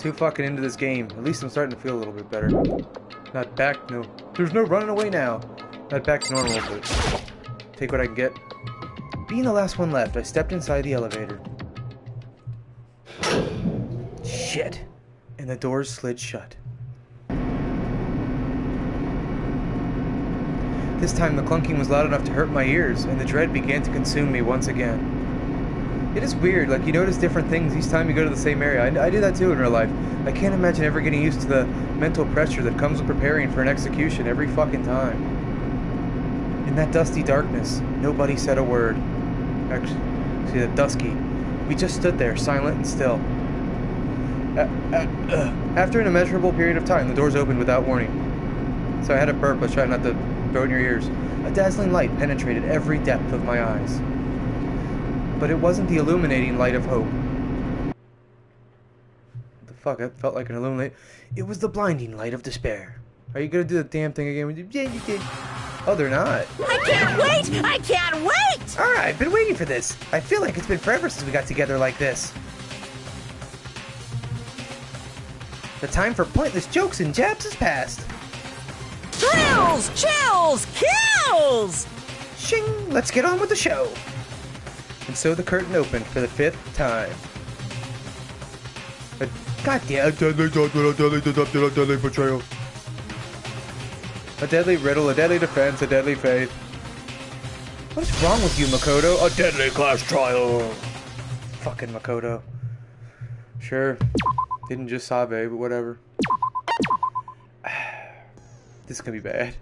too fucking into this game. At least I'm starting to feel a little bit better. Not back, no. There's no running away now. Not back to normal, but take what I can get. Being the last one left, I stepped inside the elevator. Shit. And the doors slid shut. This time the clunking was loud enough to hurt my ears, and the dread began to consume me once again. It is weird, like you notice different things each time you go to the same area. I do that too in real life. I can't imagine ever getting used to the mental pressure that comes with preparing for an execution every fucking time. In that dusty darkness, nobody said a word. Actually, that dusky. We just stood there, silent and still. After an immeasurable period of time, the doors opened without warning. So I had a burp, let's try not to throw in your ears. A dazzling light penetrated every depth of my eyes. But it wasn't the illuminating light of hope. What the fuck? That felt like an illuminate. It was the blinding light of despair. Are you gonna do the damn thing again? Yeah, you did. Oh, they're not. I can't wait! I can't wait! Alright, I've been waiting for this. I feel like it's been forever since we got together like this. The time for pointless jokes and jabs has passed. Thrills! Chills! Kills! Shing! Let's get on with the show. And so the curtain opened for the 5th time. Goddamn. A deadly betrayal. A deadly riddle, a deadly defense, a deadly faith. What is wrong with you, Makoto? A deadly class trial. Fucking Makoto. Sure. Didn't just sabe, but whatever. This is gonna be bad.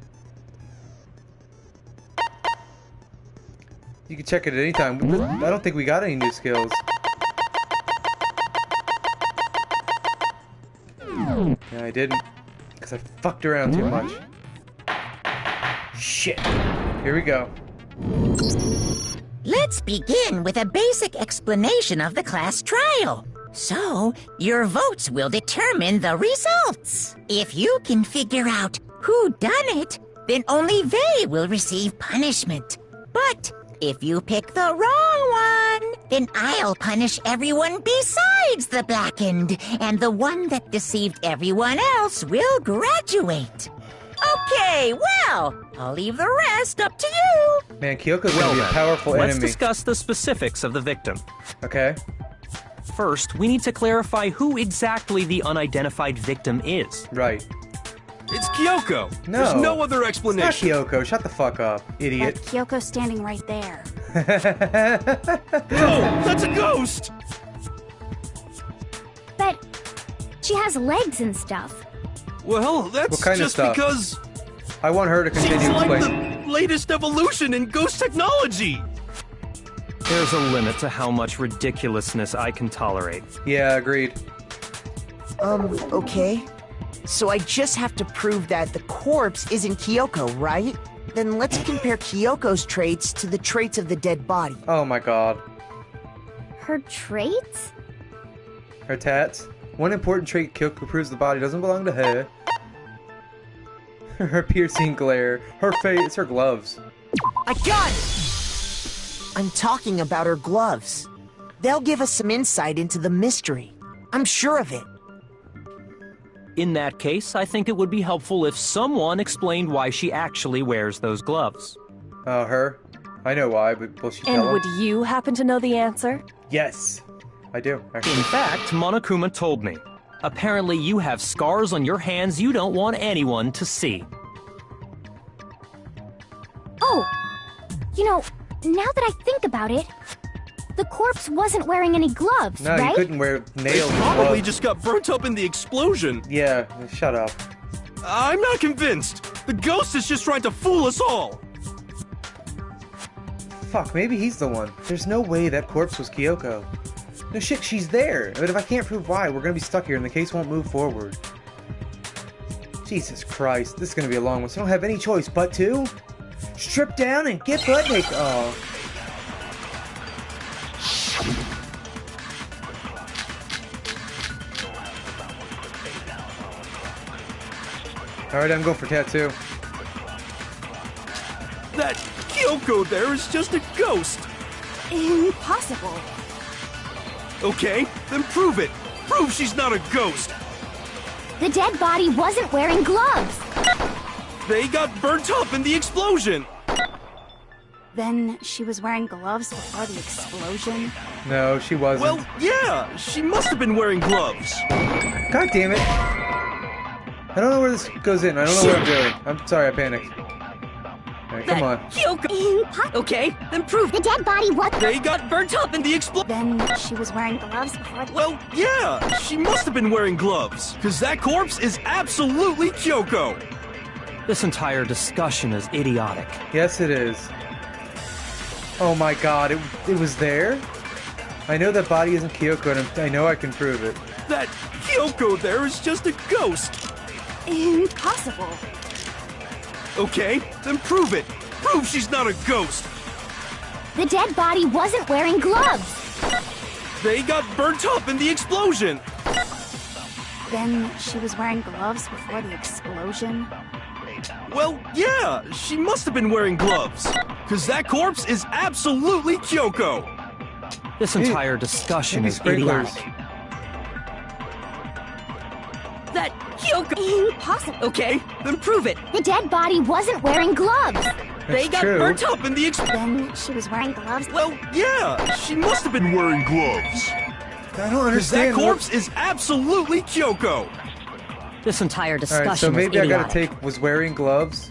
You can check it at any time. I don't think we got any new skills. Yeah, I didn't. Because I fucked around too much. Shit. Here we go. Let's begin with a basic explanation of the class trial. So, your votes will determine the results. If you can figure out who done it, then only they will receive punishment. But if you pick the wrong one, then I'll punish everyone besides the blackened, and the one that deceived everyone else will graduate. Okay, well, I'll leave the rest up to you. Man, Kyoko's gonna be a powerful enemy. Let's discuss the specifics of the victim. Okay. First, we need to clarify who exactly the unidentified victim is. Right. It's Kyoko. No. There's no other explanation. It's not Kyoko. Shut the fuck up, idiot. But Kyoko's standing right there. No, that's a ghost! But she has legs and stuff. Well, that's What kind of just stuff? because I want her to she's continue like explaining. the latest evolution in ghost technology. There's a limit to how much ridiculousness I can tolerate. Yeah, agreed. Okay. So I just have to prove that the corpse isn't Kyoko, right? Then let's compare Kyoko's traits to the traits of the dead body. Oh my god. Her traits? Her tats. One important trait Kyoko proves the body doesn't belong to her. Her piercing glare. Her face. Her gloves. I got it! I'm talking about her gloves. They'll give us some insight into the mystery. I'm sure of it. In that case, I think it would be helpful if someone explained why she actually wears those gloves. Oh, her? I know why, but will she tell And him? would you happen to know the answer? Yes. I do, actually. In fact, Monokuma told me. Apparently you have scars on your hands you don't want anyone to see. Oh! You know, now that I think about it, the corpse wasn't wearing any gloves, No, right? you couldn't wear They nails. probably gloves. just got burnt up in the explosion. Yeah, shut up. I'm not convinced. The ghost is just trying to fool us all. Fuck, maybe he's the one. There's no way that corpse was Kyoko. No shit, she's there. But if I can't prove why, we're gonna be stuck here and the case won't move forward. Jesus Christ, this is gonna be a long one, so I don't have any choice but to strip down and get butt naked. Oh. Alright, I'm going for tattoo. That Kyoko there is just a ghost. Impossible. Okay, then prove it. Prove she's not a ghost! The dead body wasn't wearing gloves. They got burnt up in the explosion! Then she was wearing gloves before the explosion? No, she wasn't. Well, yeah, she must have been wearing gloves. God damn it. I don't know where this goes in. I don't know what I'm doing. I'm sorry, I panicked. Alright, come on. Kyoko! Okay, then prove The dead body was. They got burnt up in the explosion. Then she was wearing gloves before the... Well, yeah, she must have been wearing gloves, because that corpse is absolutely Kyoko. This entire discussion is idiotic. Yes, it is. Oh my god, it was there? I know that body isn't Kyoko, and I know I can prove it. That Kyoko there is just a ghost. Impossible. Okay, then prove it. Prove she's not a ghost. The dead body wasn't wearing gloves. They got burnt up in the explosion. Then she was wearing gloves before the explosion? Well, yeah, she must have been wearing gloves, because that corpse is absolutely Kyoko. This entire discussion Maybe is sprinklers. idiotic. That Kyoko... Impossible. Okay, then prove it. The dead body wasn't wearing gloves. They got true. burnt up in the explosion. Then she was wearing gloves? Well, yeah, she must have been wearing gloves. I don't Because that understand. corpse is absolutely Kyoko. This entire discussion Alright, so is maybe I idiotic. gotta take was wearing gloves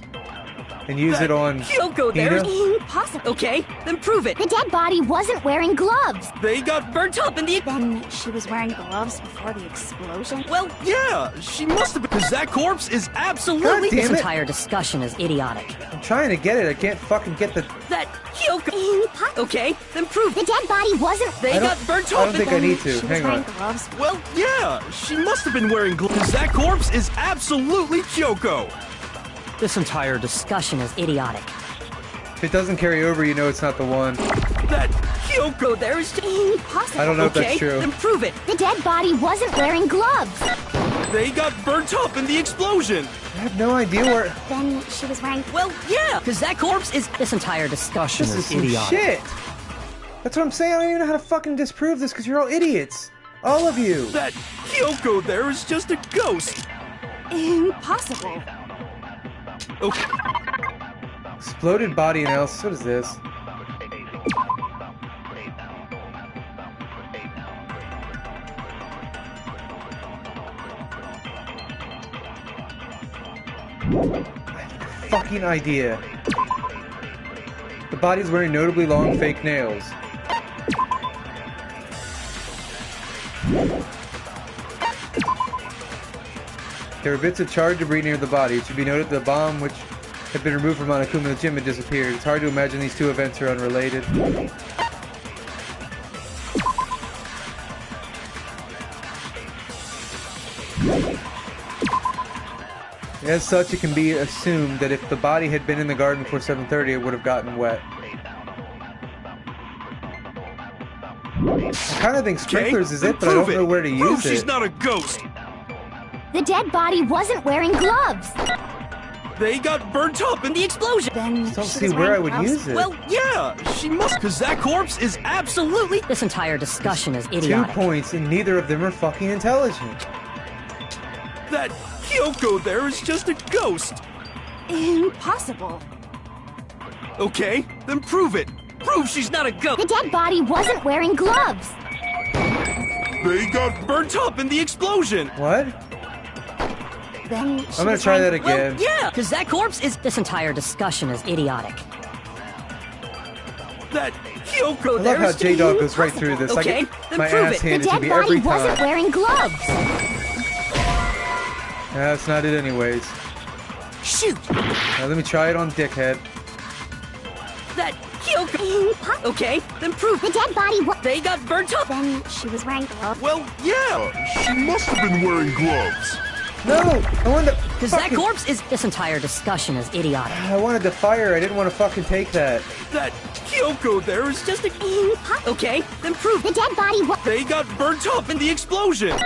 and use it on Kyoko there is... Hina? Impossible. Okay, then prove it. The dead body wasn't wearing gloves. They got burnt up in the... Then she was wearing gloves before the explosion? Well, yeah, she must have been... Because that corpse is God absolutely... damn This it. entire discussion is idiotic. I'm trying to get it. I can't fucking get the. That Kyoko... Impossible. Okay, then prove The it. dead body wasn't. They I don't- got burnt I up don't think I in... need to. She was Hang wearing on. gloves? Well, yeah, she must have been wearing gloves. Because that corpse is absolutely Kyoko. This entire discussion is idiotic. If it doesn't carry over, you know it's not the one. That Kyoko there is... Impossible. I don't know if Okay, that's true. then prove it. The dead body wasn't wearing gloves. They got burnt up in the explosion. I have no idea where. Then she was wearing... Well, yeah, because that corpse is... This entire discussion This is is some idiotic. shit. That's what I'm saying. I don't even know how to fucking disprove this because you're all idiots. All of you. That Kyoko there is just a ghost. Impossible. Okay, Exploded body analysis. What is this? Fucking idea. The body's wearing notably long fake nails. There were bits of charred debris near the body. It should be noted the bomb, which had been removed from Monokuma's gym, had disappeared. It's hard to imagine these two events are unrelated. As such, it can be assumed that if the body had been in the garden before 7:30, it would have gotten wet. I kind of think sprinklers is then it, but I prove don't know where to Prove use she's it. not a ghost. The dead body wasn't wearing gloves. They got burnt up in the explosion. Then Don't she see was where I wearing would gloves? use it. Well, yeah, she must, because that corpse is absolutely... This entire discussion is 2 idiotic. points, and neither of them are fucking intelligent. That Kyoko there is just a ghost. Impossible. Okay, then prove it. Prove she's not a The ghost. dead body wasn't wearing gloves. They got burnt up in the explosion. What? Then I'm gonna try that again. Well, yeah, because that corpse is... This entire discussion is idiotic. That Kyoko I love there how is... J-Dog goes right through this. Okay, I get then my prove ass it. The handed to dead me body every wasn't time. wearing gloves. That's not it anyways. shoot. Now let me try it on Dickhead. That Kyoko... Okay, then prove The it. dead body was. They got burnt up. Then she was wearing gloves? Well, yeah, she must have been wearing gloves. No! I wanted to Because that fucking... corpse is... This entire discussion is idiotic. I wanted to fire. I didn't want to fucking take that. That Kyoko there is just a... Okay, then prove The it. dead body was. They got burnt up in the explosion.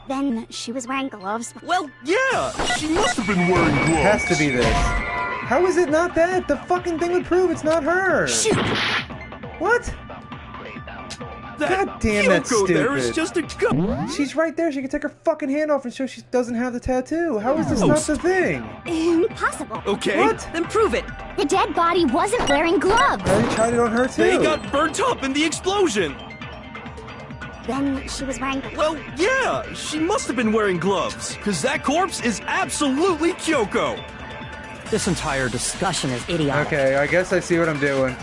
Then she was wearing gloves? Well, yeah, she must have been wearing It gloves. has to be this. How is it not that? The fucking thing would prove it's not her. Shoot. What? God damn, that's Kyoko there is stupid. just a ghost. She's right there. She can take her fucking hand off and show she doesn't have the tattoo. How is this not the thing? Impossible. Okay. What? Then prove it. The dead body wasn't wearing gloves. I already tried it on her too. They got burnt up in the explosion. Then she was wearing gloves. Well, yeah, she must have been wearing gloves, because that corpse is absolutely Kyoko. This entire discussion is idiotic. Okay, I guess I see what I'm doing.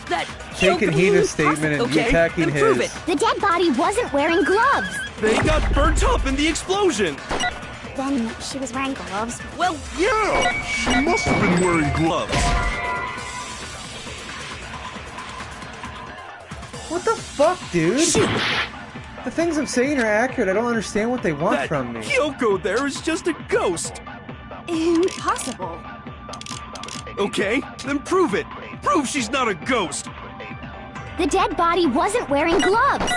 That Taking Hina's statement and attacking then prove his. it. The dead body wasn't wearing gloves. They got burnt up in the explosion. Then she was wearing gloves. Well, yeah, she must have been wearing gloves. What the fuck, dude? Shoot. The things I'm saying are accurate. I don't understand what they want That from me. Kyoko there is just a ghost. Impossible. Okay, then prove it. Prove she's not a ghost. The dead body wasn't wearing gloves.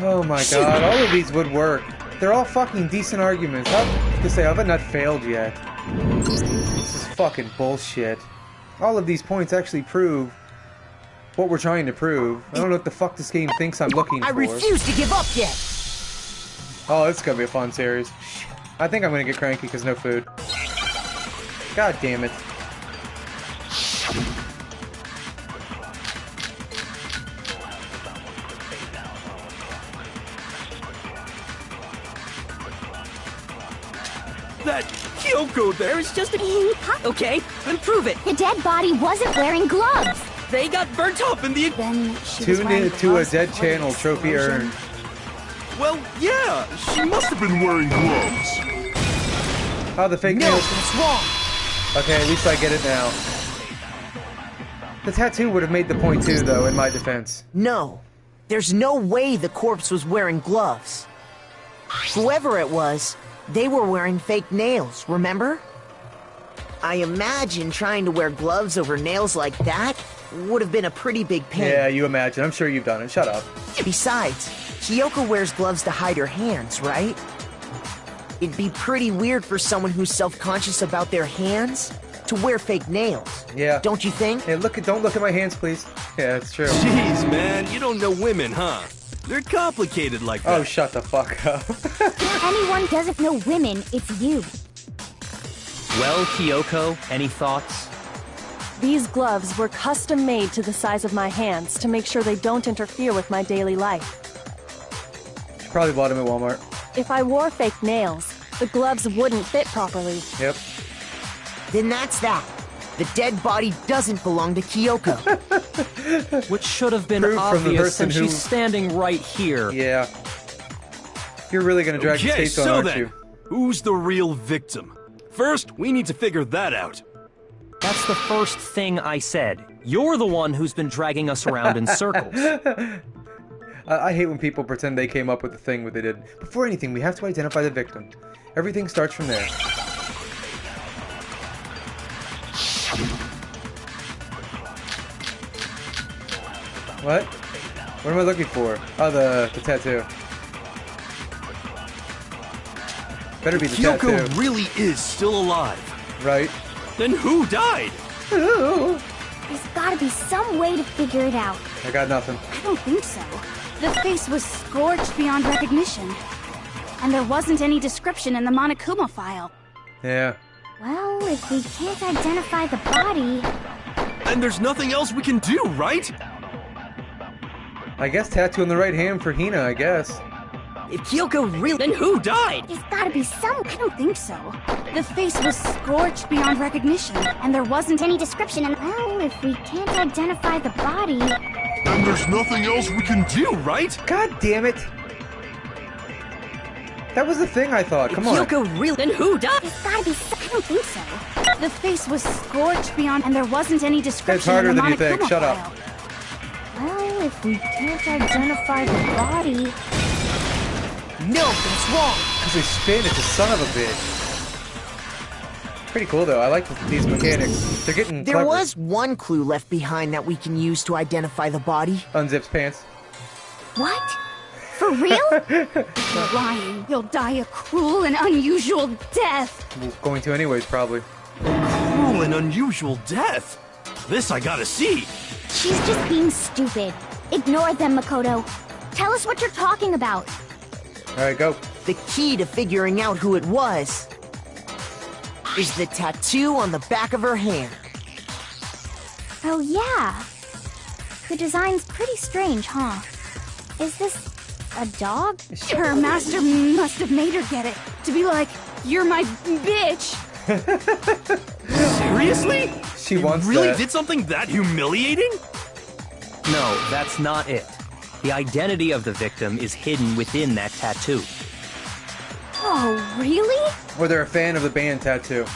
Oh my god, all of these would work. They're all fucking decent arguments. How have I not failed yet? This is fucking bullshit. All of these points actually prove what we're trying to prove. I don't know what the fuck this game thinks I'm looking for. I refuse to give up yet. Oh, this is gonna be a fun series. I think I'm gonna get cranky because no food. God damn it. That Kyoko there is just a... Okay, then prove it. The dead body wasn't wearing gloves. They got burnt up in the... Then she was Tuned wearing in to a gloves dead before the channel trophy explosion. earned. Well, yeah, she must have been wearing gloves. Oh, the fake No, nails. that's wrong. Okay, at least I get it now. The tattoo would have made the point too, though, in my defense. No. There's no way the corpse was wearing gloves. Whoever it was, they were wearing fake nails, remember? I imagine trying to wear gloves over nails like that would have been a pretty big pain. Yeah, you imagine. I'm sure you've done it. Shut up. Besides, Kyoko wears gloves to hide her hands, right? It'd be pretty weird for someone who's self-conscious about their hands to wear fake nails. Yeah. Don't you think? Hey, don't look at my hands, please. Yeah, that's true. Jeez, man, you don't know women, huh? They're complicated like that. Oh, shut the fuck up. If anyone doesn't know women, it's you. Well, Kyoko, any thoughts? These gloves were custom made to the size of my hands to make sure they don't interfere with my daily life. Probably bought them at Walmart. If I wore fake nails, the gloves wouldn't fit properly. Yep. Then that's that. The dead body doesn't belong to Kyoko. Which should have been Proof from the obvious person since who- she's standing right here. Yeah. You're really gonna drag the Okay, taste on, so aren't then, you? who's the real victim? First, we need to figure that out. That's the first thing I said. You're the one who's been dragging us around in circles. I hate when people pretend they came up with the thing what they did. Before anything, we have to identify the victim. Everything starts from there. What? What am I looking for? Oh, the tattoo. Better be the Kyoko tattoo. really is still alive. Right? Then who died? There's gotta be some way to figure it out. I got nothing. I don't think so. The face was scorched beyond recognition. And there wasn't any description in the Monokuma file. Yeah. Well, if we can't identify the body... And there's nothing else we can do, right? I guess tattoo on the right hand for Hina, I guess. If Kyoko really... Then who died? There's gotta be some... I don't think so. The face was scorched beyond recognition, and there wasn't any description in... Well, if we can't identify the body... And there's nothing else we can do, right? God damn it! That was the thing I thought. Come on. Kyoko really... Then who died? There's gotta be some... I don't think so. The face was scorched beyond... And there wasn't any description harder in the than you think. Monokuma Shut up. file. Well, if we can't identify the body... No, that's wrong. Because they spin, it's a son of a bitch. Pretty cool though, I like these mechanics. They're getting There clever. was one clue left behind that we can use to identify the body. Unzips pants. What? For real? You're lying. You'll die a cruel and unusual death. We're going to anyways, probably. Cruel and unusual death. This I gotta see. She's just being stupid. Ignore them, Makoto. Tell us what you're talking about. Alright, go. The key to figuring out who it was is the tattoo on the back of her hand. Oh, yeah. The design's pretty strange, huh? Is this a dog? Her master must have made her get it. To be like, you're my bitch. Seriously? She You wants really that. did something that humiliating? No, that's not it. The identity of the victim is hidden within that tattoo. Oh, really? Or they're a fan of the band Tattoo.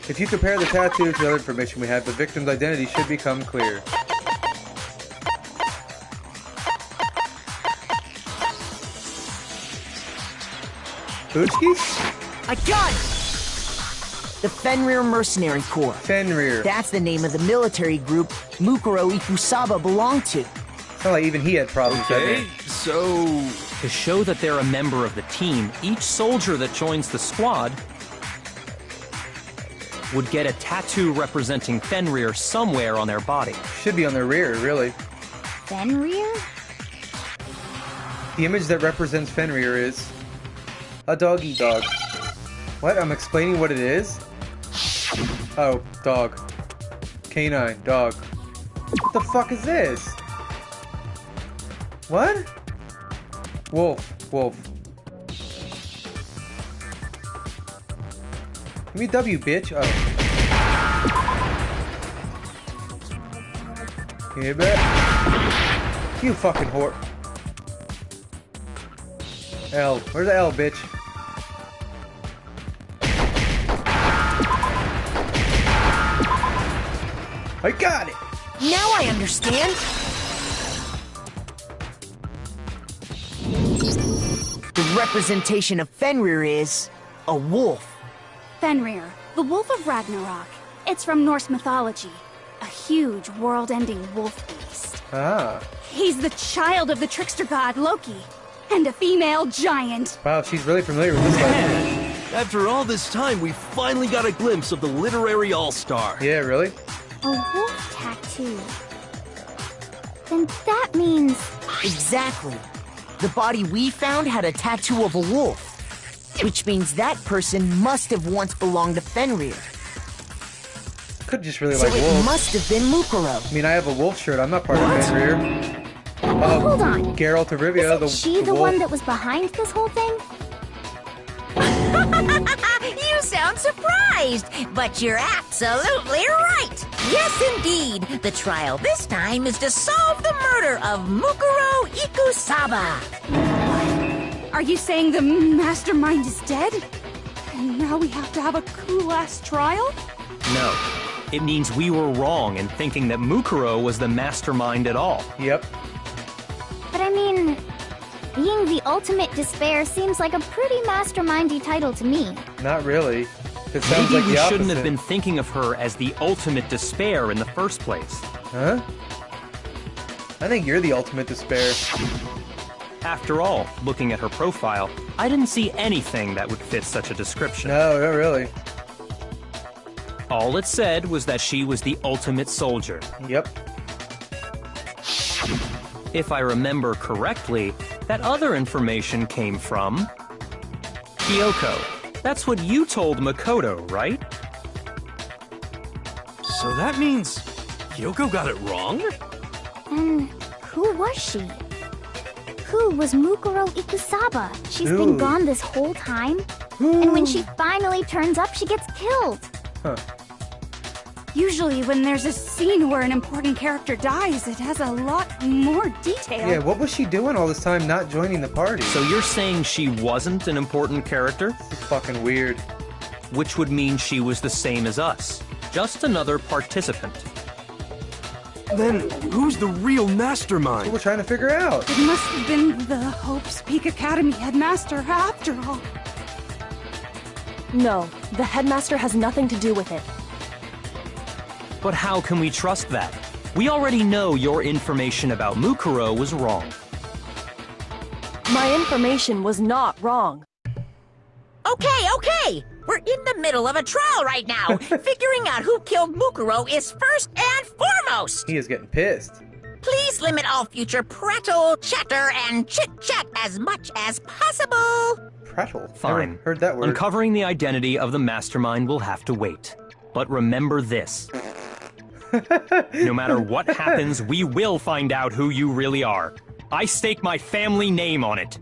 If you compare the tattoo to the other information we have, the victim's identity should become clear. Boochkies? I got it! The Fenrir Mercenary Corps. Fenrir. That's the name of the military group Mukuro Ikusaba belonged to. Sounds like even he had problems with that Okay, name. so... To show that they're a member of the team, each soldier that joins the squad would get a tattoo representing Fenrir somewhere on their body. Should be on their rear, really. Fenrir? The image that represents Fenrir is a doggy dog. What? I'm explaining what it is? Oh, dog. Canine, dog. What the fuck is this? What? Wolf, wolf. Give me W, bitch. Oh. Give me back. You fucking whore. L. Where's the L, bitch? I got it! Now I understand! The representation of Fenrir is a wolf. Fenrir, the Wolf of Ragnarok. It's from Norse mythology. A huge, world-ending wolf beast. Ah. He's the child of the trickster god Loki, and a female giant. Wow, she's really familiar with this legend. After all this time, we finally got a glimpse of the literary all-star. Yeah, really? A wolf tattoo. Then that means... Exactly. The body we found had a tattoo of a wolf, which means that person must have once belonged to Fenrir. Could just really So like it wolves. must have been Mukuro. I mean, I have a wolf shirt. I'm not part of Fenrir. Hold on. Geralt of Rivia, Isn't she the wolf. one that was behind this whole thing? You sound surprised, but you're absolutely right. Yes, indeed. The trial this time is to solve the murder of Mukuro Ikusaba. Are you saying the mastermind is dead? And now we have to have a cool-ass trial? No. It means we were wrong in thinking that Mukuro was the mastermind at all. Yep. But I mean, being the ultimate despair seems like a pretty mastermindy title to me. Not really. It sounds Maybe like we the shouldn't have opposite. been thinking of her as the ultimate despair in the first place. Huh? I think you're the ultimate despair. After all, looking at her profile, I didn't see anything that would fit such a description. No, not really. All it said was that she was the ultimate soldier. Yep. If I remember correctly, that other information came from Kyoko. That's what you told Makoto, right? So that means Kyoko got it wrong? And who was she? Who was Mukuro Ikusaba? She's Ooh. been gone this whole time? And when she finally turns up, she gets killed. Huh. Usually when there's a scene where an important character dies, it has a lot more detail. Yeah, what was she doing all this time not joining the party? So you're saying she wasn't an important character? It's fucking weird. Which would mean she was the same as us. Just another participant. Then who's the real What mastermind? we're trying to figure out. It must have been the Hope's Peak Academy headmaster after all. No, the headmaster has nothing to do with it. But how can we trust that? We already know your information about Mukuro was wrong. My information was not wrong. Okay. We're in the middle of a trial right now. Figuring out who killed Mukuro is first and foremost. He is getting pissed. Please limit all future prattle, chatter, and chit-chat as much as possible. Prattle? Fine. Never heard that word. Uncovering the identity of the mastermind will have to wait. But remember this. No matter what happens, we will find out who you really are. I stake my family name on it.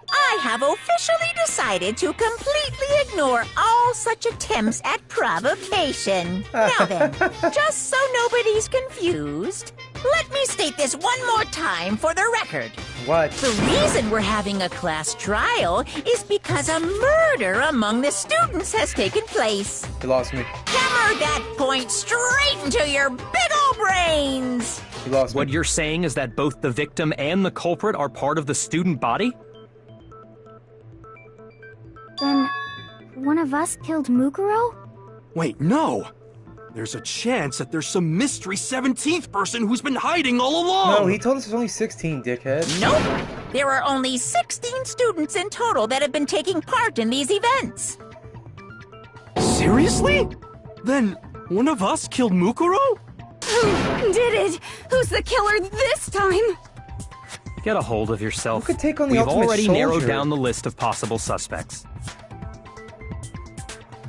I have officially decided to completely ignore all such attempts at provocation. Now then, just so nobody's confused, let me state this one more time for the record. What? The reason we're having a class trial is because a murder among the students has taken place. You lost me. Hammer that point straight into your big ol' brains! You lost me. What you're saying is that both the victim and the culprit are part of the student body? Then, one of us killed Mukuro? Wait, no! There's a chance that there's some mystery 17th person who's been hiding all along! No, he told us there's only 16, dickhead. Nope! There are only 16 students in total that have been taking part in these events. Seriously? Then, one of us killed Mukuro? Who did it? Who's the killer this time? Get a hold of yourself. Who could take on the We've ultimate already narrowed soldier? down the list of possible suspects.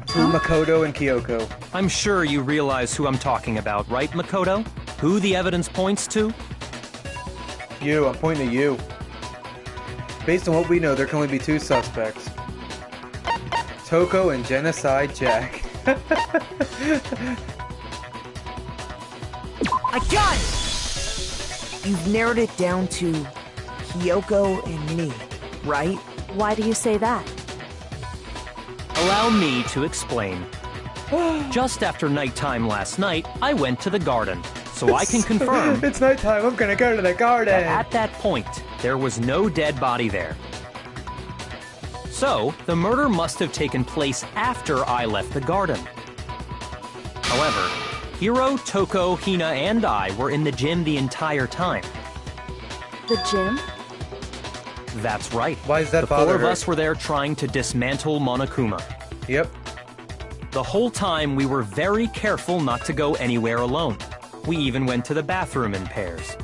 Makoto and Kyoko. I'm sure you realize who I'm talking about, right, Makoto? Who the evidence points to? You, I'm pointing at you. Based on what we know, there can only be two suspects. Toko and Genocide Jack. I got it! You've narrowed it down to Kyoko and me, right? Why do you say that? Allow me to explain. Just after nighttime last night, I went to the garden, so I can confirm It's nighttime, I'm gonna go to the garden. that at that point, there was no dead body there. So, the murder must have taken place after I left the garden. However, Hiro, Toko, Hina, and I were in the gym the entire time. The gym? That's right. Why is that The four bother of her? us were there trying to dismantle Monokuma. Yep. The whole time, we were very careful not to go anywhere alone. We even went to the bathroom in pairs.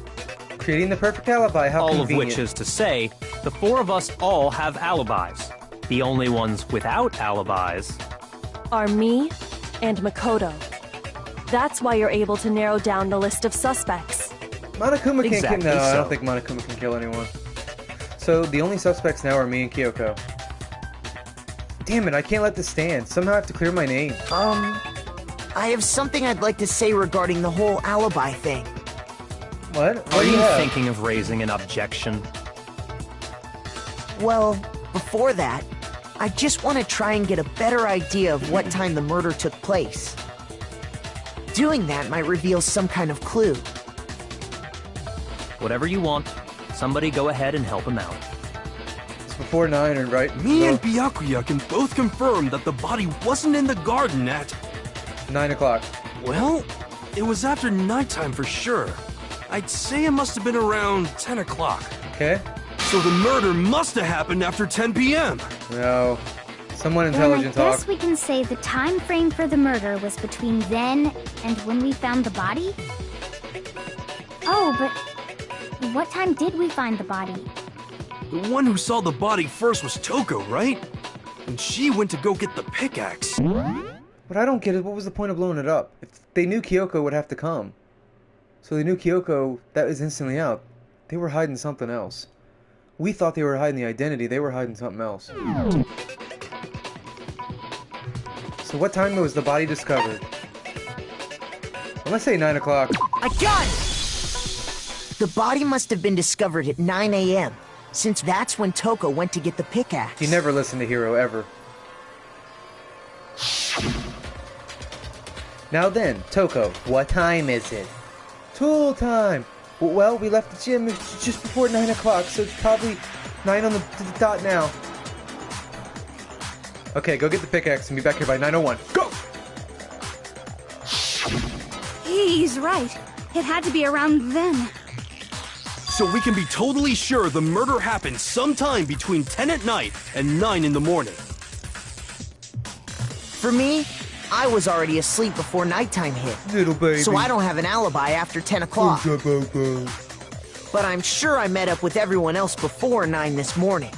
Creating the perfect alibi, how All convenient. of which is to say, the four of us all have alibis. The only ones without alibis Are me and Makoto. That's why you're able to narrow down the list of suspects. Monokuma can't Exactly kill. No, I so. don't think Monokuma can kill anyone. So the only suspects now are me and Kyoko. Damn it, I can't let this stand. Somehow I have to clear my name. I have something I'd like to say regarding the whole alibi thing. What? What Are do you have? thinking of raising an objection? Well, before that, I just want to try and get a better idea of what time the murder took place. Doing that might reveal some kind of clue. Whatever you want. Somebody go ahead and help him out. It's before 9, right? Me No, and Byakuya can both confirm that the body wasn't in the garden at... 9 o'clock. Well, it was after nighttime for sure. I'd say it must have been around 10 o'clock. Okay? So the murder must have happened after 10 p.m. No. Someone Then I intelligent talk. guess we can say the time frame for the murder was between then and when we found the body? Oh, but what time did we find the body? The one who saw the body first was Toko, right? And she went to go get the pickaxe. What I don't get is what was the point of blowing it up? If they knew Kyoko would have to come. So they knew Kyoko, that was instantly out. They were hiding something else. We thought they were hiding the identity, they were hiding something else. So what time was the body discovered? I'm gonna say 9 o'clock. I got it! The body must have been discovered at 9 a.m., since that's when Toko went to get the pickaxe. You never listen to Hiro, ever. Now then, Toko, what time is it? Tool time! Well, we left the gym just before 9 o'clock, so it's probably 9 on the dot now. Okay, go get the pickaxe and be back here by 9:01. Go! He's right. It had to be around then. So we can be totally sure the murder happened sometime between 10 at night and 9 in the morning. For me, I was already asleep before nighttime hit. Little baby. So I don't have an alibi after 10 o'clock. But I'm sure I met up with everyone else before 9 this morning.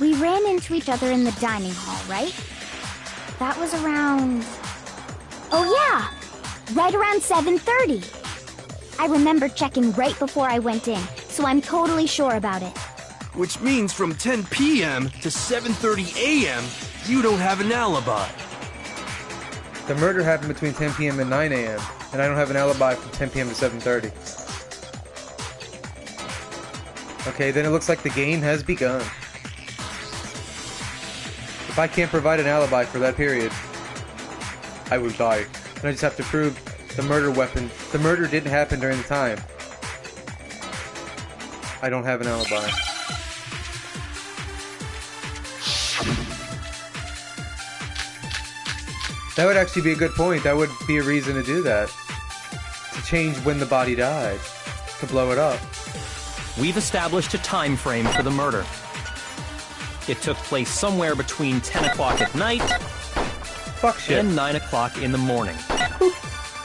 We ran into each other in the dining hall, right? That was around... Oh yeah! Right around 7:30. I remember checking right before I went in, so I'm totally sure about it. Which means from 10 p.m. to 7:30 a.m., you don't have an alibi. The murder happened between 10 p.m. and 9 a.m., and I don't have an alibi from 10 p.m. to 7:30. Okay, then it looks like the game has begun. If I can't provide an alibi for that period, I will die. And I just have to prove the murder didn't happen during the time. I don't have an alibi. That would actually be a good point. That would be a reason to do that. To change when the body died. To blow it up. We've established a time frame for the murder. It took place somewhere between 10 o'clock at night Fuck shit. and 9 o'clock in the morning.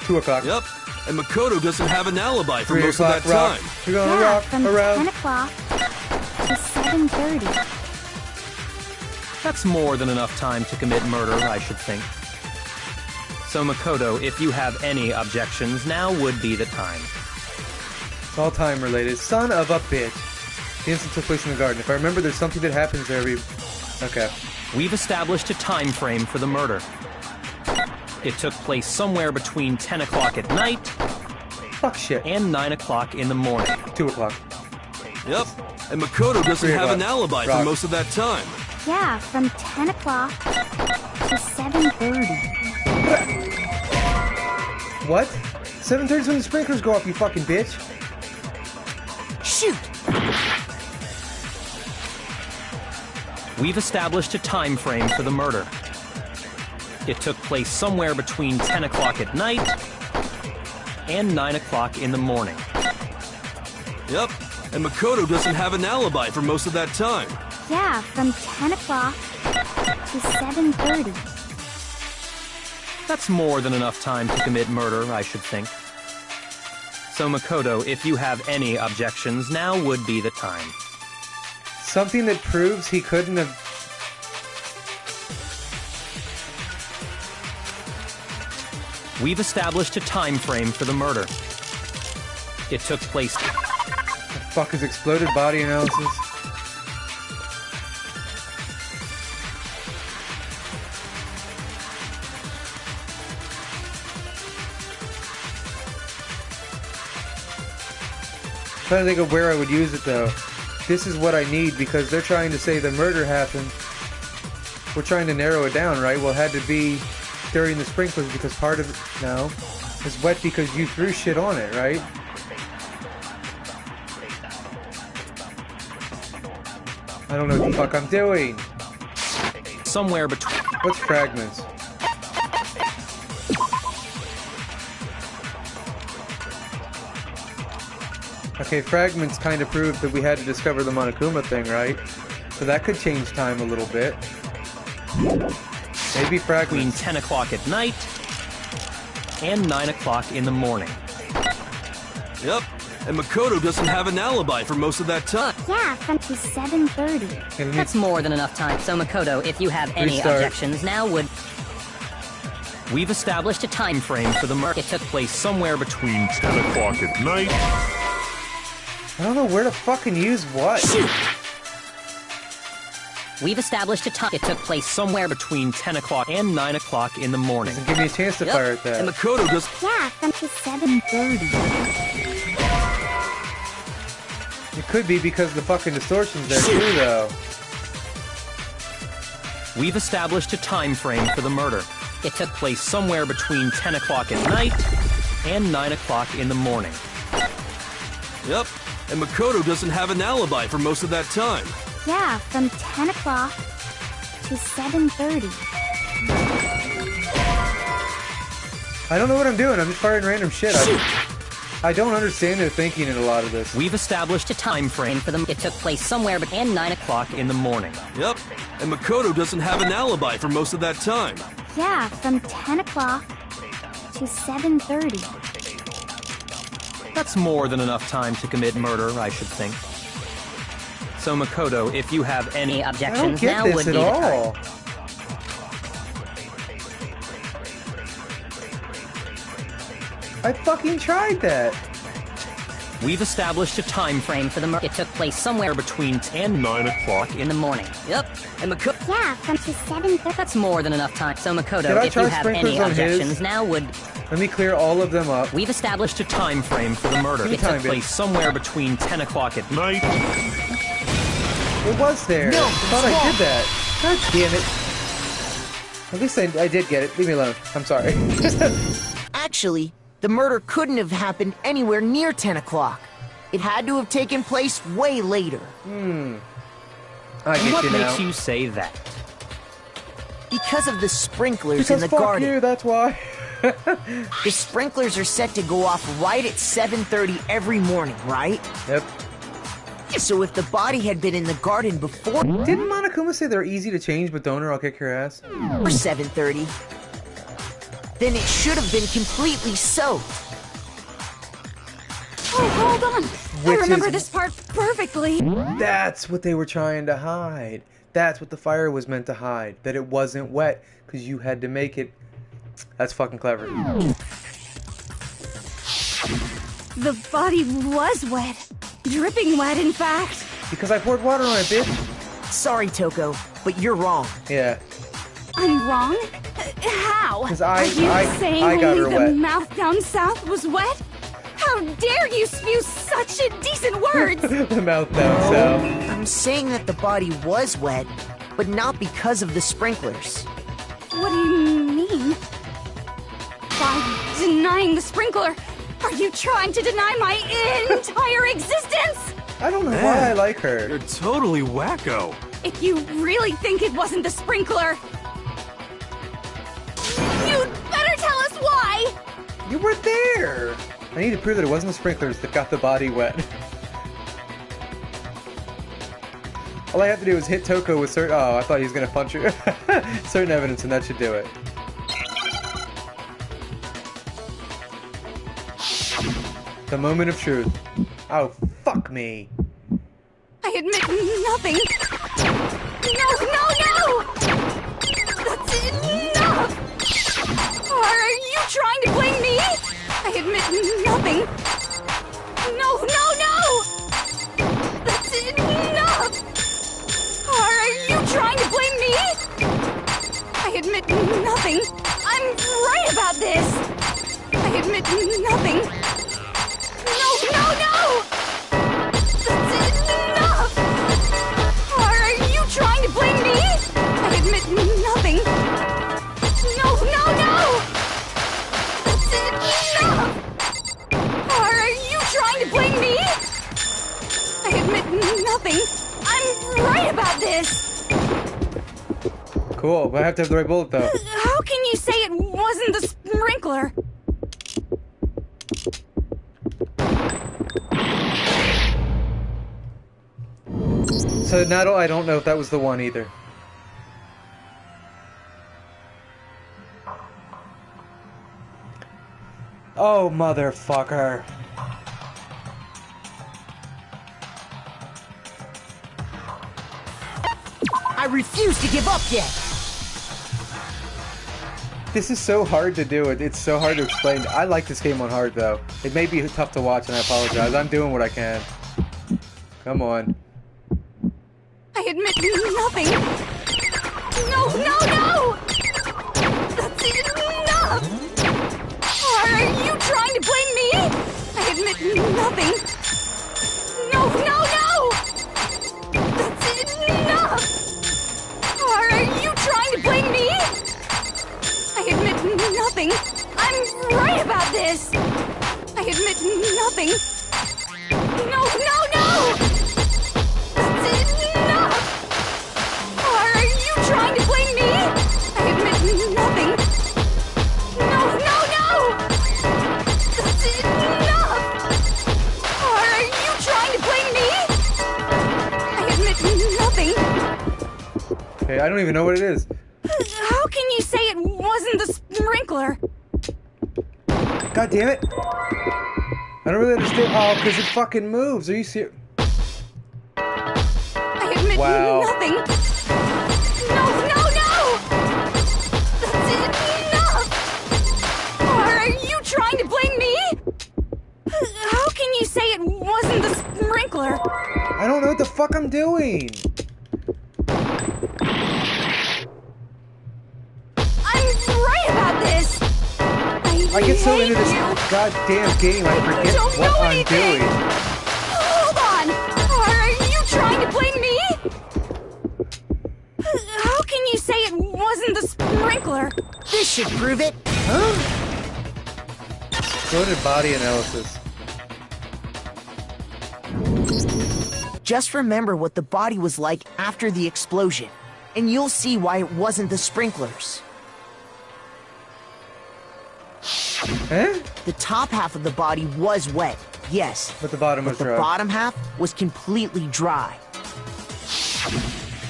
2 o'clock. Yep, and Makoto doesn't have an alibi for 3 most of o'clock, that rock. time. We're gonna Yeah, rock from around. 10 o'clock to 7:30. That's more than enough time to commit murder, I should think. So Makoto, if you have any objections, now would be the time. It's all time related. Son of a bitch. The incident took place in the garden. If I remember, there's something that happens there every... Okay. We've established a time frame for the murder. It took place somewhere between 10 o'clock at night Fuck shit. and 9 o'clock in the morning. 2 o'clock. Yep, and Makoto doesn't 3 have an o'clock. alibi Rock. for most of that time. Yeah, from 10 o'clock to 7:30. What? 7:30 is when the sprinklers go off, you fucking bitch. Shoot! We've established a time frame for the murder. It took place somewhere between 10 o'clock at night and 9 o'clock in the morning. Yep, and Makoto doesn't have an alibi for most of that time. Yeah, from 10 o'clock to 7:30. That's more than enough time to commit murder, I should think. So Makoto, if you have any objections, now would be the time. Something that proves he couldn't have... We've established a time frame for the murder. It took place... The fuck is exploded body analysis? Trying to think of where I would use it though. This is what I need because they're trying to say the murder happened. We're trying to narrow it down, right? Well, it had to be during the sprinklers because part of it now is wet because you threw shit on it, right? I don't know what the fuck I'm doing. somewhere between... What's fragments? Okay, fragments kind of proved that we had to discover the Monokuma thing, right? So that could change time a little bit. Maybe between fragments. 10 o'clock at night and 9 o'clock in the morning. Yep, and Makoto doesn't have an alibi for most of that time. Yeah, from to 7:30. Okay, let me- That's more than enough time. So Makoto, if you have any Restart. objections, now would... We've established a time frame for the murder. It took place somewhere between 10 o'clock at night. I don't know where to fucking use what. We've established a time. It took place somewhere between 10 o'clock and 9 o'clock in the morning. Doesn't give me a chance to Yep, fire at and that. Makoto does. Yeah, from to 7:30. It could be because the fucking distortion's there too, though. We've established a time frame for the murder. It took place somewhere between 10 o'clock at night and 9 o'clock in the morning. Yep, and Makoto doesn't have an alibi for most of that time. Yeah, from 10 o'clock to 7:30. I don't know what I'm doing. I'm just firing random shit. I don't understand their thinking in a lot of this. We've established a time frame for them. It took place somewhere between 9 o'clock in the morning. Yep, and Makoto doesn't have an alibi for most of that time. Yeah, from 10 o'clock to 7:30. That's more than enough time to commit murder, I should think. So Makoto, if you have any Any I don't objections, get now this would at be the time. all. I fucking tried that. We've established a time frame for the murder. It took place somewhere between 10 and 9 o'clock in the morning. Yep, and Makoto. Yeah, from to 7:30. That's more than enough time. So Did Makoto, I if you try have any sprinklers on his? objections, now would. Let me clear all of them up. We've established a time frame for the murder. Give me It took time, place bitch. somewhere between 10 o'clock at night. It was there. No, I thought I did that. God damn it. At least I did get it. Leave me alone. I'm sorry. Actually, the murder couldn't have happened anywhere near 10 o'clock. It had to have taken place way later. I get What you now. makes you say that? Because of the sprinklers Because in the fuck garden. you, that's why. The sprinklers are set to go off right at 7:30 every morning, right? Yep. So if the body had been in the garden before Didn't Monokuma say they're easy to change, but don't or I'll kick your ass? 7:30, then it should have been completely soaked. Oh, hold on. Which I remember is- this part perfectly. That's what they were trying to hide. That's what the fire was meant to hide. That it wasn't wet, because you had to make it. That's fucking clever. The body was wet. Dripping wet, in fact. Because I poured water on it, bitch. Sorry, Toko, but you're wrong. Yeah. I'm wrong? How? 'Cause Are you saying I got only her the wet. mouth down south was wet? How dare you spew such indecent words! The mouth down south. I'm saying that the body was wet, but not because of the sprinklers. What do you mean? By denying the sprinkler, are you trying to deny my entire existence? I don't know why I like her. You're totally wacko. If you really think it wasn't the sprinkler, you'd better tell us why! You were there. I need to prove that it wasn't the sprinklers that got the body wet. All I have to do is hit Toko with certain. Oh, I thought he was gonna punch her. Certain evidence, and that should do it. The moment of truth. Oh, fuck me. I admit nothing. No! That's enough! Are you trying to blame me? I admit nothing. No! That's enough! Are you trying to blame me? I admit nothing. I'm right about this. I admit nothing. No! That's enough! Are you trying to blame me? I admit nothing. No! That's enough! Are you trying to blame me? I admit nothing. I'm right about this. Cool, but I have to have the right bullet though. How can you say it wasn't the sprinkler? So now I don't know if that was the one either. Oh, motherfucker. I refuse to give up yet. This is so hard to do. It's so hard to explain. I like this game on hard, though. It may be tough to watch, and I apologize. I'm doing what I can. Come on. I admit nothing. No! That's enough! Are you trying to blame me? I admit nothing. No! That's enough! Are you trying to blame me? I admit nothing. I'm right about this. I admit nothing. No! That's enough! Are you trying to blame me? I admit nothing. No! That's enough! Okay, I don't even know what it is. How can you say it wasn't the sprinkler? God damn it! I don't really understand. Oh, because it fucking moves. Are you serious? I admit Wow. nothing. No! That's enough! Are you trying to blame me? How can you say it wasn't the sprinkler? I don't know what the fuck I'm doing. I'm right about this! I get so into this you. goddamn game, I forget don't what know I'm anything. doing. Hold on! Are you trying to blame me? How can you say it wasn't the sprinkler? This should prove it. Huh? Go to body analysis. Just remember what the body was like after the explosion, and you'll see why it wasn't the sprinklers. Huh? The top half of the body was wet, yes. But the bottom was the dry. bottom half was completely dry.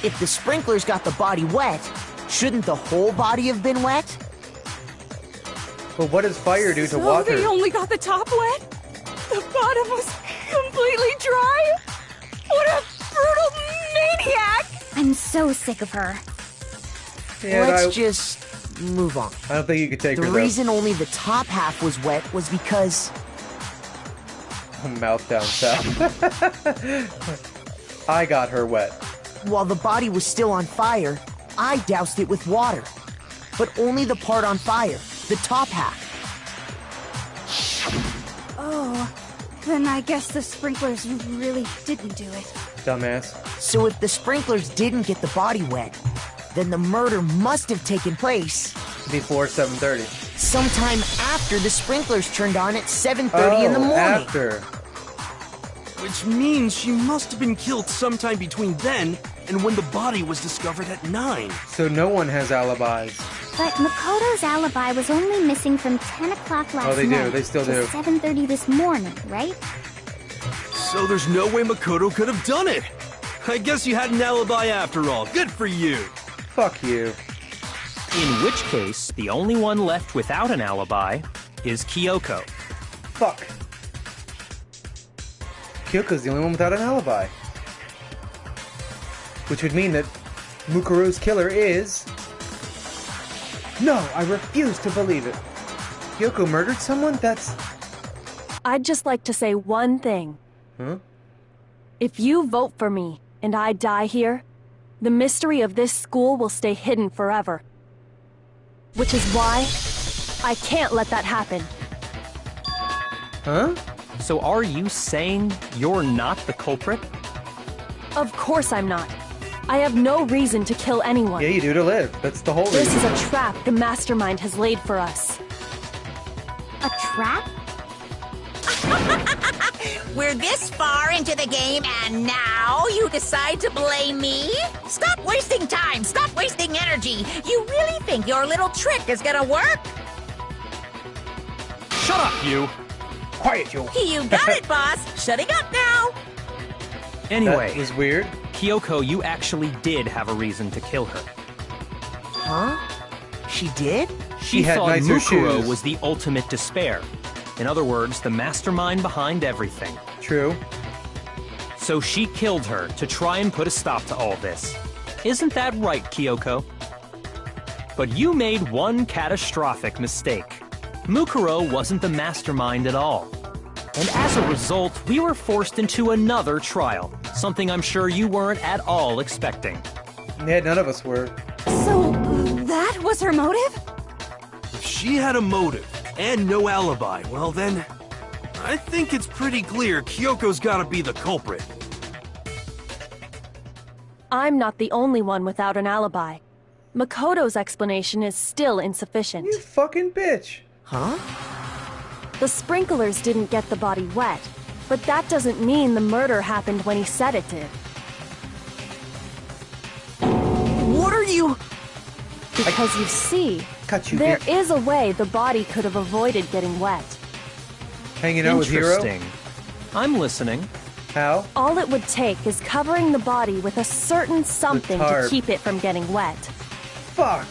If the sprinklers got the body wet, shouldn't the whole body have been wet? But what does fire do to So water? they only got the top wet? The bottom was completely dry? What a brutal maniac! I'm so sick of her. Yeah, Let's just move on. I don't think you could take The her reason only the top half was wet was because though. Mouth down south. I got her wet. while the body was still on fire, I doused it with water. But only the part on fire, the top half. Oh, then I guess the sprinklers really didn't do it. Dumbass. So if the sprinklers didn't get the body wet, then the murder must have taken place Before 7:30. sometime after the sprinklers turned on at 7:30 in the morning. After. Which means she must have been killed sometime between then and when the body was discovered at 9. So no one has alibis. But Makoto's alibi was only missing from 10 o'clock last Oh, they do. night They still to do. 7:30 this morning, right? So there's no way Makoto could have done it. I guess you had an alibi after all. Good for you. Fuck you. In which case, the only one left without an alibi is Kyoko. Fuck. Kyoko's the only one without an alibi. Which would mean that Mukuro's killer is... No, I refuse to believe it. Kyoko murdered someone? That's... I'd just like to say one thing. Huh? If you vote for me and I die here, the mystery of this school will stay hidden forever. Which is why I can't let that happen. Huh? So are you saying you're not the culprit? Of course I'm not. I have no reason to kill anyone. Yeah, you do to live. That's the whole This reason. is a trap the mastermind has laid for us. A trap? We're this far into the game and now you decide to blame me? Stop wasting time! Stop wasting energy! You really think your little trick is gonna work? Shut up, you! Quiet, you. You got it, boss! Shutting up now! Anyway, That was weird. Kyoko, you actually did have a reason to kill her. Huh? She did? She had thought nicer Mukuro shoes. was the ultimate despair. In other words, the mastermind behind everything. True. So she killed her to try and put a stop to all this. Isn't that right, Kyoko? But you made one catastrophic mistake. Mukuro wasn't the mastermind at all. And as a result, we were forced into another trial, something I'm sure you weren't at all expecting. Yeah, none of us were. So, that was her motive? If she had a motive and no alibi, well then, I think it's pretty clear Kyoko's gotta be the culprit. I'm not the only one without an alibi. Makoto's explanation is still insufficient. You fucking bitch. Huh? The sprinklers didn't get the body wet, but that doesn't mean the murder happened when he said it did. What are you... Because you see, Cut you, there bitch. is a way the body could have avoided getting wet. Hanging out with Hero? Interesting. I'm listening. How? All it would take is covering the body with a certain something to tarp. keep it from getting wet. Fuck!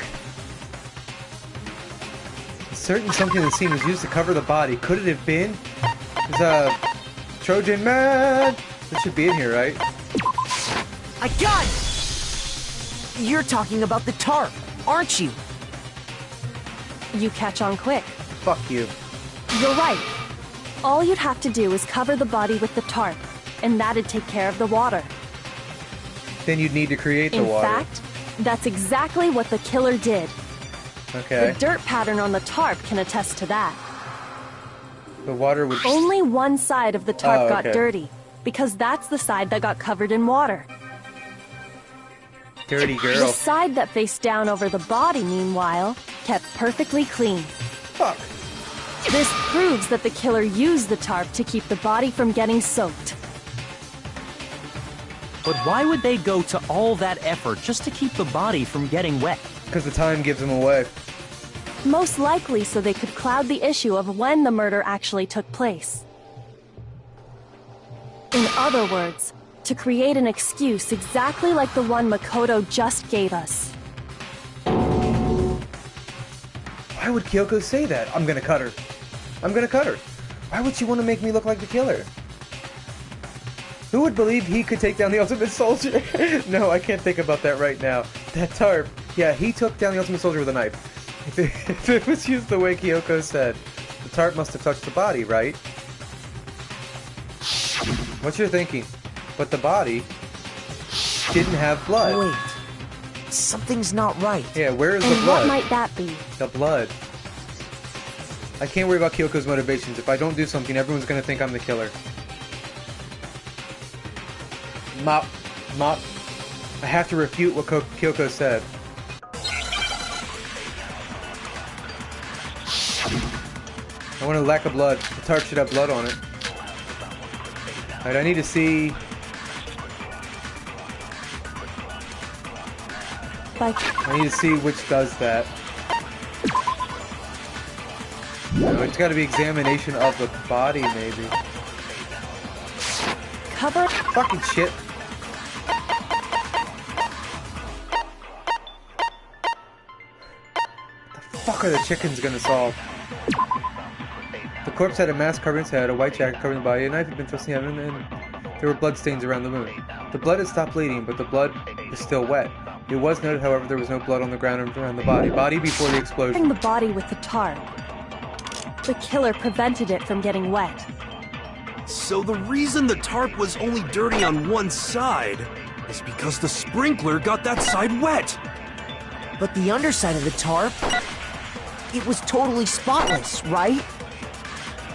A certain something that seemed was used to cover the body. Could it have been? There's a Trojan man! This should be in here, right? I got it! You're talking about the tarp, aren't you? You catch on quick. Fuck you. You're right. All you'd have to do is cover the body with the tarp, and that'd take care of the water. Then you'd need to create the In water. fact, that's exactly what the killer did. Okay. The dirt pattern on the tarp can attest to that. The water would... Only one side of the tarp Oh, got okay. dirty, because that's the side that got covered in water. Dirty The girl. side that faced down over the body, meanwhile, kept perfectly clean. Fuck. This proves that the killer used the tarp to keep the body from getting soaked. But why would they go to all that effort just to keep the body from getting wet? Because the time gives them away. Most likely so they could cloud the issue of when the murder actually took place. In other words, to create an excuse exactly like the one Makoto just gave us. Why would Kyoko say that? I'm gonna cut her. I'm gonna cut her. Why would she want to make me look like the killer? Who would believe he could take down the Ultimate Soldier? No, I can't think about that right now. That tarp. Yeah, he took down the Ultimate Soldier with a knife. If it was used the way Kyoko said, the tarp must have touched the body, right? What you're thinking? But the body didn't have blood. Wait. Something's not right. Yeah, where is And the blood? what might that be? The blood. I can't worry about Kyoko's motivations. If I don't do something, everyone's gonna think I'm the killer. Mop. Mop. I have to refute what Kyoko said. I want a lack of blood. The tarp should have blood on it. Alright, I need to see... Like, I need to see which does that. No, it's gotta be examination of the body, maybe. cover... Fucking shit. The fuck are the chickens gonna solve? The corpse had a mask covering its head, a white jacket covering the body, a knife had been thrusting in, and there were blood stains around the wound. The blood had stopped bleeding, but the blood was still wet. It was noted, however, there was no blood on the ground around the body. Body before the explosion. Covering the body with the tarp. The killer prevented it from getting wet. So the reason the tarp was only dirty on one side is because the sprinkler got that side wet. But the underside of the tarp, it was totally spotless, right?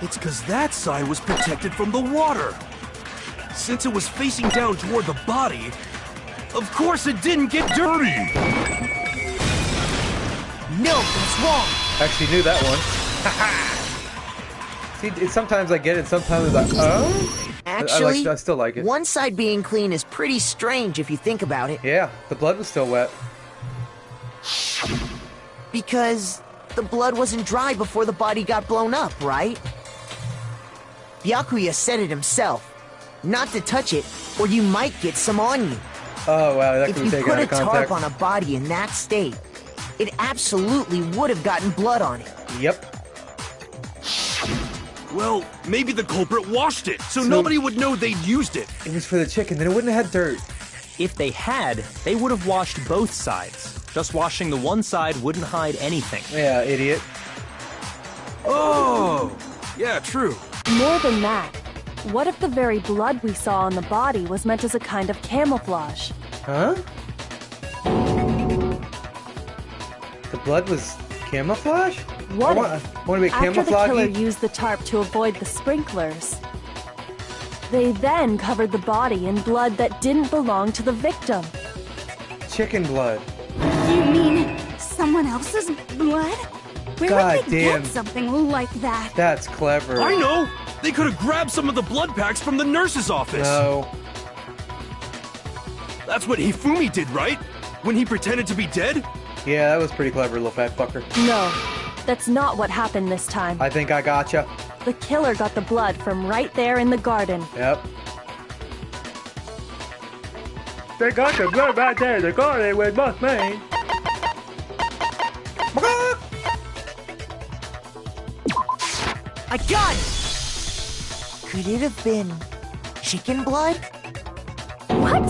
It's because that side was protected from the water. Since it was facing down toward the body, of course it didn't get dirty. No, that's wrong. Actually knew that one. See, sometimes I get it, sometimes I'm like, oh? Actually, I still like it. one side being clean is pretty strange if you think about it. Yeah, the blood was still wet. Because the blood wasn't dry before the body got blown up, right? Byakuya said it himself. Not to touch it, or you might get some on you. Oh wow, that If could you be taken put out a of tarp context. on a body in that state, it absolutely would have gotten blood on it. Yep. Well, maybe the culprit washed it, so nobody would know they'd used it. It was for the chicken, then it wouldn't have had dirt. If they had, they would have washed both sides. Just washing the one side wouldn't hide anything. Yeah, idiot. Oh, yeah, true. More than that, what if the very blood we saw on the body was meant as a kind of camouflage? Huh? The blood was camouflage? What I if, want to be after the killer camouflage. used the tarp to avoid the sprinklers, they then covered the body in blood that didn't belong to the victim? Chicken blood. You mean someone else's blood? Where God would they damn. get something like that? That's clever. I know! They could have grabbed some of the blood packs from the nurse's office. No. That's what Hifumi did, right? When he pretended to be dead? Yeah, that was pretty clever, little fat fucker. No, that's not what happened this time. I think I gotcha. The killer got the blood from right there in the garden. Yep. They got the blood right there. They got it with both me. I got it! Could it have been chicken blood? What?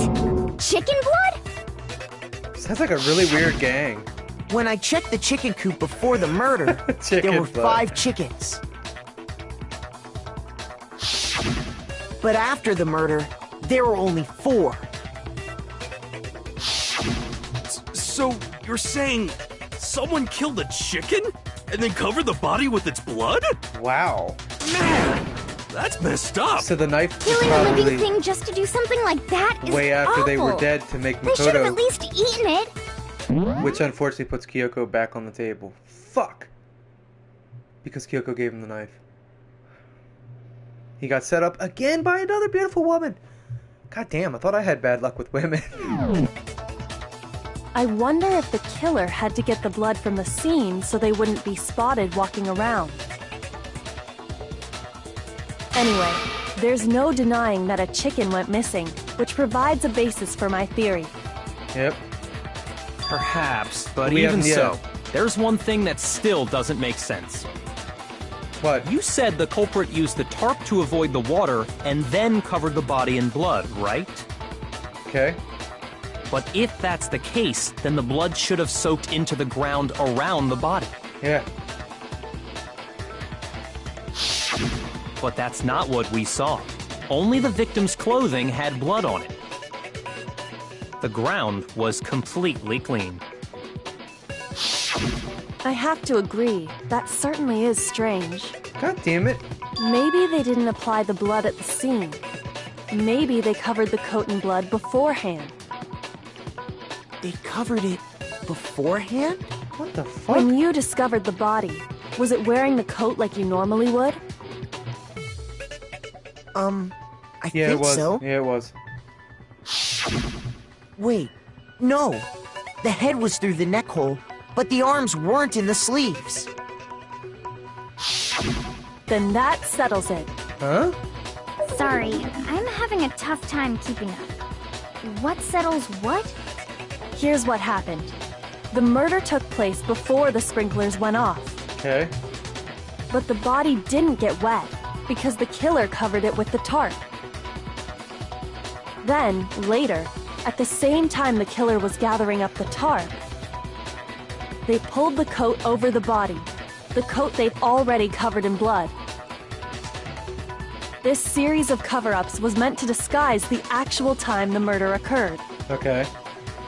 Chicken blood? Sounds like a really weird gang. When I checked the chicken coop before the murder, Chicken there were blood. 5 chickens. But after the murder, there were only 4. So, you're saying someone killed a chicken and then covered the body with its blood? Wow. Man, that's messed up. So the knife was Killing a living probably thing just to do something like that is way after they were awful. dead to make They should have at Makoto, least eaten it. which unfortunately puts Kyoko back on the table. Fuck. Because Kyoko gave him the knife. He got set up again by another beautiful woman. God damn, I thought I had bad luck with women. I wonder if the killer had to get the blood from the scene so they wouldn't be spotted walking around. Anyway, there's no denying that a chicken went missing, which provides a basis for my theory. Yep. Perhaps, but We even haven't so, yet. there's one thing that still doesn't make sense. What? You said the culprit used the tarp to avoid the water and then covered the body in blood, right? Okay. But if that's the case, then the blood should have soaked into the ground around the body. Yeah. But that's not what we saw. Only the victim's clothing had blood on it. The ground was completely clean. I have to agree, that certainly is strange. God damn it. Maybe they didn't apply the blood at the scene. Maybe they covered the coat in blood beforehand. They covered it beforehand? What the fuck? When you discovered the body, was it wearing the coat like you normally would? I Yeah, it think was. so. Yeah, it was. Wait, no. The head was through the neck hole, but the arms weren't in the sleeves. Then that settles it. Huh? Sorry, I'm having a tough time keeping up. What settles what? Here's what happened. The murder took place before the sprinklers went off, Okay. but the body didn't get wet because the killer covered it with the tarp. Then, later, at the same time the killer was gathering up the tarp, they pulled the coat over the body, the coat they'd already covered in blood. This series of cover-ups was meant to disguise the actual time the murder occurred. Okay.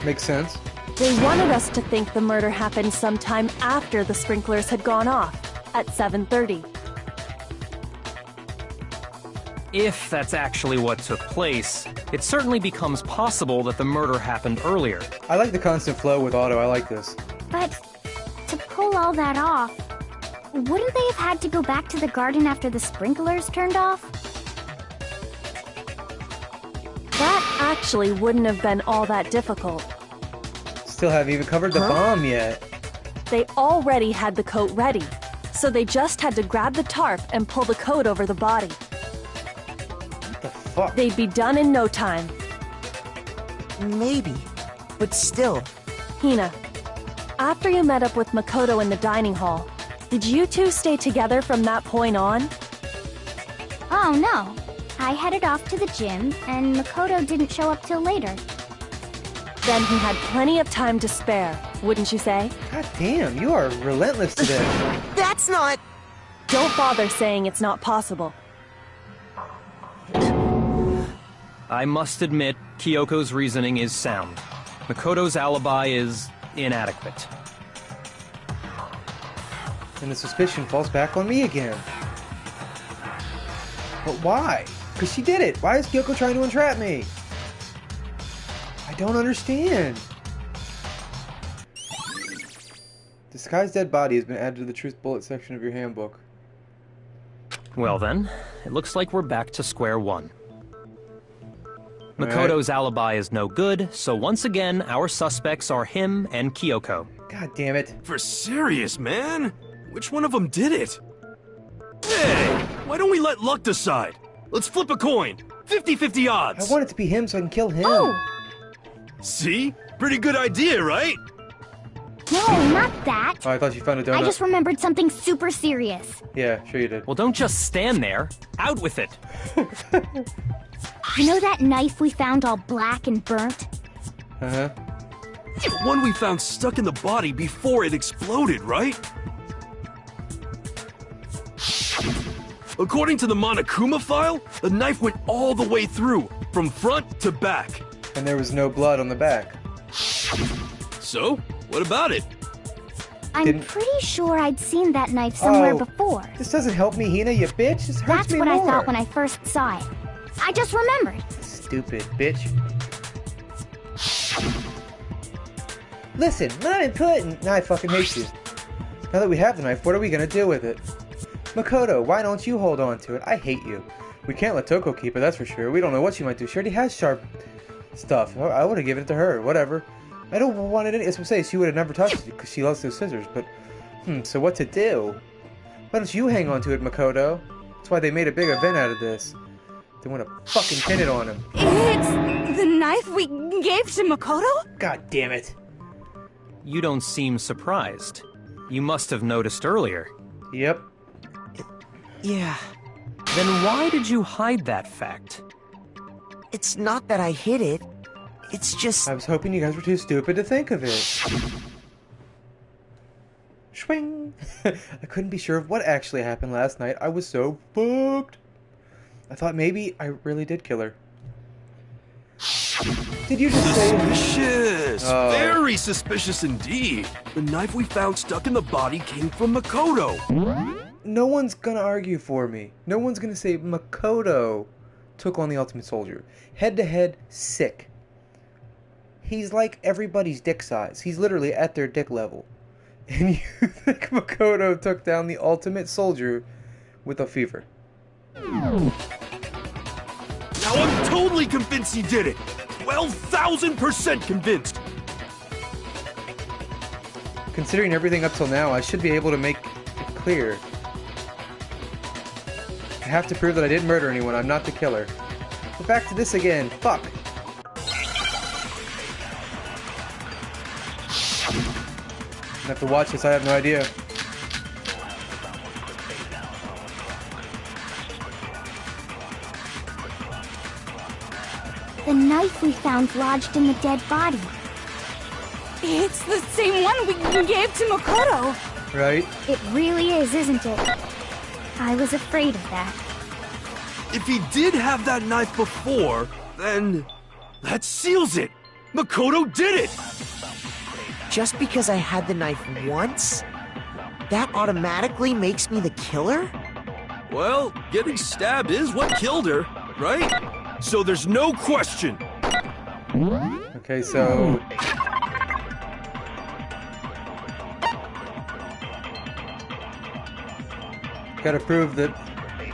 Makes sense. They wanted us to think the murder happened sometime after the sprinklers had gone off, at 7:30. If that's actually what took place, it certainly becomes possible that the murder happened earlier. I like the constant flow with Otto. I like this. But to pull all that off, wouldn't they have had to go back to the garden after the sprinklers turned off? That actually wouldn't have been all that difficult. Still haven't even covered the bomb yet. They already had the coat ready, so they just had to grab the tarp and pull the coat over the body. What the fuck? They'd be done in no time. Maybe, but still. Hina, after you met up with Makoto in the dining hall, did you two stay together from that point on? Oh no. I headed off to the gym, and Makoto didn't show up till later. Then he had plenty of time to spare, wouldn't you say? God damn, you are relentless today. That's not... Don't bother saying it's not possible. I must admit, Kyoko's reasoning is sound. Makoto's alibi is inadequate. And the suspicion falls back on me again. But why? Because she did it. Why is Kyoko trying to entrap me? I don't understand. Disguised dead body has been added to the truth bullet section of your handbook. Well then, it looks like we're back to square one. Makoto's alibi is no good, so once again, our suspects are him and Kyoko. God damn it. For serious, man? Which one of them did it? Hey, why don't we let luck decide? Let's flip a coin. 50-50 odds. I want it to be him so I can kill him. Oh! See? Pretty good idea, right? No, not that. Oh, I thought you found a donut. I just remembered something super serious. Yeah, sure you did. Well, don't just stand there. Out with it. You know that knife we found all black and burnt? Uh-huh. The one we found stuck in the body before it exploded, right? According to the Monokuma file, the knife went all the way through, from front to back. And there was no blood on the back. So, what about it? I'm pretty sure I'd seen that knife somewhere Oh, before. This doesn't help me, Hina, you bitch. This hurts That's me what more. I thought when I first saw it. I just remembered. Stupid bitch. Listen, when I'm important... Nah, I fucking hate you. Now that we have the knife, what are we gonna do with it? Makoto, why don't you hold on to it? I hate you. We can't let Toko keep it, that's for sure. We don't know what she might do. She already has sharp stuff. I would have given it to her. Whatever. I don't want it. As we say, she would have never touched it because she loves those scissors. But, so what to do? Why don't you hang on to it, Makoto? That's why they made a big event out of this. They want to fucking pin it on him. It's the knife we gave to Makoto? God damn it. You don't seem surprised. You must have noticed earlier. Yep. Yeah, Then why did you hide that fact? it's not that I hid it. It's just... I was hoping you guys were too stupid to think of it. Swing! I couldn't be sure of what actually happened last night. I was so fucked. I thought maybe I really did kill her. Did you just say... Suspicious! Oh. Very suspicious indeed. The knife we found stuck in the body came from Makoto. No one's gonna argue for me. No one's gonna say Makoto took on the Ultimate Soldier. Head to head, sick. He's like everybody's dick size. He's literally at their dick level. And you think Makoto took down the Ultimate Soldier with a fever. Now I'm totally convinced he did it. 12,000% convinced. Considering everything up till now, I should be able to make it clear. I have to prove that I didn't murder anyone. I'm not the killer. But back to this again. Fuck. I have to watch this. I have no idea. The knife we found lodged in the dead body. It's the same one we gave to Makoto. Right? It really is, isn't it? I was afraid of that. If he did have that knife before, then that seals it. Makoto did it. Just because I had the knife once, that automatically makes me the killer? Well, getting stabbed is what killed her, right? So there's no question. Okay, so... Gotta prove that...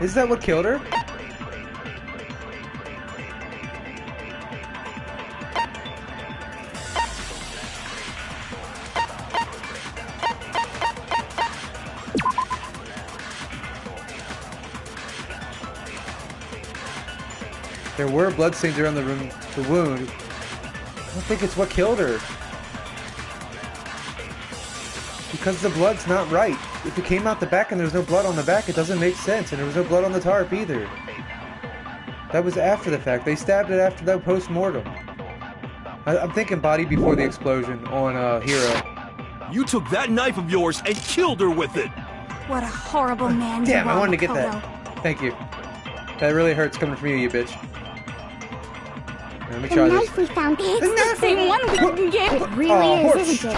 Is that what killed her? There were bloodstains around the wound. I don't think it's what killed her. Because the blood's not right. If it came out the back and there's no blood on the back, it doesn't make sense. And there was no blood on the tarp either. That was after the fact. They stabbed it after that post-mortem. I'm thinking body before the explosion on Hero. You took that knife of yours and killed her with it. What a horrible man Damn, you I are, wanted to get Makoto. that. Thank you. That really hurts coming from you, you bitch. Let me The try this. knife we found. It's the same one we gave. It really Oh, is, isn't it?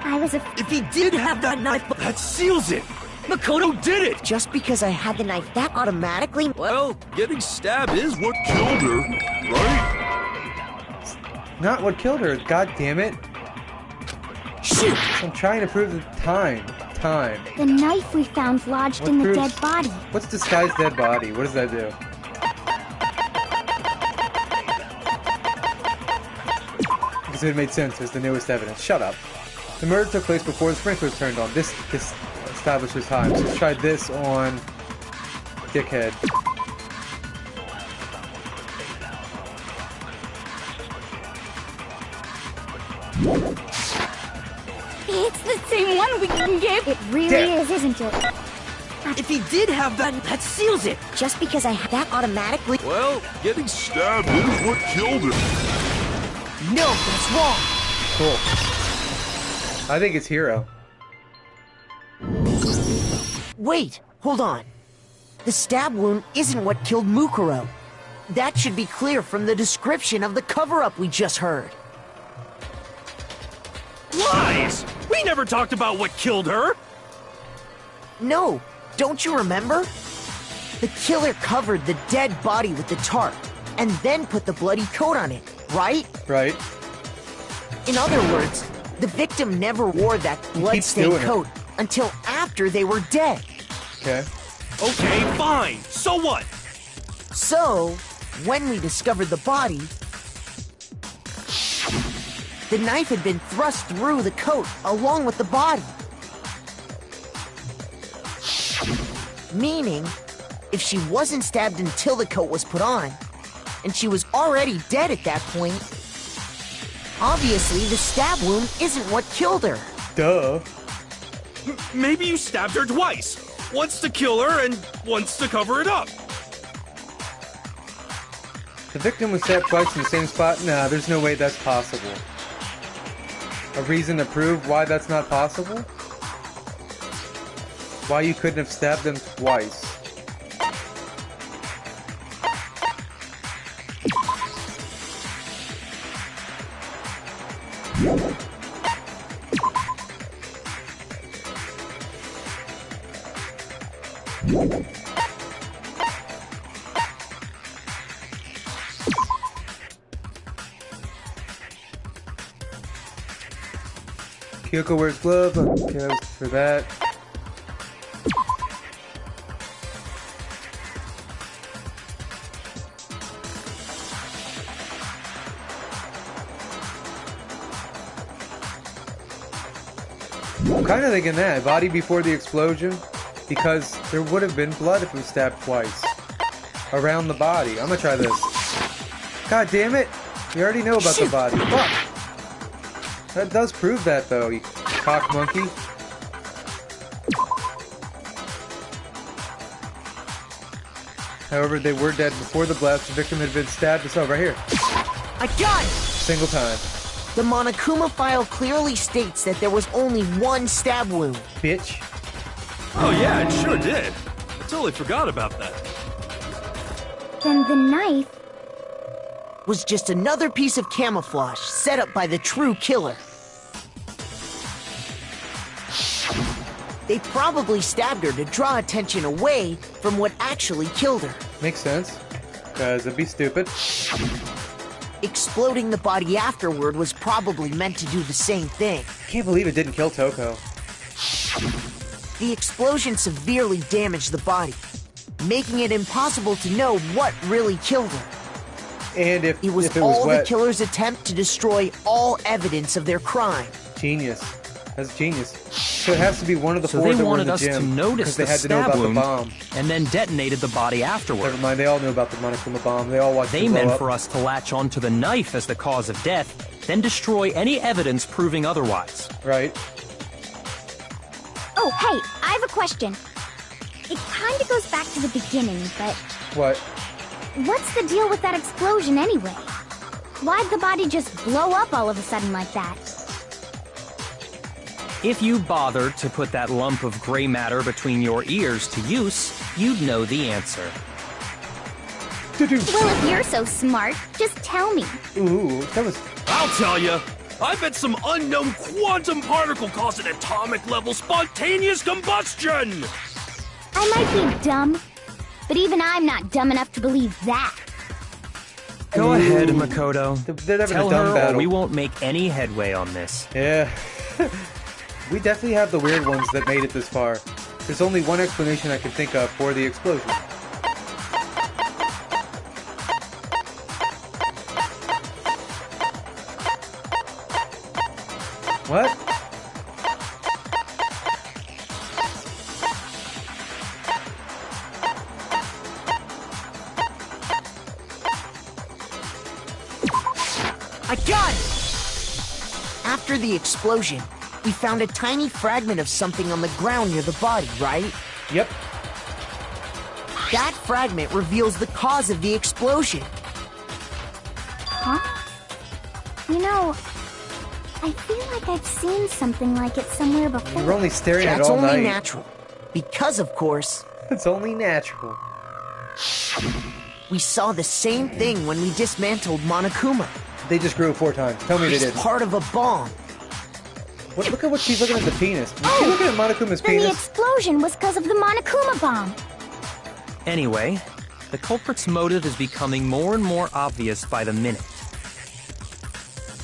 I was If he did have that knife, that seals it. Makoto did it. Just because I had the knife, that automatically... Well, getting stabbed is what killed her, right? Not what killed her, god damn it. Shoot! I'm trying to prove the time. The knife we found lodged What in the proves- dead body. What's disguised dead body? What does that do? Because it made sense as the newest evidence. Shut up. The murder took place before the sprinklers turned on. This establishes time. So let's try this on Dickhead. It's the same one we gave. It really Damn. is, isn't it? If he did have that seals it. Just because I had that automatically. Well, getting stabbed is what killed him. No, that's wrong. Cool. I think it's Hero. Wait, hold on. The stab wound isn't what killed Mukuro. That should be clear from the description of the cover-up we just heard. Lies! We never talked about what killed her! No, don't you remember? The killer covered the dead body with the tarp, and then put the bloody coat on it, right? Right. In other words, the victim never wore that keeps blood-stained doing it. coat until after they were dead. Okay. Okay, fine. So what? So, when we discovered the body, the knife had been thrust through the coat along with the body. Meaning, if she wasn't stabbed until the coat was put on, and she was already dead at that point, obviously the stab wound isn't what killed her. Duh. Maybe you stabbed her twice. Once to kill her and once to cover it up. The victim was stabbed twice in the same spot? Nah, there's no way that's possible. A reason to prove why that's not possible? Why you couldn't have stabbed them twice? Kyoko wears gloves. Okay, that was for that. I'm kind of thinking that. Body before the explosion. Because there would have been blood if it was stabbed twice. Around the body. I'm gonna try this. God damn it! We already know about the body. Fuck! That does prove that, though, you cock monkey. However, they were dead before the blast. The victim had been stabbed. It's over right here. I got it! Single time. The Monokuma file clearly states that there was only one stab wound. Bitch. Oh yeah, it sure did. I totally forgot about that. Then the knife... Was just another piece of camouflage set up by the true killer. They probably stabbed her to draw attention away from what actually killed her. Makes sense. Because it'd be stupid. Exploding the body afterward was probably meant to do the same thing. Can't believe it didn't kill Toko. The explosion severely damaged the body, making it impossible to know what really killed her. And if It was if it all was wet, the killer's attempt to destroy all evidence of their crime. genius. That's genius. So it has to be one of the So four they that were wanted in the us gym. to notice 'cause they the had to know stab about wound the bomb. and then detonated the body afterward. Never mind, they all knew about the Monokuma bomb. They all watched They it blow meant up. for us to latch onto the knife as the cause of death, then destroy any evidence proving otherwise. Right? Oh, hey, I have a question. It kind of goes back to the beginning, but What? what's the deal with that explosion anyway? Why'd the body just blow up all of a sudden like that? If you bothered to put that lump of gray matter between your ears to use, you'd know the answer. Well, if you're so smart, just tell me. Ooh, that was... I'll tell you. I bet some unknown quantum particle caused an atomic level spontaneous combustion! I might be dumb, but even I'm not dumb enough to believe that. Go ahead, Makoto. They're having Tell a dumb her or battle. we won't make any headway on this. Yeah. We definitely have the weird ones that made it this far. There's only one explanation I can think of for the explosion. What? I got it! After the explosion, we found a tiny fragment of something on the ground near the body, right? Yep. That fragment reveals the cause of the explosion. Huh? You know, I feel like I've seen something like it somewhere before. We're only staring at it That's all only night. natural. Because, of course, It's only natural. we saw the same thing when we dismantled Monokuma. They just grew 4 times. Tell me they It's did. part of a bomb. What, look at what she's looking at the penis. Is she looking at Monokuma's Then the penis? explosion was because of the Monokuma bomb. Anyway, the culprit's motive is becoming more and more obvious by the minute.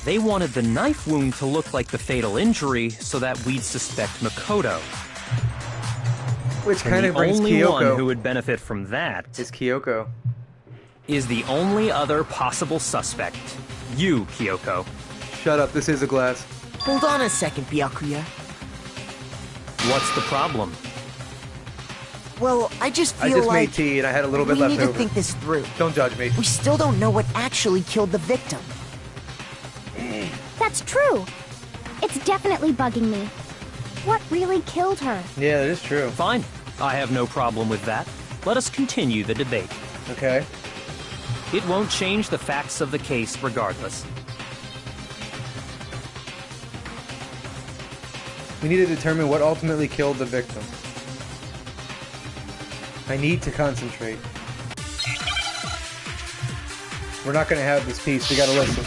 They wanted the knife wound to look like the fatal injury so that we'd suspect Makoto. Which And kind the of brings only one who Kyoko. would benefit from that Is Kyoko. is the only other possible suspect. You, Kyoko. Shut up, this is a glass. Hold on a second, Byakuya. What's the problem? Well, I just I feel just like made tea and I had a little bit we left need to over. think this through. Don't judge me. We still don't know what actually killed the victim. That's true. It's definitely bugging me. What really killed her? Yeah, that is true. Fine. I have no problem with that. Let us continue the debate. Okay. It won't change the facts of the case regardless. We need to determine what ultimately killed the victim. I need to concentrate. We're not gonna have this piece, we gotta listen.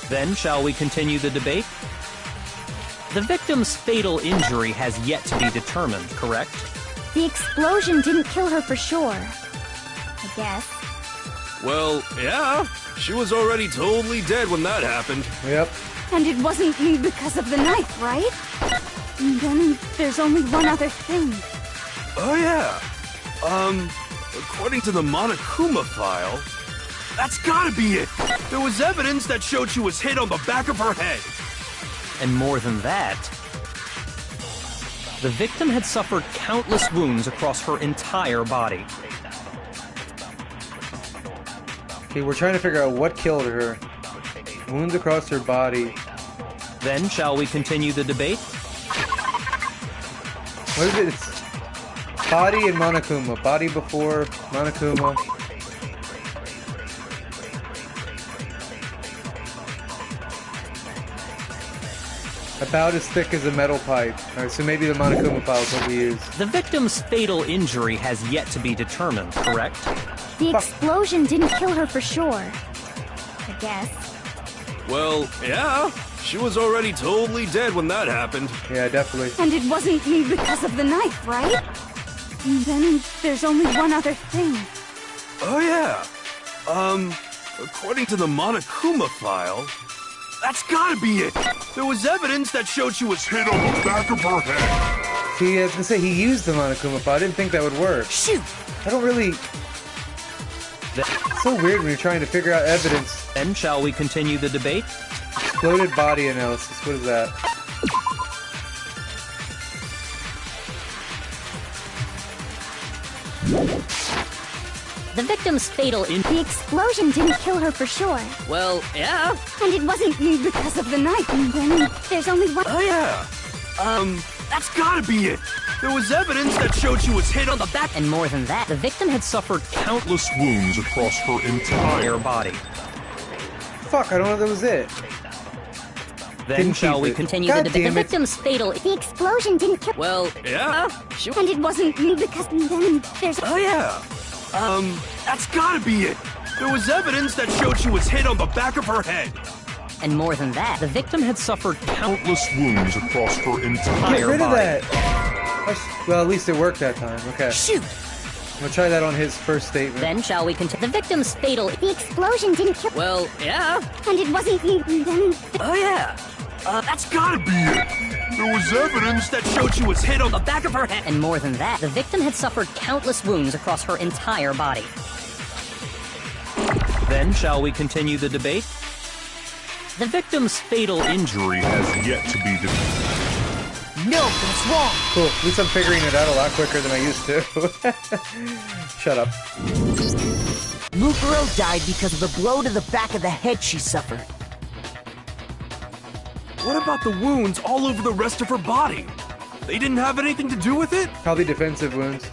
Then, shall we continue the debate? The victim's fatal injury has yet to be determined, correct? The explosion didn't kill her for sure. I guess. Well, yeah. She was already totally dead when that happened. Yep. And it wasn't because of the knife, right? And then there's only one other thing. Oh, yeah. According to the Monokuma file, that's gotta be it. There was evidence that showed she was hit on the back of her head. And more than that, the victim had suffered countless wounds across her entire body. Okay, we're trying to figure out what killed her. Wounds across her body. Then, shall we continue the debate? What is it? It's body and Monokuma. Body before Monokuma. About as thick as a metal pipe. Alright, so maybe the Monokuma file is what we use. The victim's fatal injury has yet to be determined, correct? The explosion didn't kill her for sure. I guess. Well, yeah. She was already totally dead when that happened. Yeah, definitely. And it wasn't because of the knife, right? And then there's only one other thing. Oh, yeah. According to the Monokuma file, that's gotta be it. There was evidence that showed she was hit on the back of her head. See, I was gonna say he used the Monokuma file. I didn't think that would work. Shoot! I don't really... It's so weird when you're trying to figure out evidence. Then, shall we continue the debate? Exploded body analysis. What is that? The victim's fatal The explosion didn't kill her for sure. Well, yeah. And it wasn't because of the knife. And then there's only one. Oh, yeah. That's gotta be it. There was evidence that showed she was hit on the back. And more than that, the victim had Suffered countless wounds across her entire body. Fuck, I don't know if that was it. Then, Didn't shall keep we it. continue God the debate? damn the it. victim's fatal. The explosion didn't kill. Well, Yeah. And it wasn't because then there's. Oh, yeah. That's gotta be it. There was evidence that showed she was hit on the back of her head. and more than that, The victim had suffered countless wounds across her entire Get rid of body. that. Well, at least it worked that time. Okay. Shoot! I'm gonna try that on his first statement. then shall we continue? The victim's fatal. The explosion didn't kill. Well, yeah. And it wasn't then. Oh, yeah. That's gotta be it. There was evidence that showed she was hit on the back of her head. And more than that, the victim had suffered countless wounds across her entire body. Then, shall we continue the debate? The victim's fatal injury has yet to be determined. No, that's wrong. Cool. At least I'm figuring it out a lot quicker than I used to. Shut up. Mukuro died because of the blow to the back of the head she suffered. What about the wounds all over the rest of her body? They didn't have anything to do with it? Probably defensive wounds.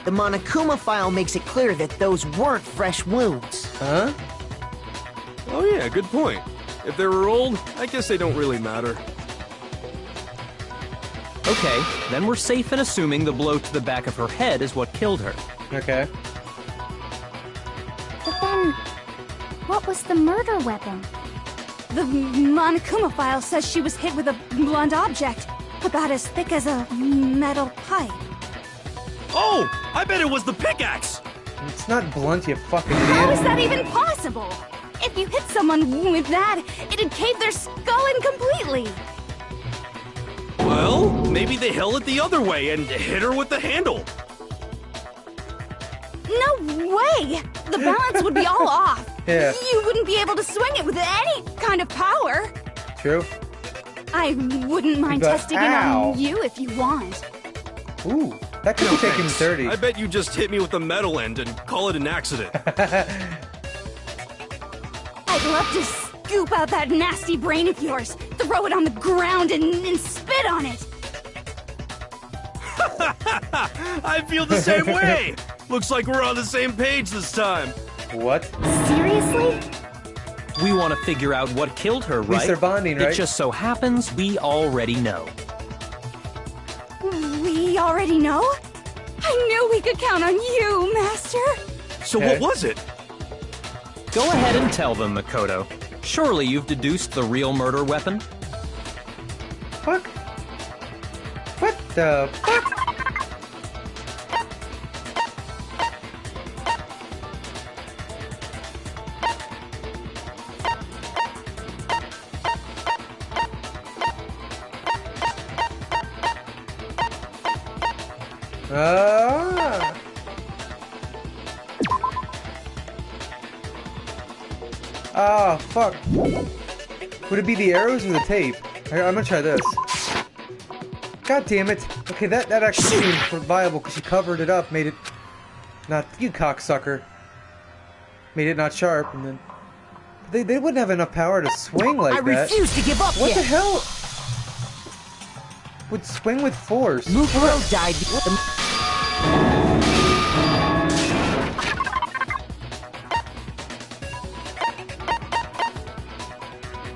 The Monokuma file makes it clear that those weren't fresh wounds. Huh? Oh yeah, good point. If they were old, I guess they don't really matter. Okay, then we're safe in assuming the blow to the back of her head is what killed her. Okay. But then, what was the murder weapon? The Monokuma file says she was hit with a blunt object, about as thick as a metal pipe. Oh! I bet it was the pickaxe! It's not blunt, you fucking How is idiot. that even possible? If you hit someone with that, it'd cave their skull in completely. Well, maybe they held it the other way and hit her with the handle. No way! The balance would be all off. Yeah. You wouldn't be able to swing it with any kind of power. True. I wouldn't mind But testing it ow. on you if you want. Ooh, that could have taken 30. I bet you just hit me with the metal end and call it an accident. I'd love to scoop out that nasty brain of yours, throw it on the ground, and spit on it. I feel the same way! Looks like we're on the same page this time. What? Seriously? We want to figure out what killed her, At least right? they're bonding, It right? just so happens we already know. We already know? I knew we could count on you, Master. So Okay. what was it? Go ahead and tell them, Makoto. Surely you've deduced the real murder weapon? Fuck? What the fuck? Ah. Ah, fuck. Would it be the arrows or the tape? I'm gonna try this. God damn it. Okay, that actually seemed viable because she covered it up, made it not, you cocksucker. Made it not sharp, and then they wouldn't have enough power to swing like I that. refuse to give up What yet. the hell? Would swing with force. Mukuro died because the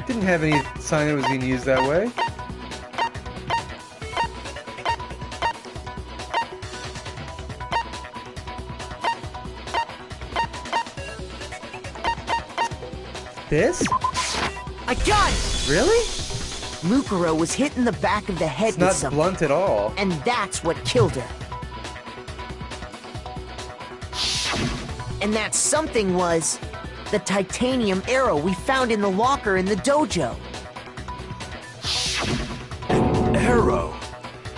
Didn't have any sign it was being used that way. This? I got it! Really? Mukuro was hit in the back of the head It's with not something, blunt at all. and that's what killed her. And that something was the titanium arrow we found in the locker in the dojo. Arrow.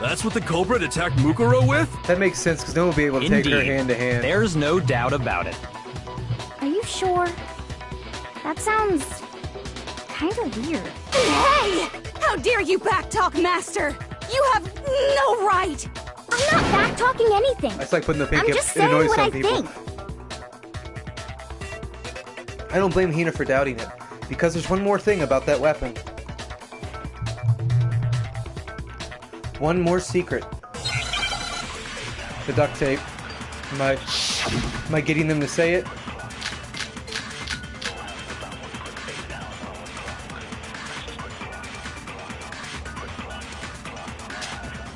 That's what the culprit attacked Mukuro with? That makes sense because no one will be able to take her Indeed. hand to hand. There's no doubt about it. Are you sure? That sounds kind of weird. Hey! How dare you backtalk, Master? You have no right! I'm not back-talking anything. It's like putting the pink I'm up. just It saying annoys what I some people. think. I don't blame Hina for doubting it, because there's one more thing about that weapon. One more secret. The duct tape. Am I getting them to say it?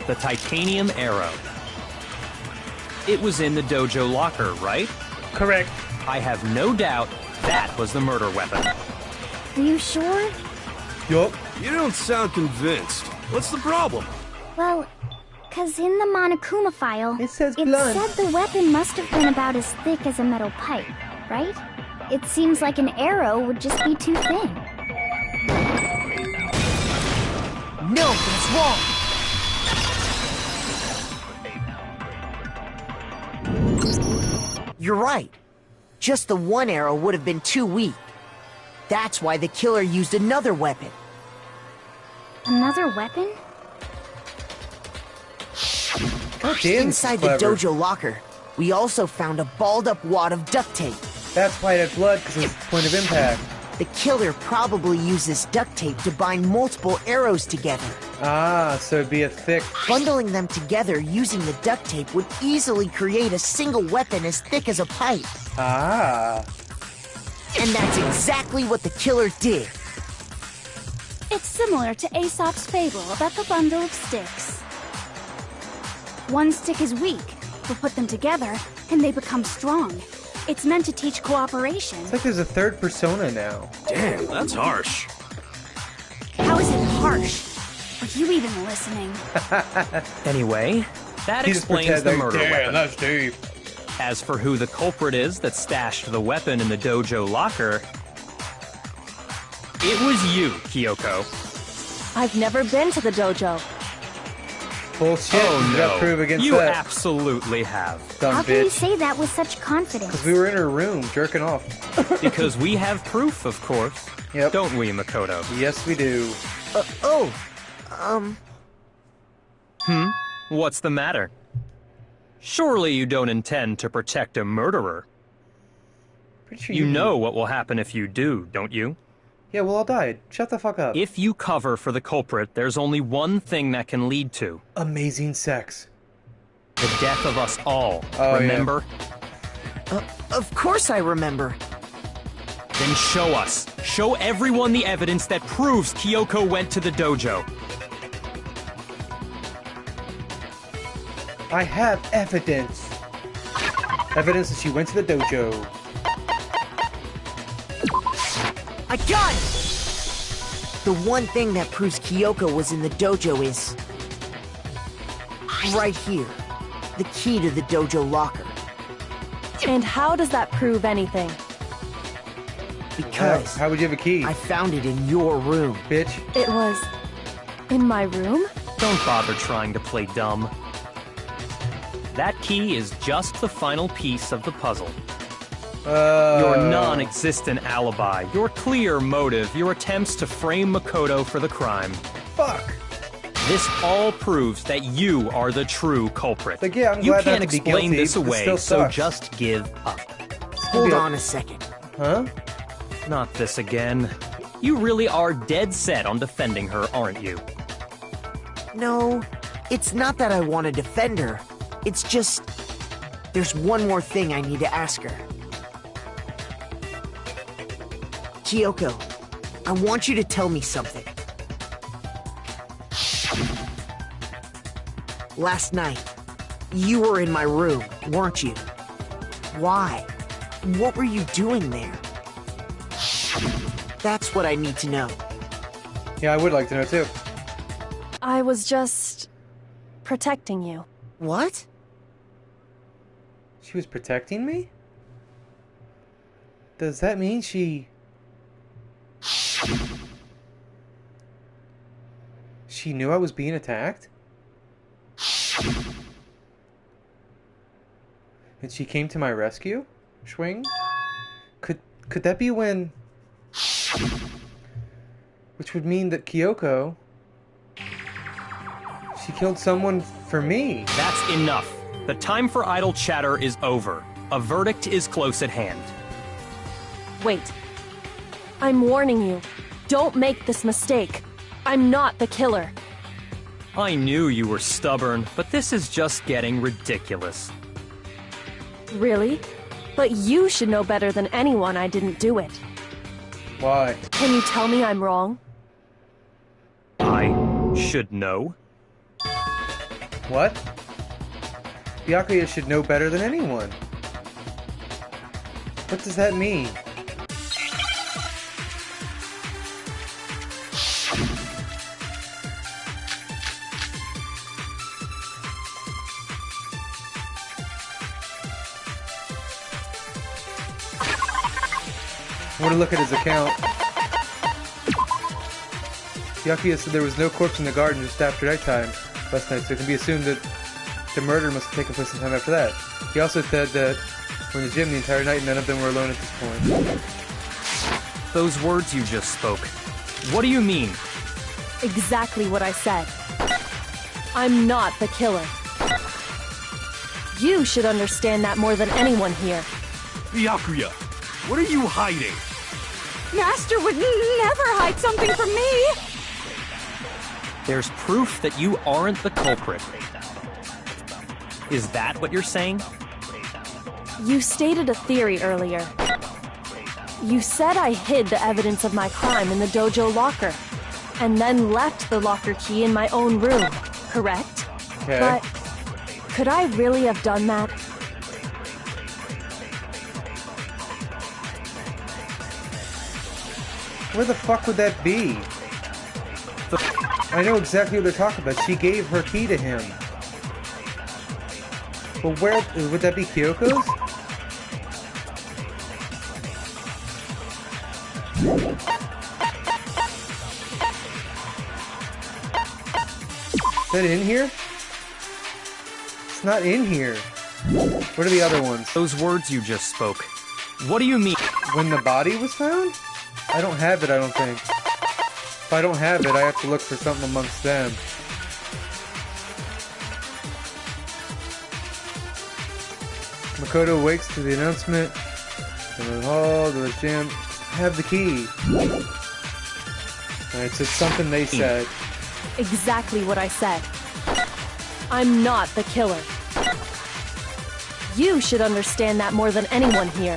The titanium arrow. It was in the dojo locker, right? Correct. I have no doubt that was the murder weapon. Are you sure? Yup. You don't sound convinced. What's the problem? Well, cause in the Monokuma file, It says blunt. said the weapon must have been about as thick as a metal pipe, right? It seems like an arrow would just be too thin. No, that's wrong. You're right. Just the one arrow would have been too weak. That's why the killer used another weapon. Another weapon? God damn, Inside the clever. dojo locker, we also found a balled-up wad of duct tape. That's why it had blood, because of its point of impact. The killer probably used this duct tape to bind multiple arrows together. Ah, so it'd be a thick... Bundling them together using the duct tape would easily create a single weapon as thick as a pipe. Ah. And that's exactly what the killer did. It's similar to Aesop's fable about the bundle of sticks. One stick is weak, but put them together, and they become strong. It's meant to teach cooperation. It's like there's a third persona now. Damn, that's harsh. How is it harsh? Are you even listening? Anyway, that He just explains pretends the like, murder damn, weapon. that's deep. As for who the culprit is that stashed the weapon in the dojo locker, it was you, Kyoko. I've never been to the dojo. Bullshit. Oh You got proof no, against you that. absolutely have. Dumb How can you bitch. say that with such confidence? Because we were in her room, jerking off. Because we have proof, of course. Yep. Don't we, Makoto? Yes, we do. What's the matter? Surely you don't intend to protect a murderer. Pretty sure You do. know what will happen if you do, don't you? Yeah, we'll all die. Shut the fuck up. If you cover for the culprit, there's only one thing that can lead to Amazing sex. the death of us all. Oh, yeah. Remember? Of course I remember. Then show us. Show everyone the evidence that proves Kyoko went to the dojo. I have evidence. Evidence that she went to the dojo. I got it! The one thing that proves Kyoko was in the dojo is... right here. The key to the dojo locker. And how does that prove anything? Because How would you have a key? I found it in your room. Bitch. It was in my room? Don't bother trying to play dumb. That key is just the final piece of the puzzle. Your non-existent alibi, your clear motive, your attempts to frame Makoto for the crime. Fuck. This all proves that you are the true culprit. Like, yeah, I'm you glad not can't to be explain guilty, this but it away, still so sucks. just give up. Hold on a second. Huh? Not this again. You really are dead set on defending her, aren't you? No, it's not that I want to defend her. It's just... there's one more thing I need to ask her. Kyoko, I want you to tell me something. Last night, you were in my room, weren't you? Why? What were you doing there? That's what I need to know. Yeah, I would like to know too. I was just protecting you. What? She was protecting me? Does that mean she... She knew I was being attacked? And she came to my rescue? Schwing? Could that be when... Which would mean that Kyoko... She killed someone for me. That's enough. The time for idle chatter is over. A verdict is close at hand. Wait. I'm warning you. Don't make this mistake. I'm not the killer. I knew you were stubborn, but this is just getting ridiculous. Really? But you should know better than anyone I didn't do it. Why? Can you tell me I'm wrong? I should know. What? Byakuya should know better than anyone. What does that mean? I want to look at his account. Byakuya said there was no corpse in the garden just after nighttime last night, so it can be assumed that the murder must have taken place sometime after that. He also said that we're in the gym the entire night and none of them were alone at this point. Those words you just spoke. What do you mean? Exactly what I said. I'm not the killer. You should understand that more than anyone here. Byakuya, what are you hiding? Master would never hide something from me! There's proof that you aren't the culprit. Is that what you're saying? You stated a theory earlier. You said I hid the evidence of my crime in the dojo locker, and then left the locker key in my own room, correct? Okay. But could I really have done that? Where the fuck would that be? I know exactly what they're talking about. She gave her key to him. But where would that be? Kyoko's? Is that in here? It's not in here. What are the other ones? Those words you just spoke. What do you mean? When the body was found? I don't have it, I don't think. If I don't have it, I have to look for something amongst them. Makoto awakes to the announcement. In the hall, to the gym. I have the key. Alright, so it's something they said. Exactly what I said. I'm not the killer. You should understand that more than anyone here.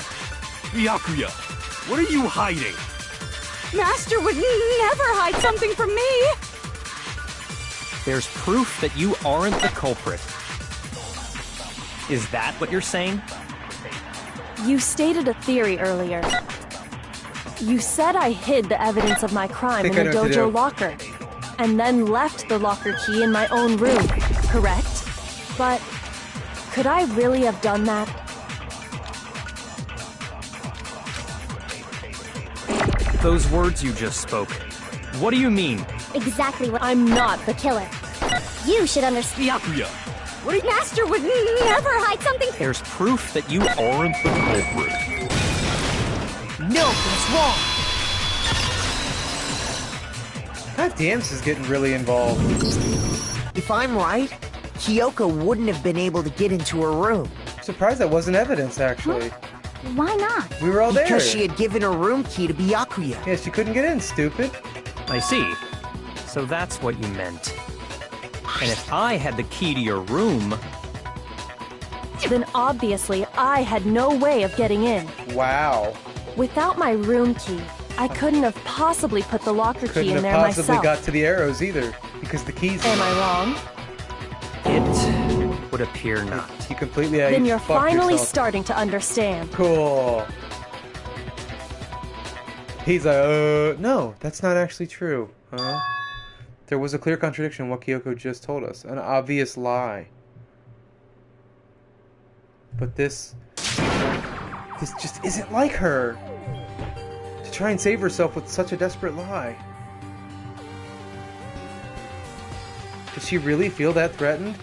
Byakuya, what are you hiding? Master would never hide something from me! There's proof that you aren't the culprit. Is that what you're saying? You stated a theory earlier. You said I hid the evidence of my crime in the dojo locker, and then left the locker key in my own room, correct? But could I really have done that? Those words you just spoke. What do you mean? Exactly what I'm not the killer. you should understand. Byakuya, what are you... Master would never hide something. There's proof that you aren't the culprit. No, that's wrong. God damn, this is getting really involved. If I'm right, Kyoko wouldn't have been able to get into her room. I'm surprised that wasn't evidence, actually. Why not? We were all there. Because she had given her room key to Byakuya. Yeah, she couldn't get in, stupid. I see. So that's what you meant. And if I had the key to your room... Then obviously I had no way of getting in. Wow. Without my room key, I couldn't have possibly put the locker key Couldn't in have there possibly myself. got to the arrows either, because the key's in Am there. I wrong? It would appear not. You completely Then you you're fucked finally yourself. starting to understand. Cool. He's like, no, that's not actually true. Huh? There was a clear contradiction in what Kyoko just told us. An obvious lie. But this just isn't like her. To try and save herself with such a desperate lie. Does she really feel that threatened?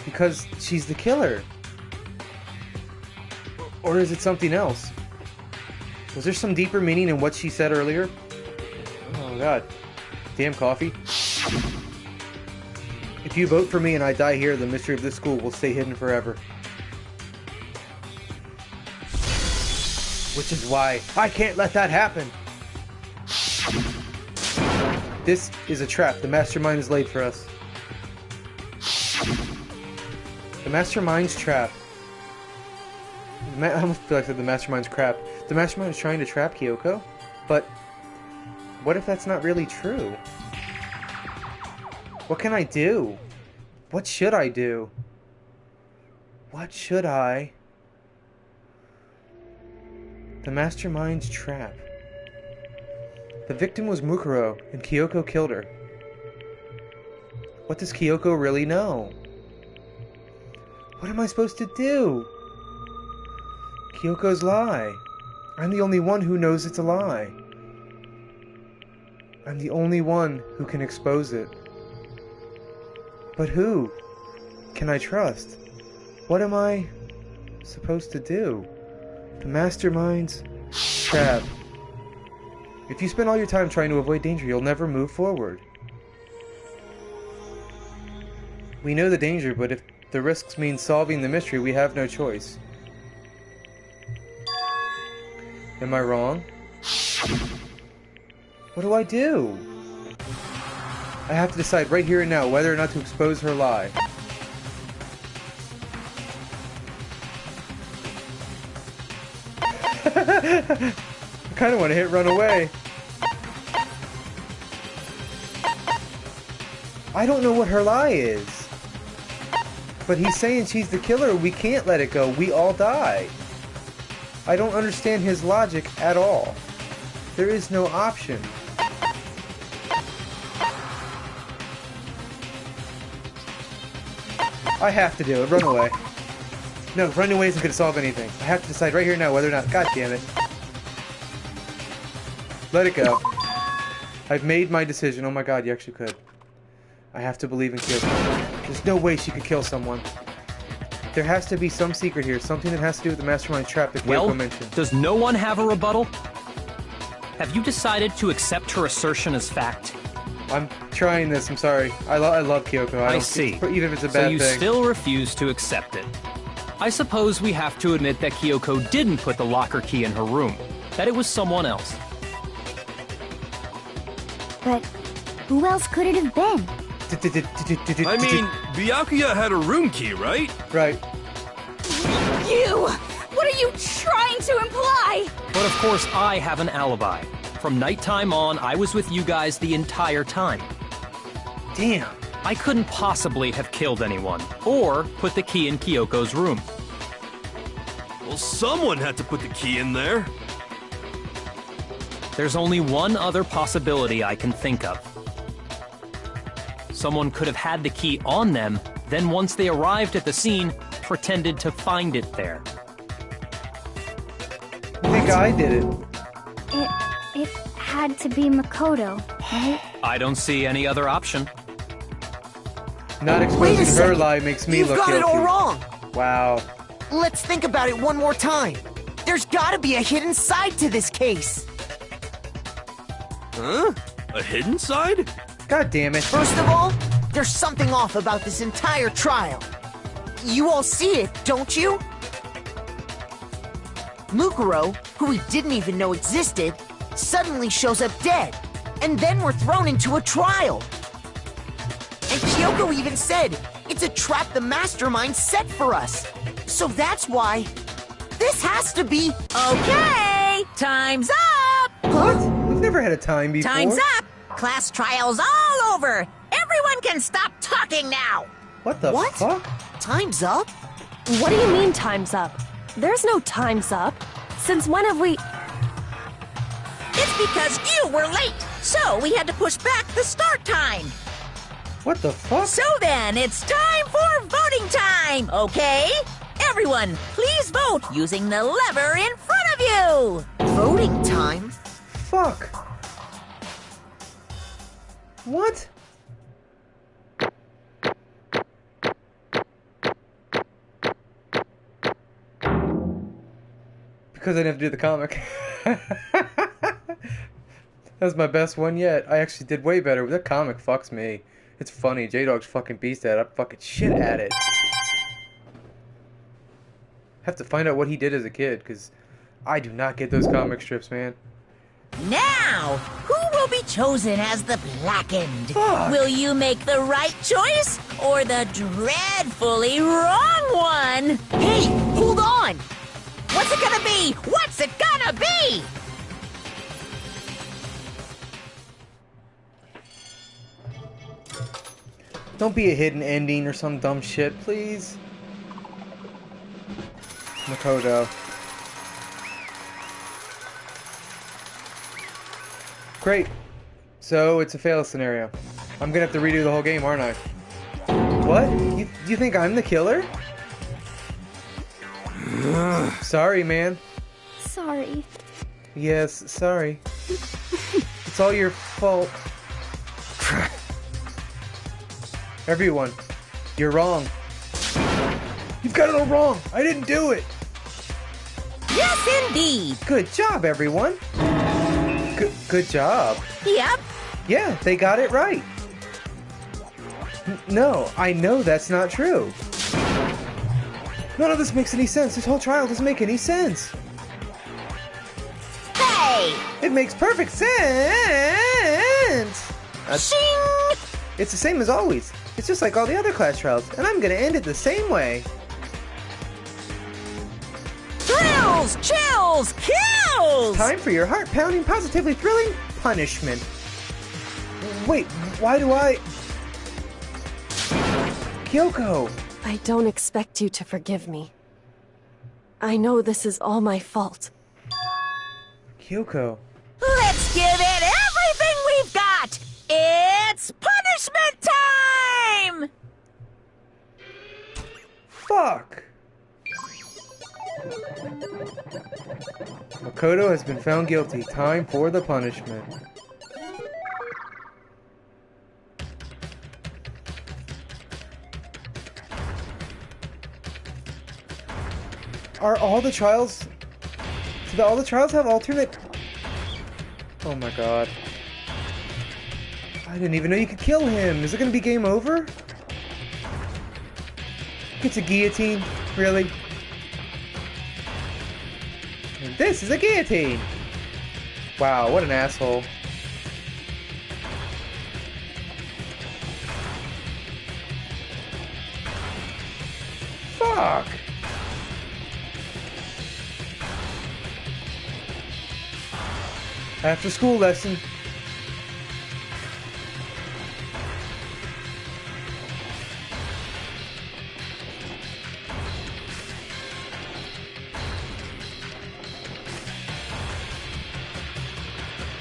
Because she's the killer. Or is it something else? Was there some deeper meaning in what she said earlier? Oh god. Damn coffee. If you vote for me and I die here, the mystery of this school will stay hidden forever. Which is why I can't let that happen. This is a trap. The mastermind is laid for us. The mastermind's trap. I almost feel like I said the mastermind's crap. The mastermind is trying to trap Kyoko, but what if that's not really true? What can I do? What should I do? What should I? The mastermind's trap. The victim was Mukuro, and Kyoko killed her. What does Kyoko really know? What am I supposed to do? Kyoko's lie. I'm the only one who knows it's a lie. I'm the only one who can expose it. But who can I trust? What am I supposed to do? The mastermind's trap. If you spend all your time trying to avoid danger, you'll never move forward. We know the danger, but if The risks mean solving the mystery. We have no choice. Am I wrong? What do I do? I have to decide right here and now whether or not to expose her lie. I kind of want to hit run away. I don't know what her lie is. But he's saying she's the killer. We can't let it go. We all die. I don't understand his logic at all. There is no option. I have to do it. Run away. No, running away isn't going to solve anything. I have to decide right here now whether or not... God damn it. Let it go. I've made my decision. Oh my god, you actually could. I have to believe in Kyoko. There's no way she could kill someone. There has to be some secret here. Something that has to do with the mastermind trap that Kyoko mentioned. Does no one have a rebuttal? Have you decided to accept her assertion as fact? I'm trying this. I'm sorry. I love Kyoko. I see. Even if it's a bad thing. So you thing. still refuse to accept it. I suppose we have to admit that Kyoko didn't put the locker key in her room. That it was someone else. But who else could it have been? I mean, Byakuya had a room key, right? Right. You! What are you trying to imply? But of course, I have an alibi. From nighttime on, I was with you guys the entire time. Damn. I couldn't possibly have killed anyone, or put the key in Kyoko's room. Well, someone had to put the key in there. There's only one other possibility I can think of. Someone could have had the key on them, then once they arrived at the scene, pretended to find it there. I think I did it. It had to be Makoto, right? I don't see any other option. Not exposing her lie makes me look guilty. You've got it all wrong. Wow. Let's think about it one more time. There's gotta be a hidden side to this case. Huh? A hidden side? God damn it. First of all, there's something off about this entire trial. You all see it, don't you? Mukuro, who we didn't even know existed, suddenly shows up dead, and then we're thrown into a trial. And Kyoko even said, it's a trap the mastermind set for us. So that's why this has to be... Okay, time's up! What? We've never had a time before. Time's up! Class trial's all over! Everyone can stop talking now! What the fuck? Time's up? What do you mean time's up? There's no time's up. Since when have we... It's because you were late, so we had to push back the start time. What the fuck? So then, it's time for voting time, okay? Everyone, please vote using the lever in front of you! Voting time? Fuck. What? Because I didn't have to do the comic. That was my best one yet. I actually did way better. That comic fucks me. It's funny. J-Dog's fucking beast at it. I'm fucking shit at it. Have to find out what he did as a kid, because I do not get those comic strips, man. Now, who will be chosen as the Blackened? Fuck. Will you make the right choice or the dreadfully wrong one? Hey, hold on! What's it gonna be? What's it gonna be? Don't be a hidden ending or some dumb shit, please. Makoto. Great. So, it's a fail scenario. I'm gonna have to redo the whole game, aren't I? What? You think I'm the killer? Sorry, man. Sorry. Yes, sorry. It's all your fault. Everyone, you're wrong. You've got it all wrong. I didn't do it. Yes, indeed. Good job, everyone. Good job. Yep. Yeah, they got it right. No, I know that's not true. None of this makes any sense. This whole trial doesn't make any sense. Hey! It makes perfect sense! Shing! It's the same as always. It's just like all the other class trials, and I'm gonna end it the same way. Thrills! Chills! Kills! Time for your heart-pounding, positively thrilling punishment. Wait, why do I... Kyoko! I don't expect you to forgive me. I know this is all my fault. Kyoko. Let's give it everything we've got! It's punishment time! Fuck! Makoto has been found guilty. Time for the punishment. Are all the trials... Do all the trials have alternate... Oh my god. I didn't even know you could kill him. Is it gonna be game over? It's a guillotine? Really? And this is a guillotine! Wow, what an asshole. Fuck! After school lesson.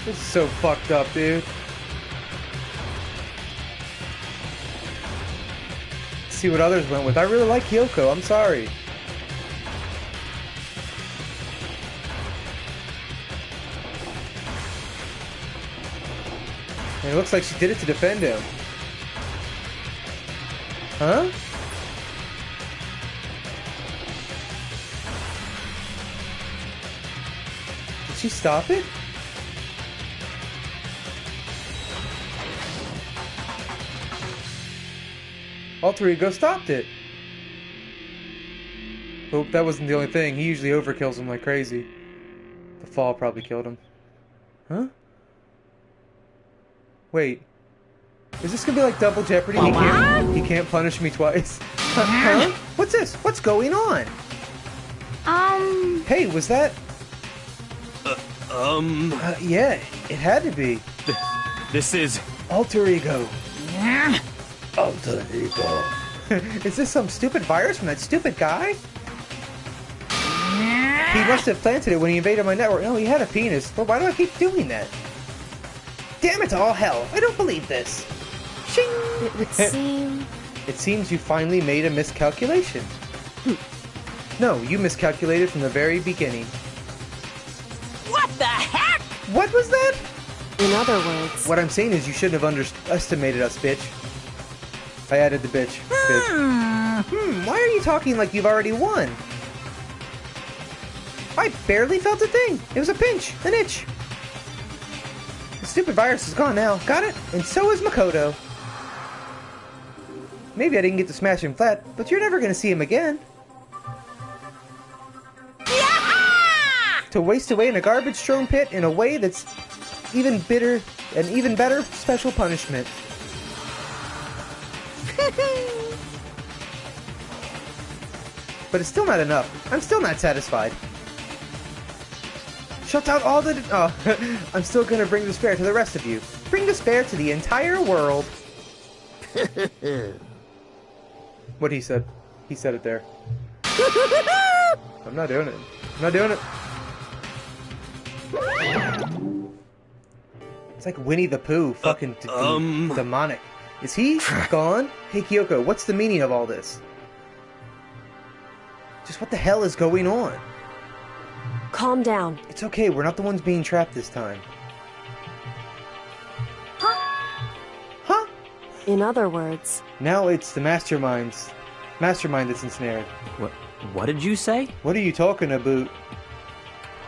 This is so fucked up, dude. See what others went with. I really like Kyoko, I'm sorry. And it looks like she did it to defend him. Huh? Did she stop it? Alter Ego stopped it. Hope that wasn't the only thing. He usually overkills him like crazy. The fall probably killed him. Huh? Wait. Is this gonna be like Double Jeopardy? He can't punish me twice. Huh? What's this? What's going on? Hey, was that... yeah, it had to be. This is... Alter Ego. Alter Ego. Is this some stupid virus from that stupid guy? He must have planted it when he invaded my network. No, he had a penis. Well, why do I keep doing that? Damn it to all hell. I don't believe this. Shing! It would seem... It seems you finally made a miscalculation. No, you miscalculated from the very beginning. What the heck? What was that? In other words... What I'm saying is you shouldn't have underestimated us, bitch. I added the bitch. Why are you talking like you've already won? I barely felt a thing. It was a pinch, an itch. The stupid virus is gone now. Got it? And so is Makoto. Maybe I didn't get to smash him flat, but you're never gonna see him again. Yeah! To waste away in a garbage-strewn pit in a way that's even bitter, an even better special punishment. But it's still not enough. I'm still not satisfied. Shut out all the... Oh, I'm still gonna bring despair to the rest of you. Bring despair to the entire world. What he said. He said it there. I'm not doing it. I'm not doing it. It's like Winnie the Pooh, fucking demonic. Is he gone? Hey Kyoko, what's the meaning of all this? Just what the hell is going on? Calm down. It's okay, we're not the ones being trapped this time. Huh? In other words... Now it's the mastermind that's ensnared. What did you say? What are you talking about?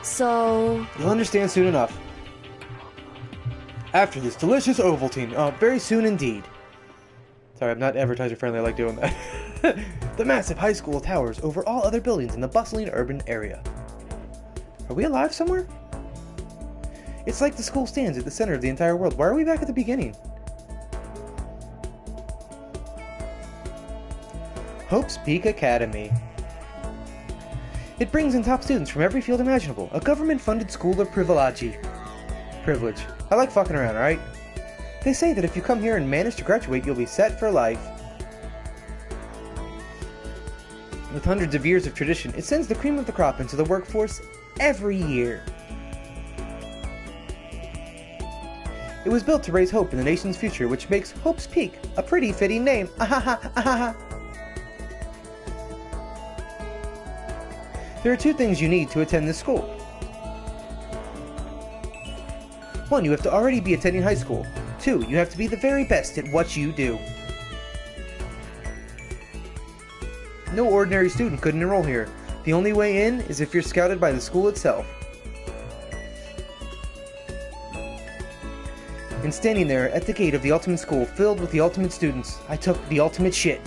So... You'll understand soon enough. After this delicious Ovaltine. Very soon indeed. Sorry, I'm not advertiser friendly, I like doing that. The massive high school towers over all other buildings in the bustling urban area. Are we alive somewhere? It's like the school stands at the center of the entire world. Why are we back at the beginning? Hope's Peak Academy. It brings in top students from every field imaginable. A government-funded school of privilege. I like fucking around, alright? They say that if you come here and manage to graduate, you'll be set for life. With hundreds of years of tradition, it sends the cream of the crop into the workforce every year. It was built to raise hope in the nation's future, which makes Hope's Peak a pretty fitting name. There are two things you need to attend this school. One, you have to already be attending high school. Two, you have to be the very best at what you do. No ordinary student could enroll here. The only way in is if you're scouted by the school itself. And standing there at the gate of the ultimate school filled with the ultimate students, I took the ultimate shit.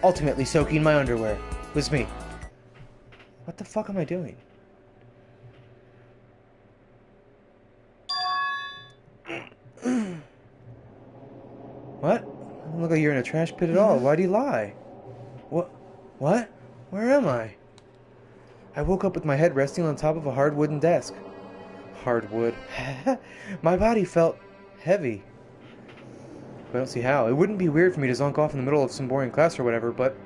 Ultimately soaking my underwear. Was me. What the fuck am I doing? What? I don't look like you're in a trash pit at all. Why'd he lie? What? Where am I? I woke up with my head resting on top of a hard wooden desk. Hardwood. My body felt heavy. I don't see how. It wouldn't be weird for me to zonk off in the middle of some boring class or whatever, but...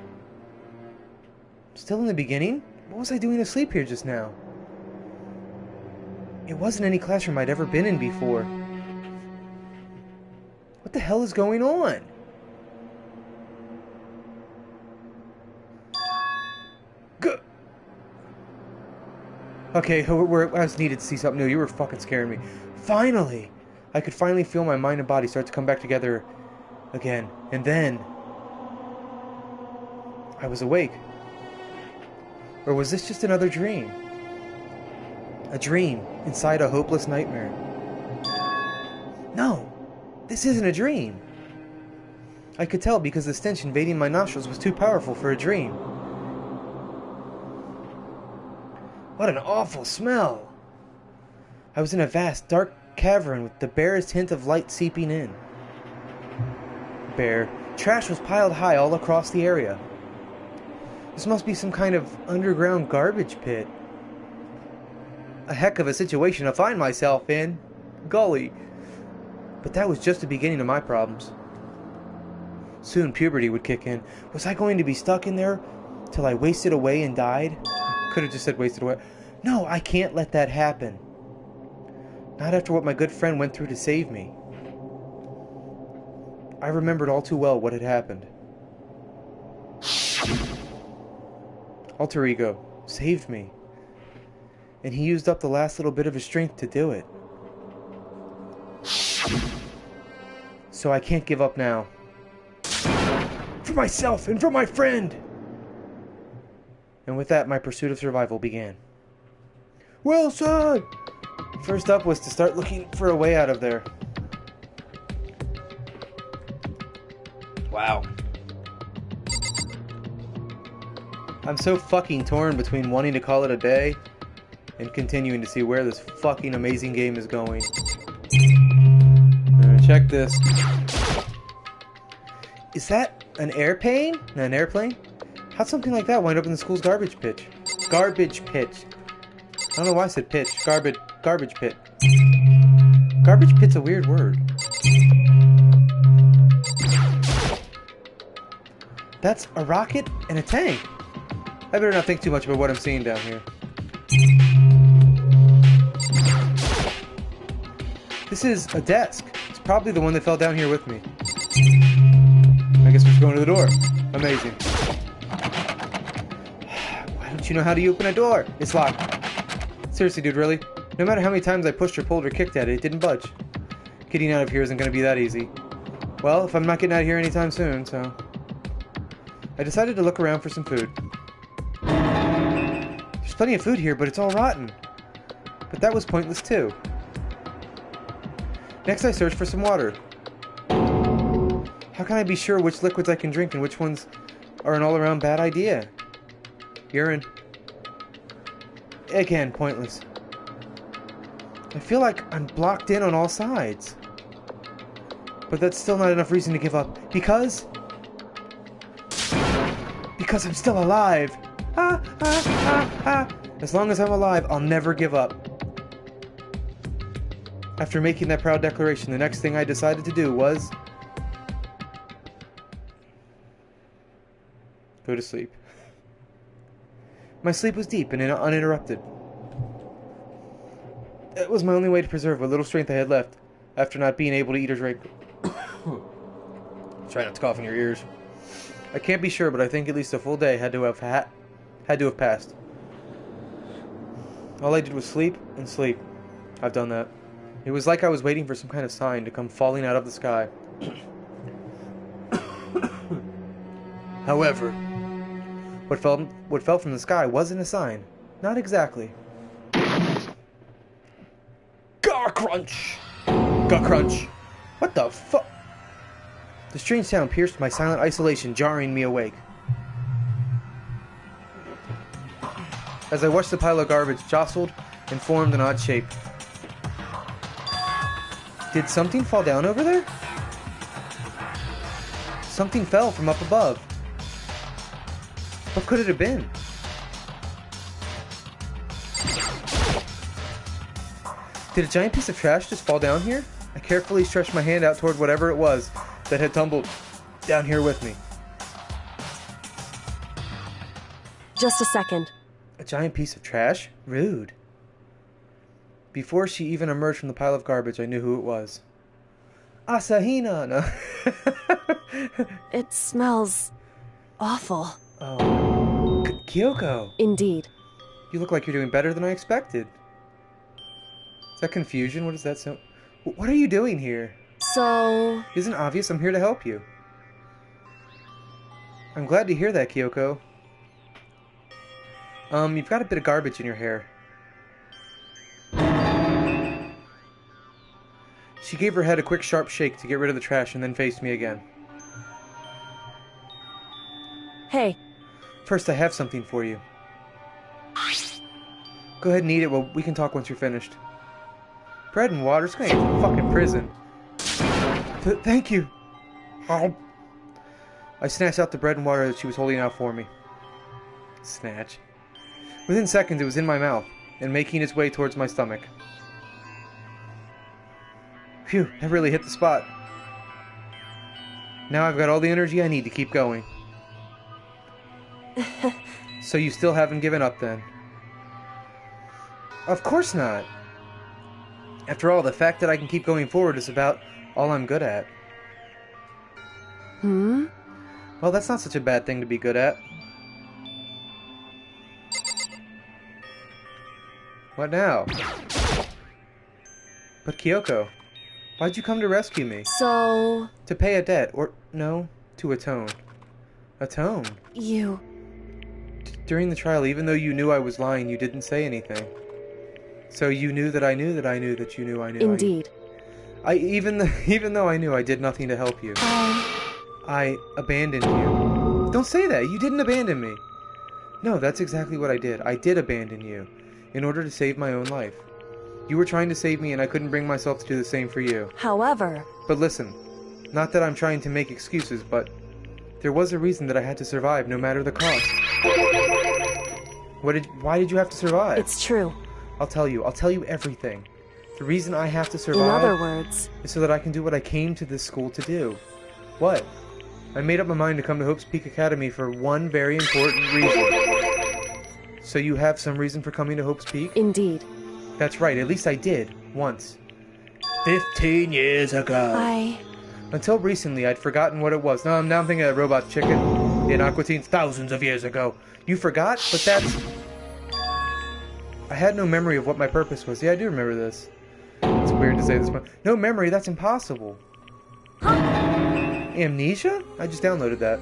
Still in the beginning? What was I doing asleep here just now? It wasn't any classroom I'd ever been in before. What the hell is going on? Okay, I was needed to see something new. You were fucking scaring me. Finally! I could finally feel my mind and body start to come back together again. And then... I was awake. Or was this just another dream? A dream inside a hopeless nightmare. No! This isn't a dream! I could tell because the stench invading my nostrils was too powerful for a dream. What an awful smell! I was in a vast, dark cavern with the barest hint of light seeping in. Bare. Trash was piled high all across the area. This must be some kind of underground garbage pit. A heck of a situation to find myself in. Golly. But that was just the beginning of my problems. Soon puberty would kick in. Was I going to be stuck in there till I wasted away and died? Could have just said wasted away. No, I can't let that happen. Not after what my good friend went through to save me. I remembered all too well what had happened. Alter Ego saved me. And he used up the last little bit of his strength to do it. So I can't give up now. For myself and for my friend! And with that, my pursuit of survival began. Wilson! First up was to start looking for a way out of there. Wow. I'm so fucking torn between wanting to call it a day and continuing to see where this fucking amazing game is going. Check this. Is that an airplane? An airplane? How'd something like that wind up in the school's garbage pit? Garbage pit. I don't know why I said pitch. Garbage pit. Garbage pit's a weird word. That's a rocket and a tank. I better not think too much about what I'm seeing down here. This is a desk. It's probably the one that fell down here with me. I guess we're just going to the door. Amazing. Why don't you know how to open a door? It's locked. Seriously, dude, really? No matter how many times I pushed or pulled or kicked at it, it didn't budge. Getting out of here isn't going to be that easy. Well, if I'm not getting out of here anytime soon, so... I decided to look around for some food. There's plenty of food here, but it's all rotten. But that was pointless, too. Next, I searched for some water. How can I be sure which liquids I can drink and which ones are an all-around bad idea? Urine. Again, pointless. I feel like I'm blocked in on all sides. But that's still not enough reason to give up. Because I'm still alive. As long as I'm alive, I'll never give up. After making that proud declaration, the next thing I decided to do was go to sleep. My sleep was deep and uninterrupted. It was my only way to preserve what little strength I had left after not being able to eat or drink. Try not to cough in your ears. I can't be sure, but I think at least a full day had to have passed. All I did was sleep and sleep. I've done that. It was like I was waiting for some kind of sign to come falling out of the sky. However, what fell from the sky wasn't a sign. Not exactly. Gar crunch! Gar crunch! What the fuck? The strange sound pierced my silent isolation, jarring me awake. As I watched the pile of garbage jostled and formed an odd shape. Did something fall down over there? Something fell from up above. What could it have been? Did a giant piece of trash just fall down here? I carefully stretched my hand out toward whatever it was that had tumbled down here with me. Just a second. A giant piece of trash? Rude. Before she even emerged from the pile of garbage, I knew who it was. Asahina! No. It smells awful. Oh. Kyoko! Indeed. You look like you're doing better than I expected. Is that confusion? What does that sound? What are you doing here? So... Isn't it obvious I'm here to help you? I'm glad to hear that, Kyoko. You've got a bit of garbage in your hair. She gave her head a quick sharp shake to get rid of the trash and then faced me again. Hey. First, I have something for you. Go ahead and eat it. Well, we can talk once you're finished. Bread and water? It's gonna get to fucking prison. Thank you. Oh. I snatched out the bread and water that she was holding out for me. Snatch. Within seconds, it was in my mouth and making its way towards my stomach. Phew, that really hit the spot. Now I've got all the energy I need to keep going. So you still haven't given up then? Of course not. After all, the fact that I can keep going forward is about all I'm good at. Hmm? Well, that's not such a bad thing to be good at. What now? But Kyoko, why'd you come to rescue me? So... To pay a debt, or no, to atone. Atone? You... During the trial, even though you knew I was lying, you didn't say anything. So you knew that I knew that I knew that you knew I knew. Indeed. Even though I knew, I did nothing to help you. I abandoned you. Don't say that. You didn't abandon me. No, that's exactly what I did. I did abandon you in order to save my own life. You were trying to save me, and I couldn't bring myself to do the same for you. However... But listen, not that I'm trying to make excuses, but there was a reason that I had to survive, no matter the cost. Why did you have to survive? It's true. I'll tell you everything. The reason I have to survive... In other words... is so that I can do what I came to this school to do. What? I made up my mind to come to Hope's Peak Academy for one very important reason. So you have some reason for coming to Hope's Peak? Indeed. That's right, at least I did. Once. 15 years ago. Until recently, I'd forgotten what it was. Now I'm thinking of Robot Chicken in Aqua Teen's thousands of years ago. You forgot? But that's... I had no memory of what my purpose was. Yeah, I do remember this. It's weird to say this, but... No memory? That's impossible. Amnesia? I just downloaded that.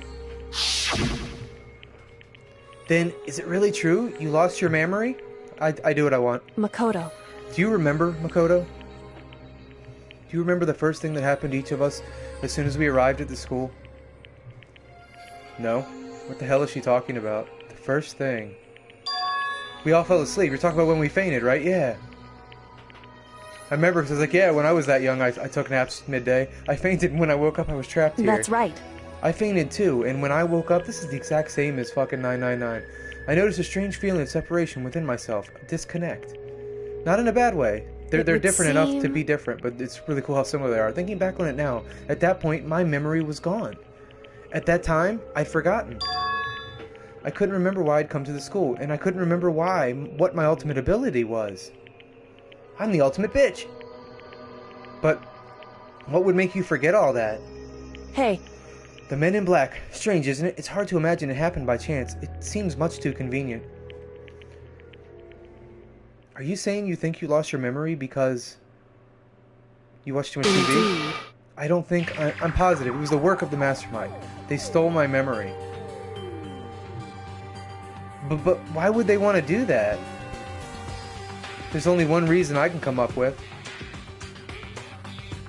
Then, is it really true? You lost your memory? I do what I want. Makoto. Do you remember, Makoto? Do you remember the first thing that happened to each of us As soon as we arrived at the school. No. What the hell is she talking about? The first thing. We all fell asleep. You're talking about when we fainted, right? Yeah. I remember because I was like, yeah, when I was that young, I took naps midday. I fainted, and when I woke up, I was trapped here. That's right. I fainted too, and when I woke up, this is the exact same as fucking 999. I noticed a strange feeling of separation within myself. A disconnect. Not in a bad way. They're different enough to be different, but it's really cool how similar they are. Thinking back on it now, at that point, my memory was gone. At that time, I'd forgotten. I couldn't remember why I'd come to the school, and I couldn't remember what my ultimate ability was. I'm the ultimate bitch! But, what would make you forget all that? Hey. The Men in Black. Strange, isn't it? It's hard to imagine it happened by chance. It seems much too convenient. Are you saying you think you lost your memory because you watched too much TV? I don't think... I'm positive. It was the work of the Mastermind. They stole my memory. But why would they want to do that? There's only one reason I can come up with.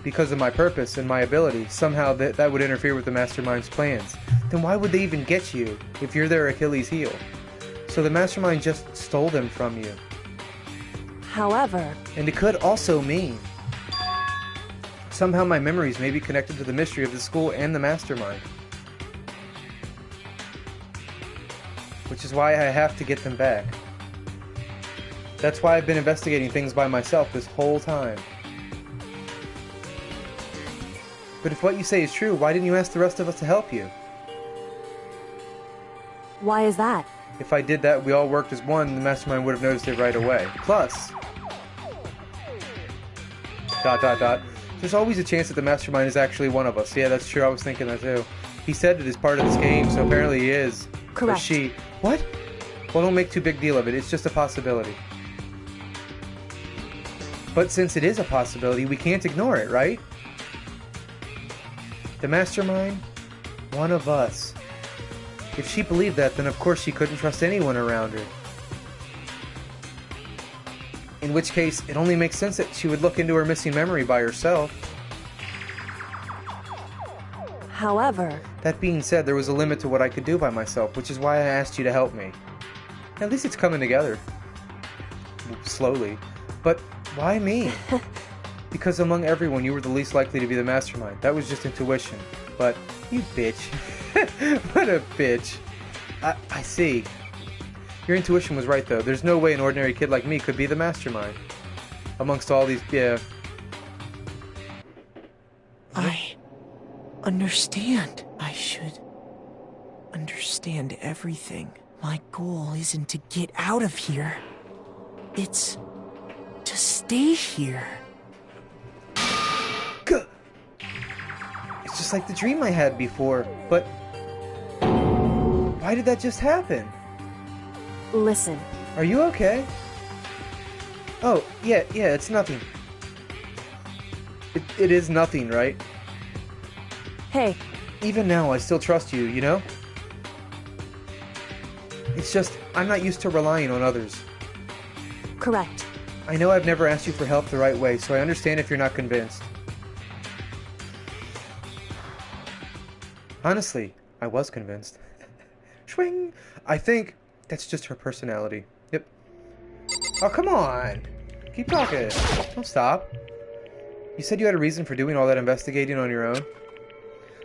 Because of my purpose and my ability. Somehow that would interfere with the Mastermind's plans. Then why would they even get you if you're their Achilles heel? So the Mastermind just stole them from you. However... And it could also mean... somehow my memories may be connected to the mystery of the school and the Mastermind. Which is why I have to get them back. That's why I've been investigating things by myself this whole time. But if what you say is true, why didn't you ask the rest of us to help you? Why is that? If I did that, we all worked as one, the Mastermind would have noticed it right away. Plus... ... There's always a chance that the Mastermind is actually one of us. Yeah, that's true. I was thinking that too. He said it is part of this game, so apparently he is. Correct. Or she. What? Well, don't make too big deal of it. It's just a possibility. But since it is a possibility, we can't ignore it, right? The Mastermind? One of us. If she believed that, then of course she couldn't trust anyone around her. In which case, it only makes sense that she would look into her missing memory by herself. However... That being said, there was a limit to what I could do by myself, which is why I asked you to help me. At least it's coming together. Slowly. But why me? Because among everyone, you were the least likely to be the Mastermind. That was just intuition. But, you bitch. What a bitch. I see. Your intuition was right, though. There's no way an ordinary kid like me could be the Mastermind. Amongst all these, yeah. I understand. I should understand everything. My goal isn't to get out of here. It's to stay here. It's just like the dream I had before, but... Why did that just happen? Listen. Are you okay? Oh, yeah, it's nothing. It is nothing, right? Hey. Even now, I still trust you, you know? It's just, I'm not used to relying on others. Correct. I know I've never asked you for help the right way, so I understand if you're not convinced. Honestly, I was convinced. Swing! I think that's just her personality. Yep. Oh, come on! Keep talking. Don't stop. You said you had a reason for doing all that investigating on your own?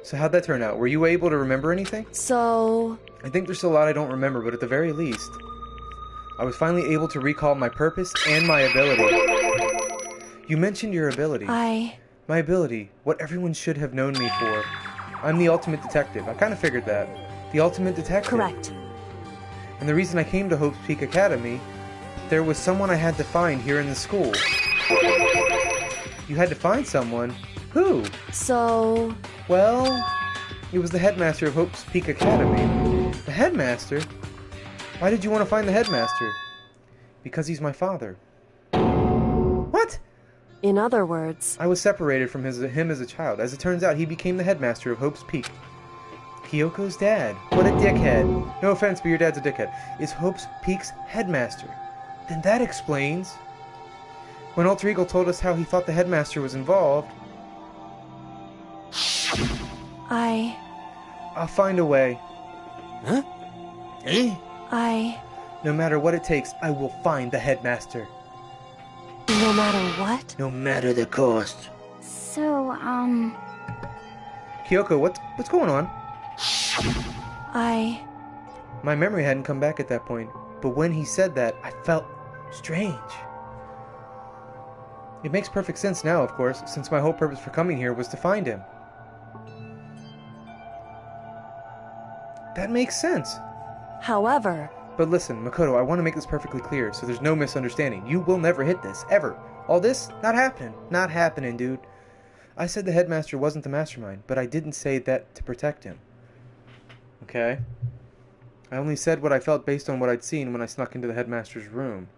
So how'd that turn out? Were you able to remember anything? So... I think there's still a lot I don't remember, but at the very least, I was finally able to recall my purpose and my ability. You mentioned your ability. My ability. What everyone should have known me for. I'm the ultimate detective. I kind of figured that. The ultimate detective. Correct. And the reason I came to Hope's Peak Academy, there was someone I had to find here in the school. You had to find someone? Who? So... Well, it was the headmaster of Hope's Peak Academy. The headmaster? Why did you want to find the headmaster? Because he's my father. What? In other words... I was separated from him as a child. As it turns out, he became the headmaster of Hope's Peak. Kyoko's dad. What a dickhead. No offense, but your dad's a dickhead. Is Hope's Peak's headmaster. Then that explains... When Alter Ego told us how he thought the headmaster was involved... I'll find a way. Huh? Eh? No matter what it takes, I will find the headmaster. No matter what? No matter the cost. So, Kyoko, what's going on? My memory hadn't come back at that point, but when he said that, I felt strange. It makes perfect sense now, of course, since my whole purpose for coming here was to find him. That makes sense. However... But listen, Makoto, I want to make this perfectly clear, so there's no misunderstanding. You will never hit this, ever. All this, not happening. Not happening, dude. I said the headmaster wasn't the mastermind, but I didn't say that to protect him. Okay? I only said what I felt based on what I'd seen when I snuck into the headmaster's room.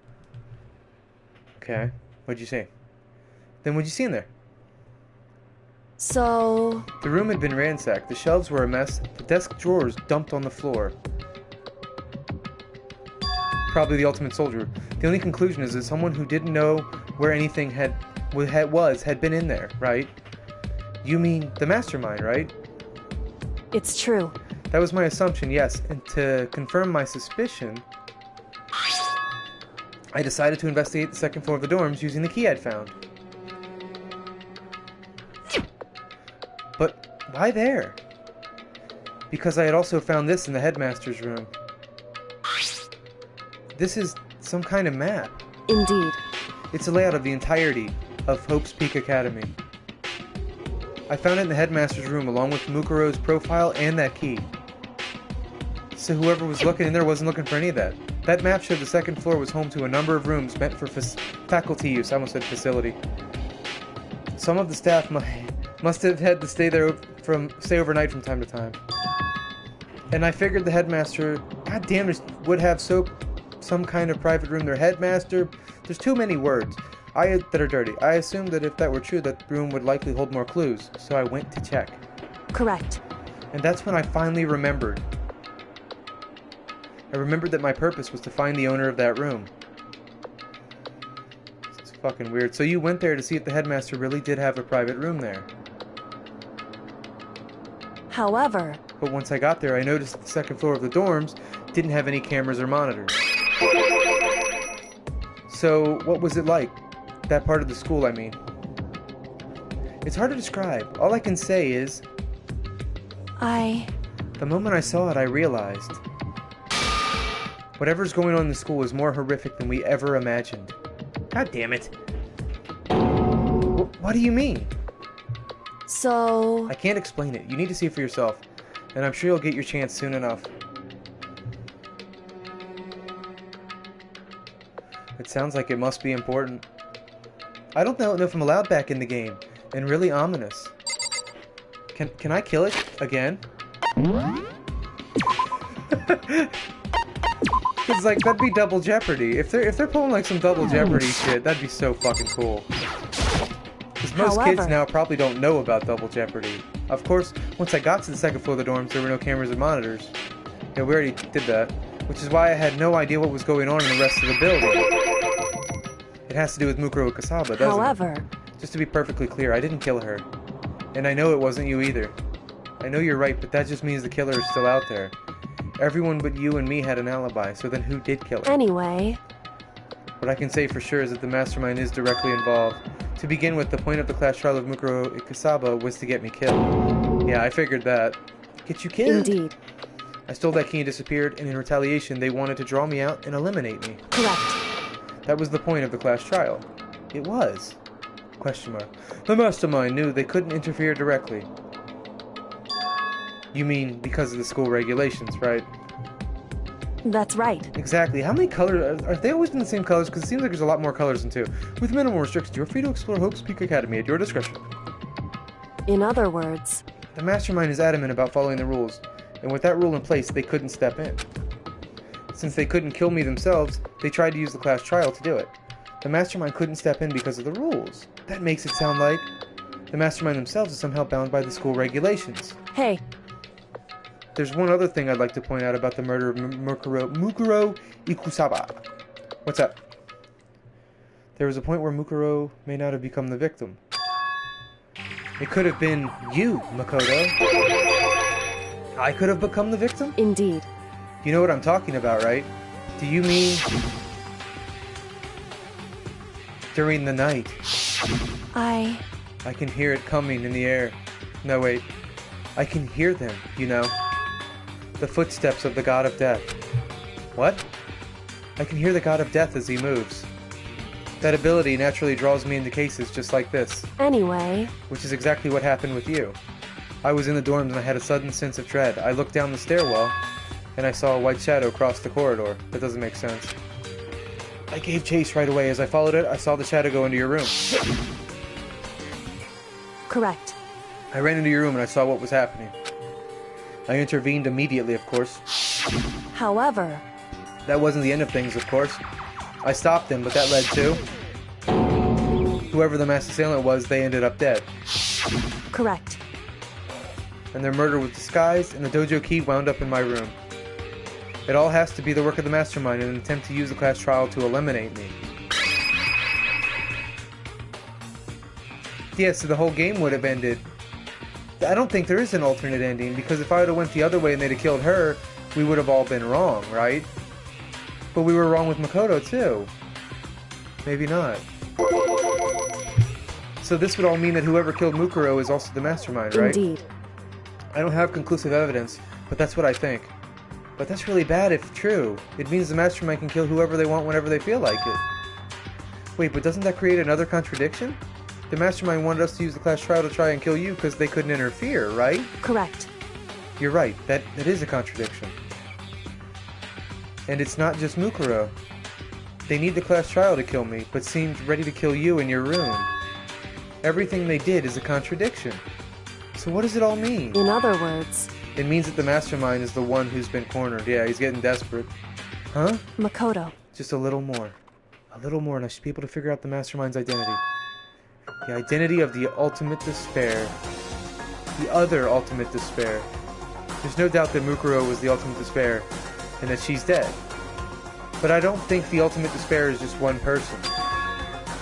Okay. What'd you say? Then what'd you see in there? So... The room had been ransacked. The shelves were a mess. The desk drawers dumped on the floor. Probably the ultimate soldier. The only conclusion is that someone who didn't know where anything had been in there, right? You mean the mastermind, right? It's true. That was my assumption, yes. And to confirm my suspicion, I decided to investigate the second floor of the dorms using the key I'd found. But why there? Because I had also found this in the headmaster's room. This is some kind of map. Indeed. It's a layout of the entirety of Hope's Peak Academy. I found it in the headmaster's room along with Mukuro's profile and that key. So whoever was looking in there wasn't looking for any of that. That map showed the second floor was home to a number of rooms meant for faculty use. I almost said facility. Some of the staff must have had to stay overnight from time to time. And I figured the headmaster, goddamn, would have some kind of private room. Their headmaster, there's too many words that are dirty. I assumed that if that were true, that room would likely hold more clues, so I went to check. Correct. And that's when I finally remembered. I remembered that my purpose was to find the owner of that room. It's fucking weird. So you went there to see if the headmaster really did have a private room there. However... But once I got there, I noticed the second floor of the dorms didn't have any cameras or monitors. So, what was it like? That part of the school, I mean. It's hard to describe. All I can say is... The moment I saw it, I realized... Whatever's going on in the school is more horrific than we ever imagined. God damn it. What do you mean? So... I can't explain it. You need to see it for yourself. And I'm sure you'll get your chance soon enough. It sounds like it must be important. I don't know if I'm allowed back in the game. And really ominous. Can I kill it again? It's like, that'd be double jeopardy. If they're pulling like some double jeopardy shit, that'd be so fucking cool. Because most kids now probably don't know about double jeopardy. Of course, once I got to the second floor of the dorms, there were no cameras or monitors. Yeah, we already did that. Which is why I had no idea what was going on in the rest of the building. It has to do with Mukuro Kasaba, doesn't it? Just to be perfectly clear, I didn't kill her. And I know it wasn't you either. I know you're right, but that just means the killer is still out there. Everyone but you and me had an alibi, so then who did kill her? Anyway... What I can say for sure is that the mastermind is directly involved. To begin with, the point of the class trial of Mukuro Kasaba was to get me killed. Yeah, I figured that. Get you killed? Indeed. I stole that key and disappeared, and in retaliation, they wanted to draw me out and eliminate me. Correct. That was the point of the class trial. It was. Question mark. The mastermind knew they couldn't interfere directly. You mean because of the school regulations, right? That's right. Exactly. How many colors? Are they always in the same colors? Because it seems like there's a lot more colors than two. With minimal restrictions, you're free to explore Hope's Peak Academy at your discretion. In other words... The mastermind is adamant about following the rules, and with that rule in place, they couldn't step in. Since they couldn't kill me themselves, they tried to use the class trial to do it. The mastermind couldn't step in because of the rules. That makes it sound like the mastermind themselves is somehow bound by the school regulations. Hey. There's one other thing I'd like to point out about the murder of Mukuro Ikusaba. What's up? There was a point where Mukuro may not have become the victim. It could have been you, Makoto. I could have become the victim? Indeed. You know what I'm talking about, right? Do you mean... during the night? I can hear it coming in the air. No, wait. I can hear them, you know. The footsteps of the god of death. What? I can hear the god of death as he moves. That ability naturally draws me into cases just like this. Anyway... which is exactly what happened with you. I was in the dorms and I had a sudden sense of dread. I looked down the stairwell, and I saw a white shadow cross the corridor. That doesn't make sense. I gave chase right away. As I followed it, I saw the shadow go into your room. Correct. I ran into your room and I saw what was happening. I intervened immediately, of course. However... that wasn't the end of things, of course. I stopped them, but that led to... whoever the mass assailant was, they ended up dead. Correct. And their murder was disguised, and the dojo key wound up in my room. It all has to be the work of the mastermind in an attempt to use the class trial to eliminate me. Yeah, so the whole game would have ended. I don't think there is an alternate ending, because if I would have went the other way and they'd have killed her, we would have all been wrong, right? But we were wrong with Makoto, too. Maybe not. So this would all mean that whoever killed Mukuro is also the mastermind, right? Indeed. I don't have conclusive evidence, but that's what I think. But that's really bad if true. It means the mastermind can kill whoever they want whenever they feel like it. Wait, but doesn't that create another contradiction? The mastermind wanted us to use the class trial to try and kill you because they couldn't interfere, right? Correct. You're right. That is a contradiction. And it's not just Mukuro. They need the class trial to kill me, but seemed ready to kill you in your room. Everything they did is a contradiction. So what does it all mean? In other words... it means that the mastermind is the one who's been cornered. Yeah, he's getting desperate. Huh? Makoto. Just a little more. A little more and I should be able to figure out the mastermind's identity. The identity of the ultimate despair. The other ultimate despair. There's no doubt that Mukuro was the ultimate despair, and that she's dead. But I don't think the ultimate despair is just one person.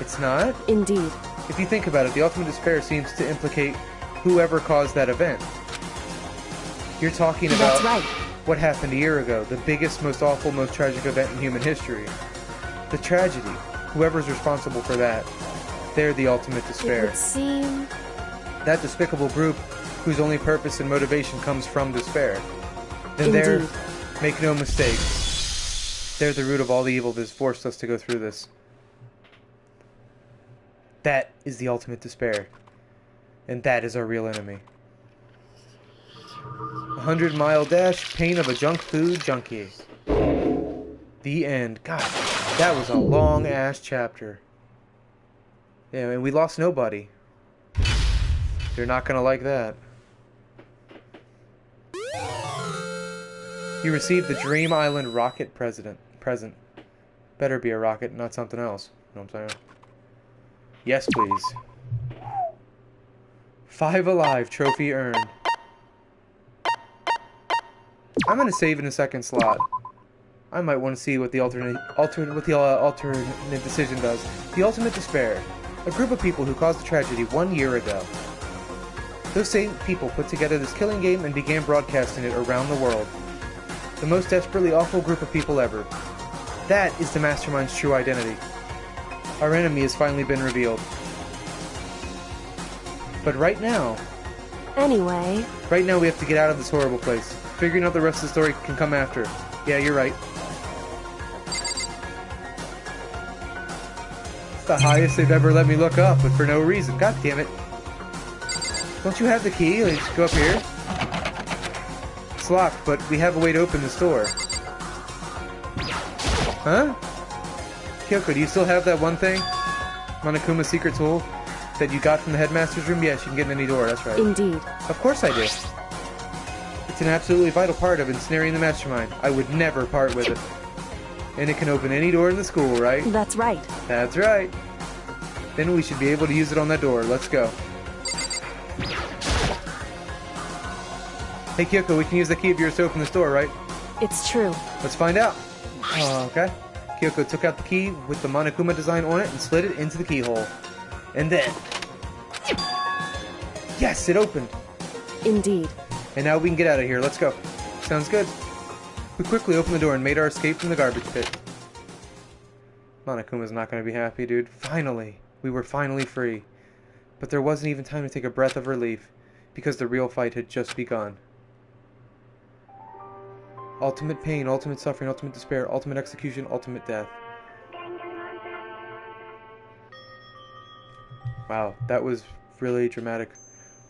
It's not? Indeed. If you think about it, the ultimate despair seems to implicate whoever caused that event. You're talking about That's right. What happened a year ago, the biggest, most awful, most tragic event in human history. The tragedy. Whoever's responsible for that. They're the ultimate despair. It would seem... that despicable group whose only purpose and motivation comes from despair. Then Indeed. make no mistake, they're the root of all the evil that has forced us to go through this. That is the ultimate despair. And that is our real enemy. 100-mile dash, pain of a junk food junkie. The end. God, that was a long-ass chapter. Yeah, and we lost nobody. You're not gonna like that. You received the Dream Island rocket present. Better be a rocket, not something else. You know what I'm saying? Yes, please. 5 alive, trophy earned. I'm gonna save in a second slot. I might want to see what the alternate decision does. The ultimate despair. A group of people who caused the tragedy 1 year ago. Those same people put together this killing game and began broadcasting it around the world. The most desperately awful group of people ever. That is the mastermind's true identity. Our enemy has finally been revealed. But right now... anyway... right now we have to get out of this horrible place. Figuring out the rest of the story can come after. Yeah, you're right. It's the highest they've ever let me look up, but for no reason. God damn it. Don't you have the key? Let's go up here. It's locked, but we have a way to open this door. Huh? Kyoko, do you still have that one thing? Monokuma's secret tool that you got from the headmaster's room? Yes, you can get in any door, that's right. Indeed. Of course I do. It's an absolutely vital part of ensnaring the mastermind. I would never part with it. And it can open any door in the school, right? That's right. That's right. Then we should be able to use it on that door. Let's go. Hey Kyoko, we can use the key of yours to open this door, right? It's true. Let's find out. Okay. Kyoko took out the key with the Monokuma design on it and slid it into the keyhole. And then... Yes, it opened. Indeed. And now we can get out of here. Let's go. Sounds good. We quickly opened the door and made our escape from the garbage pit. Monokuma's not going to be happy, dude. Finally. We were finally free. But there wasn't even time to take a breath of relief, because the real fight had just begun. Ultimate pain, ultimate suffering, ultimate despair, ultimate execution, ultimate death. Wow, that was really dramatic.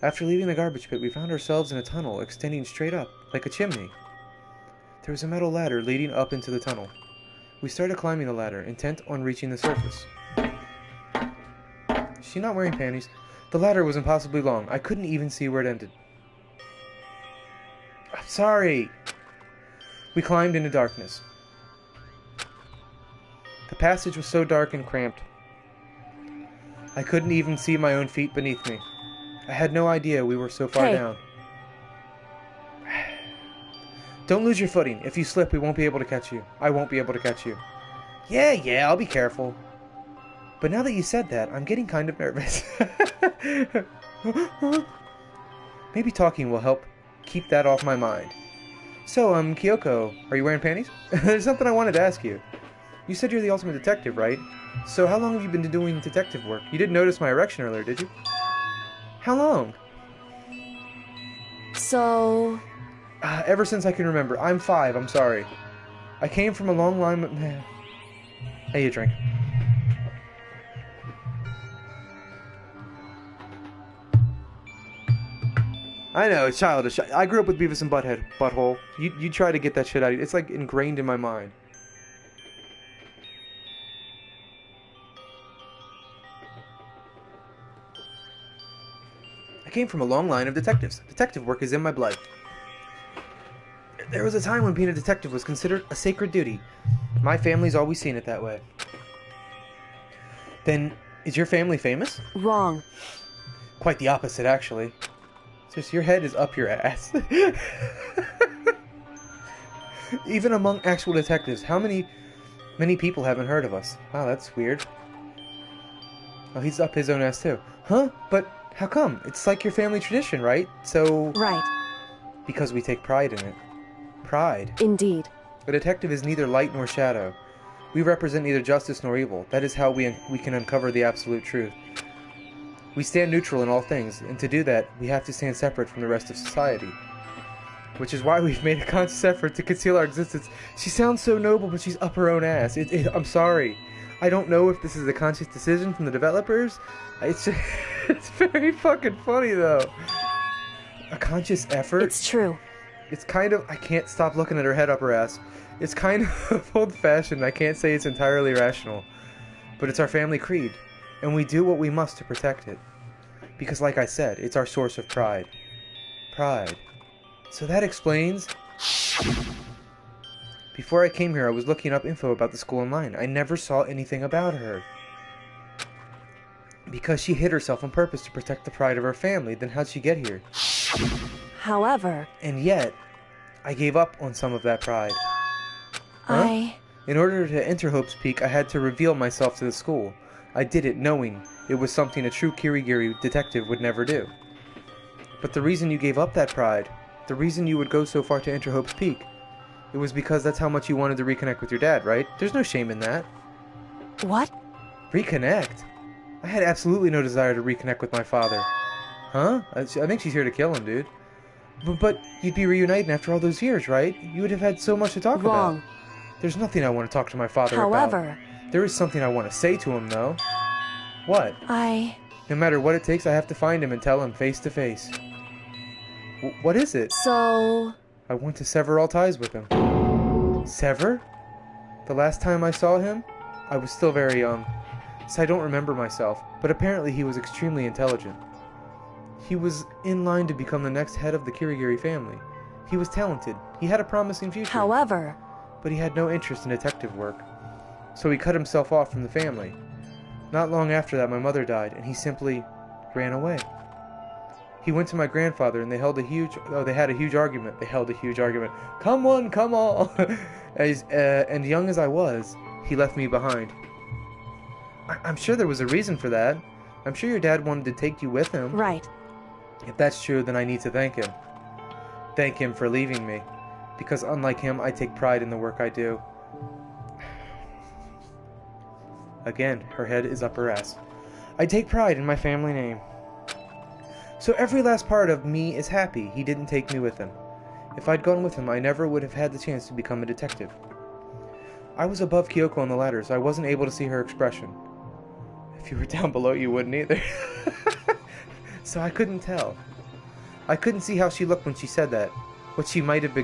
After leaving the garbage pit, we found ourselves in a tunnel extending straight up, like a chimney. There was a metal ladder leading up into the tunnel. We started climbing the ladder, intent on reaching the surface. Is she not wearing panties? The ladder was impossibly long. I couldn't even see where it ended. I'm sorry. We climbed into darkness. The passage was so dark and cramped, I couldn't even see my own feet beneath me. I had no idea we were so far down. Don't lose your footing. If you slip, we won't be able to catch you. I won't be able to catch you. Yeah, I'll be careful. But now that you said that, I'm getting kind of nervous. Maybe talking will help keep that off my mind. So, Kyoko, are you wearing panties? There's something I wanted to ask you. You said you're the ultimate detective, right? So how long have you been doing detective work? You didn't notice my erection earlier, did you? How long? So... ever since I can remember. I'm 5, I'm sorry. I came from a long line of... Hey, you drink. I know, it's childish. I grew up with Beavis and Butthead, butthole. You try to get that shit out of you. It's like ingrained in my mind. I came from a long line of detectives. Detective work is in my blood. There was a time when being a detective was considered a sacred duty. My family's always seen it that way. Then, is your family famous? Wrong. Quite the opposite, actually. Just your head is up your ass. Even among actual detectives, how many people haven't heard of us? Wow, that's weird. Oh, he's up his own ass too. Huh? But how come? It's like your family tradition, right? So... Right. Because we take pride in it. Pride. Indeed. A detective is neither light nor shadow. We represent neither justice nor evil. That is how we can uncover the absolute truth. We stand neutral in all things, and to do that, we have to stand separate from the rest of society. Which is why we've made a conscious effort to conceal our existence. She sounds so noble, but she's up her own ass. I'm sorry. I don't know if this is a conscious decision from the developers. It's just, it's very fucking funny, though. A conscious effort? It's true. It's kind of... I can't stop looking at her head up her ass. It's kind of old-fashioned. I can't say it's entirely rational. But it's our family creed. And we do what we must to protect it. Because like I said, it's our source of pride. Pride. So that explains... Before I came here, I was looking up info about the school online. I never saw anything about her. Because she hid herself on purpose to protect the pride of her family. Then how'd she get here? However... And yet, I gave up on some of that pride. Huh? In order to enter Hope's Peak, I had to reveal myself to the school. I did it knowing it was something a true Kirigiri detective would never do. But the reason you gave up that pride, the reason you would go so far to enter Hope's Peak, it was because that's how much you wanted to reconnect with your dad, right? There's no shame in that. What? Reconnect? I had absolutely no desire to reconnect with my father. Huh? I think she's here to kill him, dude. But you'd be reunited after all those years, right? You would have had so much to talk about. There's nothing I want to talk to my father about. However... There is something I want to say to him, though. What? No matter what it takes, I have to find him and tell him face to face. What is it? So... I want to sever all ties with him. Sever? The last time I saw him, I was still very young, so I don't remember myself, but apparently he was extremely intelligent. He was in line to become the next head of the Kirigiri family. He was talented. He had a promising future. However... But he had no interest in detective work. So he cut himself off from the family. Not long after that, my mother died, and he simply ran away. He went to my grandfather, and they had a huge argument. They held a huge argument. Come one, come all. And young as I was, he left me behind. I'm sure there was a reason for that. I'm sure your dad wanted to take you with him. Right. If that's true, then I need to thank him. Thank him for leaving me. Because unlike him, I take pride in the work I do. Again, her head is up her ass. I take pride in my family name. So every last part of me is happy he didn't take me with him. If I'd gone with him, I never would have had the chance to become a detective. I was above Kyoko on the ladder, so I wasn't able to see her expression. If you were down below, you wouldn't either. So I couldn't tell. I couldn't see how she looked when she said that, what she might have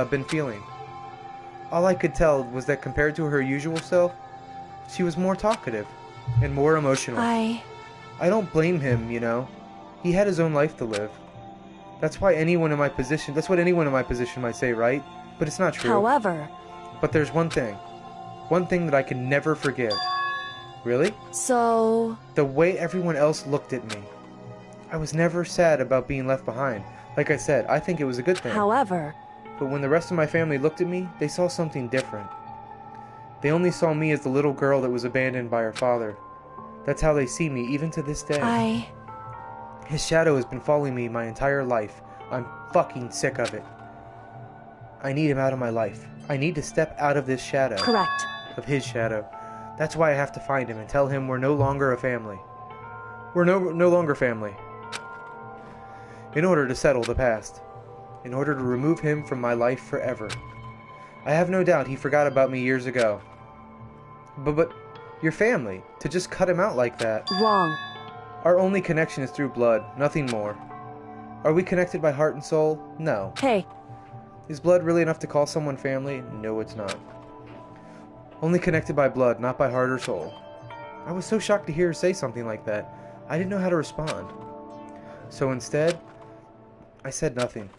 been feeling. All I could tell was that compared to her usual self, she was more talkative and more emotional. I don't blame him, you know. He had his own life to live. That's what anyone in my position might say, right? But it's not true. However... But there's one thing that I can never forgive. Really? So... The way everyone else looked at me. I was never sad about being left behind. Like I said, I think it was a good thing. However... But when the rest of my family looked at me, they saw something different. They only saw me as the little girl that was abandoned by her father. That's how they see me, even to this day. His shadow has been following me my entire life. I'm fucking sick of it. I need him out of my life. I need to step out of this shadow. Correct. Of his shadow. That's why I have to find him and tell him we're no longer a family. We're no longer family. In order to settle the past. In order to remove him from my life forever. I have no doubt he forgot about me years ago. But your family, to just cut him out like that. Wrong. Our only connection is through blood, nothing more. Are we connected by heart and soul? No. Hey. Is blood really enough to call someone family? No, it's not. Only connected by blood, not by heart or soul. I was so shocked to hear her say something like that. I didn't know how to respond. So instead, I said nothing.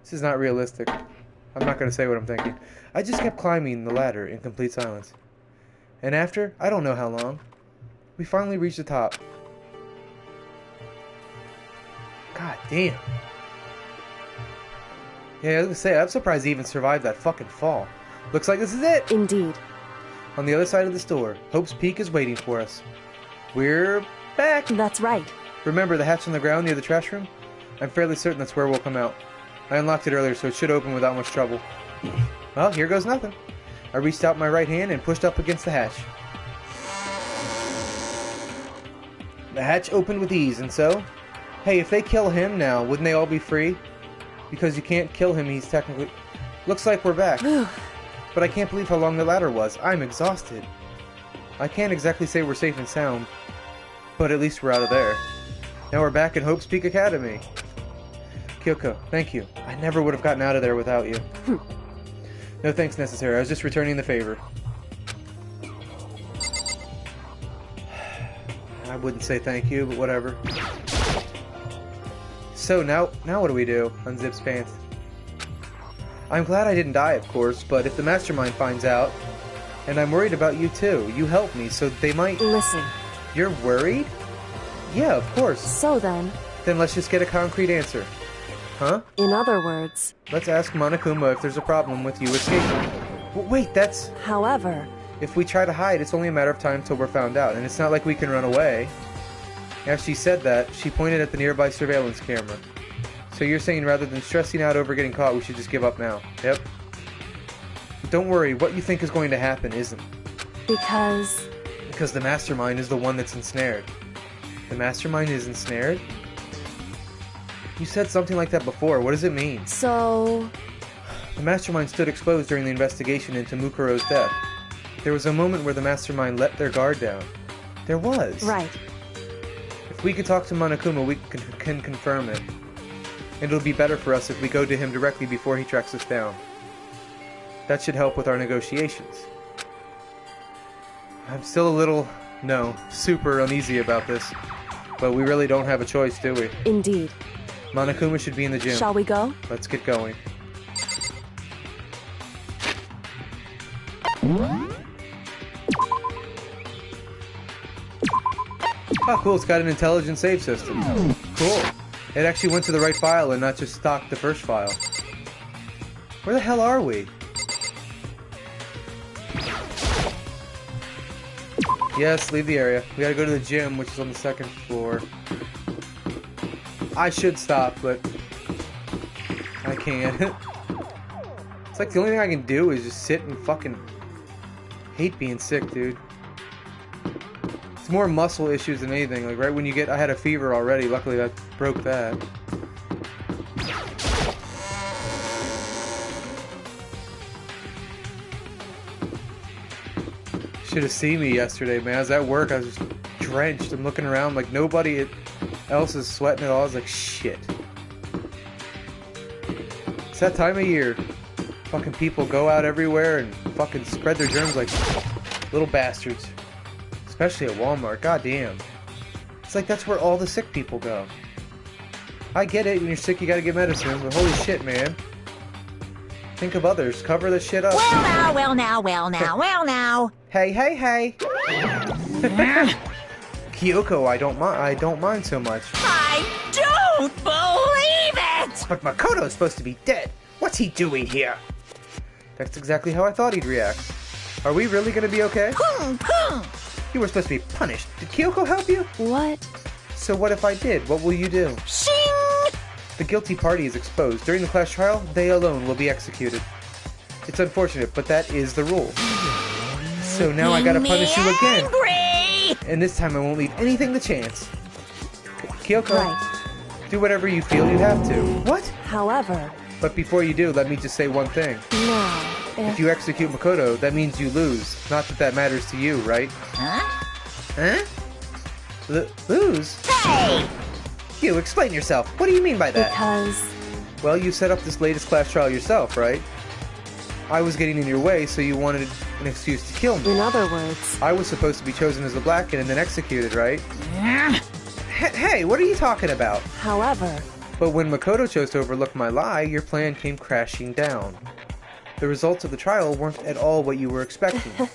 This is not realistic. I'm not going to say what I'm thinking. I just kept climbing the ladder in complete silence. And after, I don't know how long, we finally reached the top. God damn. Yeah, I was going to say, I'm surprised he even survived that fucking fall. Looks like this is it! Indeed. On the other side of the store, Hope's Peak is waiting for us. We're back! That's right. Remember the hatch on the ground near the trash room? I'm fairly certain that's where we'll come out. I unlocked it earlier, so it should open without much trouble. Well, here goes nothing. I reached out my right hand and pushed up against the hatch. The hatch opened with ease, and so... Hey, if they kill him now, wouldn't they all be free? Because you can't kill him, he's technically... Looks like we're back. But I can't believe how long the ladder was. I'm exhausted. I can't exactly say we're safe and sound, but at least we're out of there. Now we're back in Hope's Peak Academy. Kyoko, thank you. I never would have gotten out of there without you. No thanks necessary. I was just returning the favor. I wouldn't say thank you, but whatever. So now what do we do? Unzips pants. I'm glad I didn't die, of course, but if the mastermind finds out, and I'm worried about you too. You helped me, so they might... Listen. You're worried? Yeah, of course. So then... Then let's just get a concrete answer. Huh? In other words... Let's ask Monokuma if there's a problem with you escaping. Wait, that's... However... If we try to hide, it's only a matter of time till we're found out, and it's not like we can run away. As she said that, she pointed at the nearby surveillance camera. So you're saying rather than stressing out over getting caught, we should just give up now? Yep. Don't worry, what you think is going to happen isn't. Because the mastermind is the one that's ensnared. The mastermind is ensnared? You said something like that before. What does it mean? So... The mastermind stood exposed during the investigation into Mukuro's death. There was a moment where the mastermind let their guard down. There was. Right. If we could talk to Monokuma, we can confirm it. And it'll be better for us if we go to him directly before he tracks us down. That should help with our negotiations. I'm still a little, super uneasy about this. But we really don't have a choice, do we? Indeed. Monokuma should be in the gym. Shall we go? Let's get going. Oh, cool, it's got an intelligent save system. Cool. It actually went to the right file and not just stocked the first file. Where the hell are we? Yes, leave the area. We gotta go to the gym, which is on the second floor. I should stop, but I can't. It's like the only thing I can do is just sit and fucking hate being sick, dude. It's more muscle issues than anything. Like right when you get, I had a fever already. Luckily that broke that. Should have seen me yesterday, man. I was at work. I was just drenched. I'm looking around like nobody else is sweating at all. I was like, shit. It's that time of year. Fucking people go out everywhere and fucking spread their germs like little bastards. Especially at Walmart. God damn. It's like that's where all the sick people go. I get it. When you're sick, you gotta get medicine. But holy shit, man. Think of others. Cover the shit up. Well now, well now, well now, well now. Hey, hey, hey. Kyoko, I don't mind so much. I don't believe it! But Makoto's supposed to be dead. What's he doing here? That's exactly how I thought he'd react. Are we really gonna be okay? You were supposed to be punished. Did Kyoko help you? What? So what if I did? What will you do? Shing! The guilty party is exposed. During the class trial, they alone will be executed. It's unfortunate, but that is the rule. So now I gotta punish you again. Angry! And this time I won't leave anything to chance. Kyoko, Right. do whatever you feel you have to. What? However, But before you do, let me just say one thing. now, If you execute Makoto, that means you lose. Not that that matters to you, right? Huh? Huh? Lose? Hey! You, explain yourself. What do you mean by that? because Well, you set up this latest class trial yourself, right? I was getting in your way, so you wanted an excuse to kill me. in other words, I was supposed to be chosen as the Blacken and then executed, right? Hey, what are you talking about? however, But when Makoto chose to overlook my lie, your plan came crashing down. The results of the trial weren't at all what you were expecting.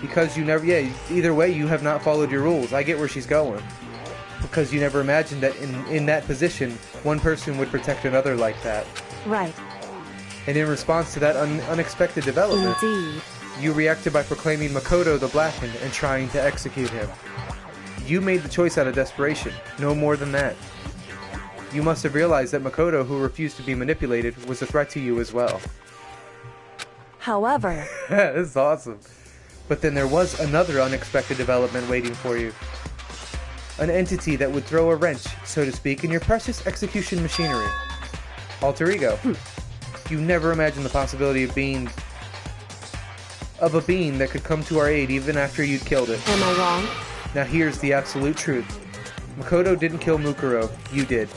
Because you never, either way, you have not followed your rules. I get where she's going. Because you never imagined that in that position, one person would protect another like that. right, And in response to that unexpected development, indeed. you reacted by proclaiming Makoto the Blackened and trying to execute him. You made the choice out of desperation, no more than that. You must have realized that Makoto, who refused to be manipulated, was a threat to you as well. However, This is awesome. But then there was another unexpected development waiting for you. An entity that would throw a wrench, so to speak, in your precious execution machinery. Alter ego. You never imagined the possibility of a being that could come to our aid even after you'd killed it. am I wrong? Now here's the absolute truth. Makoto didn't kill Mukuro. You did.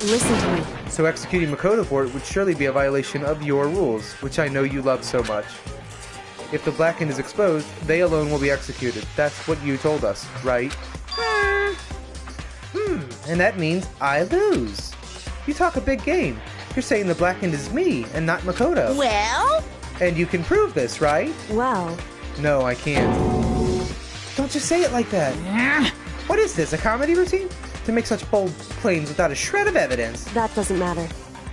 Listen to me. So executing Makoto for it would surely be a violation of your rules, which I know you love so much. If the Blackened is exposed, they alone will be executed. That's what you told us, right? And that means I lose. You talk a big game. You're saying the Blackened is me and not Makoto. Well? And you can prove this, right? Well, No, I can't. Don't just say it like that. What is this, a comedy routine? To make such bold claims without a shred of evidence. that doesn't matter.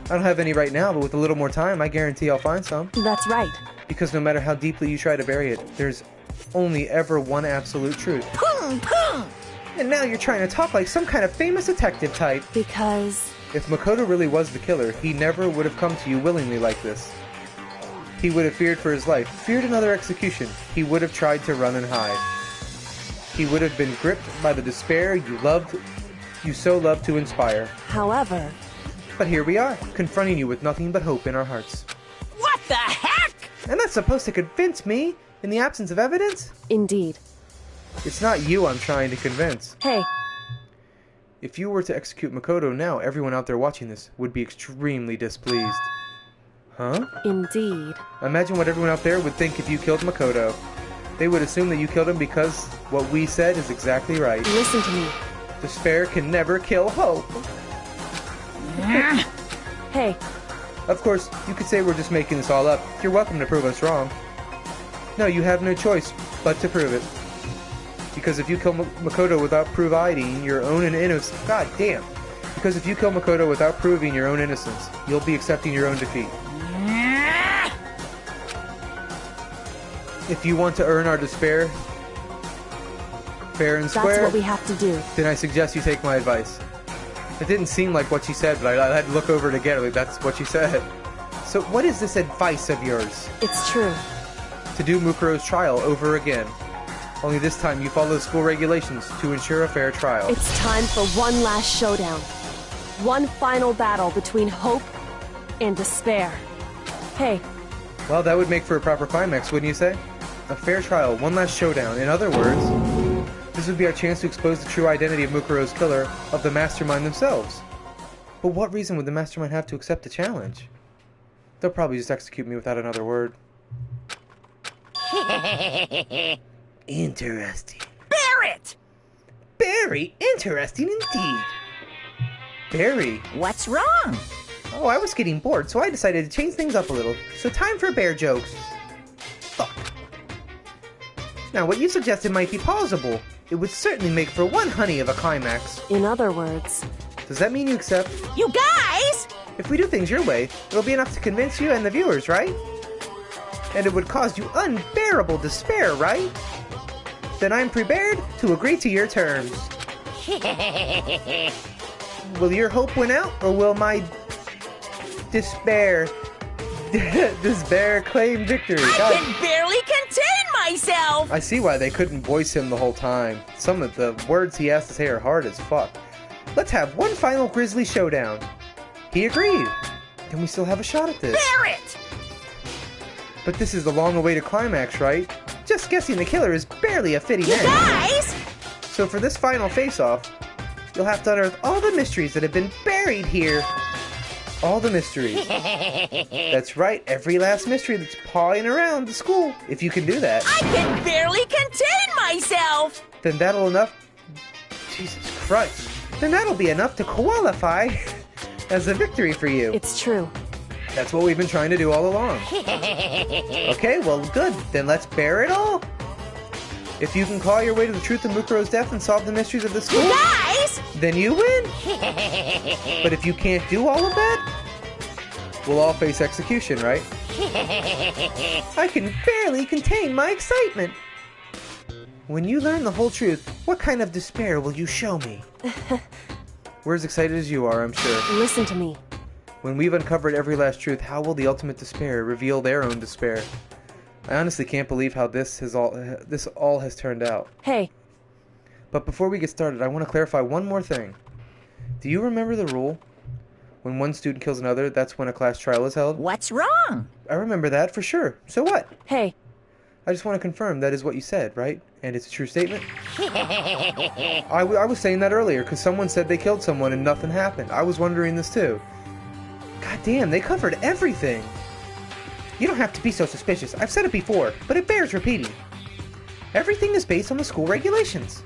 I don't have any right now, but with a little more time, I guarantee I'll find some. That's right. Because no matter how deeply you try to bury it, there's only ever one absolute truth. And now you're trying to talk like some kind of famous detective type. Because If Makoto really was the killer, he never would have come to you willingly like this. He would have feared for his life, feared another execution. He would have tried to run and hide. He would have been gripped by the despair you so loved to inspire. however, But here we are, confronting you with nothing but hope in our hearts. What the heck? And that's supposed to convince me, in the absence of evidence? indeed. It's not you I'm trying to convince. Hey, If you were to execute Makoto now, everyone out there watching this would be extremely displeased. Huh? indeed. Imagine what everyone out there would think if you killed Makoto. They would assume that you killed him because what we said is exactly right. Listen to me. Despair can never kill hope. Hey, Of course, you could say we're just making this all up. You're welcome to prove us wrong. No, you have no choice but to prove it. Because if you kill Makoto without proving your own innocence... God damn. Because if you kill Makoto without proving your own innocence, you'll be accepting your own defeat. If you want to earn our despair, fair and that's square, what we have to do. then I suggest you take my advice. It didn't seem like what she said, but I had to look over it again. Like, that's what she said. So what is this advice of yours? It's true. To do Mukuro's trial over again. Only this time you follow school regulations to ensure a fair trial. It's time for one last showdown. One final battle between hope and despair. Hey. Well, that would make for a proper climax, wouldn't you say? A fair trial, one last showdown. In other words, this would be our chance to expose the true identity of Mukuro's killer, of the mastermind themselves. But what reason would the mastermind have to accept the challenge? They'll probably just execute me without another word. Interesting. Barret! Very interesting indeed. Barry. What's wrong? Oh, I was getting bored, so I decided to change things up a little. So time for bear jokes. Fuck. Now, what you suggested might be plausible. It would certainly make for one honey of a climax. In other words... Does that mean you accept? You guys! If we do things your way, it'll be enough to convince you and the viewers, right? And it would cause you unbearable despair, right? Then I'm prepared to agree to your terms. Will your hope win out, or will my despair claim victory? I can barely contain myself! I see why they couldn't voice him the whole time. Some of the words he has to say are hard as fuck. Let's have one final grisly showdown. He agreed. Then we still have a shot at this. Barret! But this is the long-awaited climax, right? Just guessing the killer is barely a fitting end. Guys! So for this final face-off, you'll have to unearth all the mysteries that have been buried here. All the mysteries. That's right, every last mystery that's pawing around the school, if you can do that. I can barely contain myself! Then that'll enough... Jesus Christ. Then that'll be enough to qualify as a victory for you. It's true. That's what we've been trying to do all along. Okay, well, good. Then let's bear it all. If you can claw your way to the truth of Mukuro's death and solve the mysteries of the school, Guys! then you win. But if you can't do all of that, we'll all face execution, right? I can barely contain my excitement. When you learn the whole truth, what kind of despair will you show me? We're as excited as you are, I'm sure. Listen to me. When we've uncovered every last truth, how will the ultimate despair reveal their own despair? I honestly can't believe how this all has turned out. Hey. But before we get started, I want to clarify one more thing. Do you remember the rule? When one student kills another, that's when a class trial is held? What's wrong? I remember that for sure. So what? Hey. I just want to confirm that is what you said, right? And it's a true statement? I was saying that earlier because someone said they killed someone and nothing happened. I was wondering this too. God damn, they covered everything. You don't have to be so suspicious. I've said it before, but it bears repeating. Everything is based on the school regulations.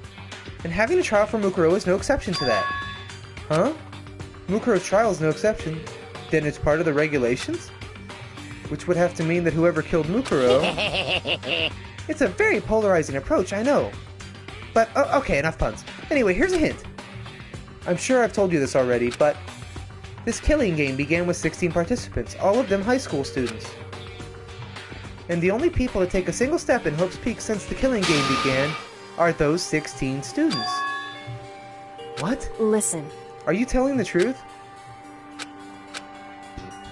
And having a trial for Mukuro is no exception to that. Huh? Mukuro's trial is no exception. Then it's part of the regulations? Which would have to mean that whoever killed Mukuro... It's a very polarizing approach, I know. But, okay, enough puns. Anyway, here's a hint. I'm sure I've told you this already, but... This killing game began with 16 participants, all of them high school students. And the only people to take a single step in Hope's Peak since the killing game began are those 16 students. What? Listen. Are you telling the truth?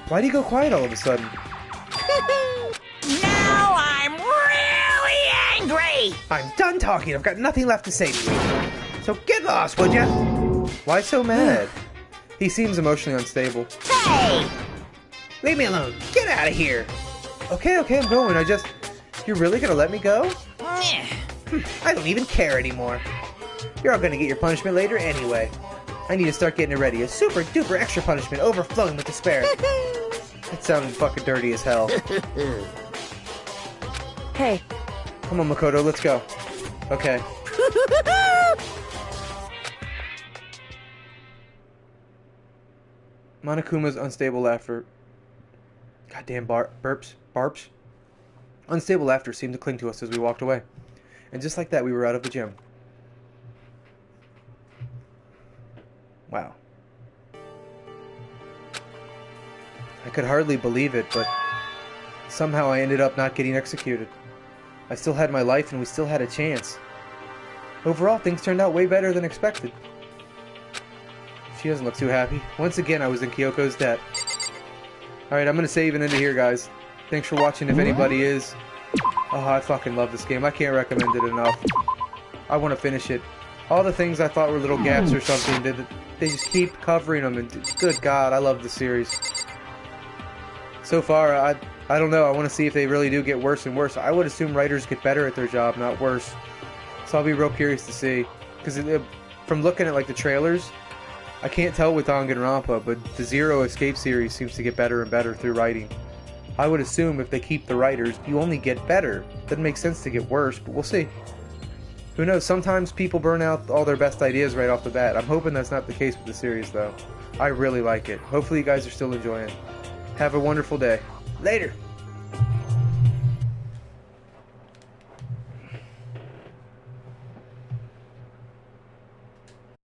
Why'd he go quiet all of a sudden? Now I'm really angry! I'm done talking. I've got nothing left to say to you. So get lost, would ya? Why so mad? He seems emotionally unstable. Hey! Leave me alone. Get out of here. Okay, I'm going. You're really gonna let me go? I don't even care anymore. You're all gonna get your punishment later anyway. I need to start getting it ready. A super duper extra punishment overflowing with despair. That sounded fucking dirty as hell. Hey. Come on, Makoto, let's go. Okay. Monokuma's unstable laughter. Goddamn barps. Unstable laughter seemed to cling to us as we walked away. And just like that, we were out of the gym. Wow. I could hardly believe it, but somehow I ended up not getting executed. I still had my life and we still had a chance. Overall, things turned out way better than expected. She doesn't look too happy. Once again, I was in Kyoko's debt. Alright, I'm gonna save it into here, guys. Thanks for watching, if anybody is. Oh, I fucking love this game. I can't recommend it enough. I want to finish it. All the things I thought were little gaps or something, they just keep covering them, and good God, I love the series. So far, I don't know. I want to see if they really do get worse and worse. I would assume writers get better at their job, not worse. So I'll be real curious to see. Because from looking at like the trailers, I can't tell with Danganronpa, but the Zero Escape series seems to get better and better through writing. I would assume if they keep the writers, you only get better. Doesn't make sense to get worse, but we'll see. Who knows? Sometimes people burn out all their best ideas right off the bat. I'm hoping that's not the case with the series, though. I really like it. Hopefully you guys are still enjoying it. Have a wonderful day. Later!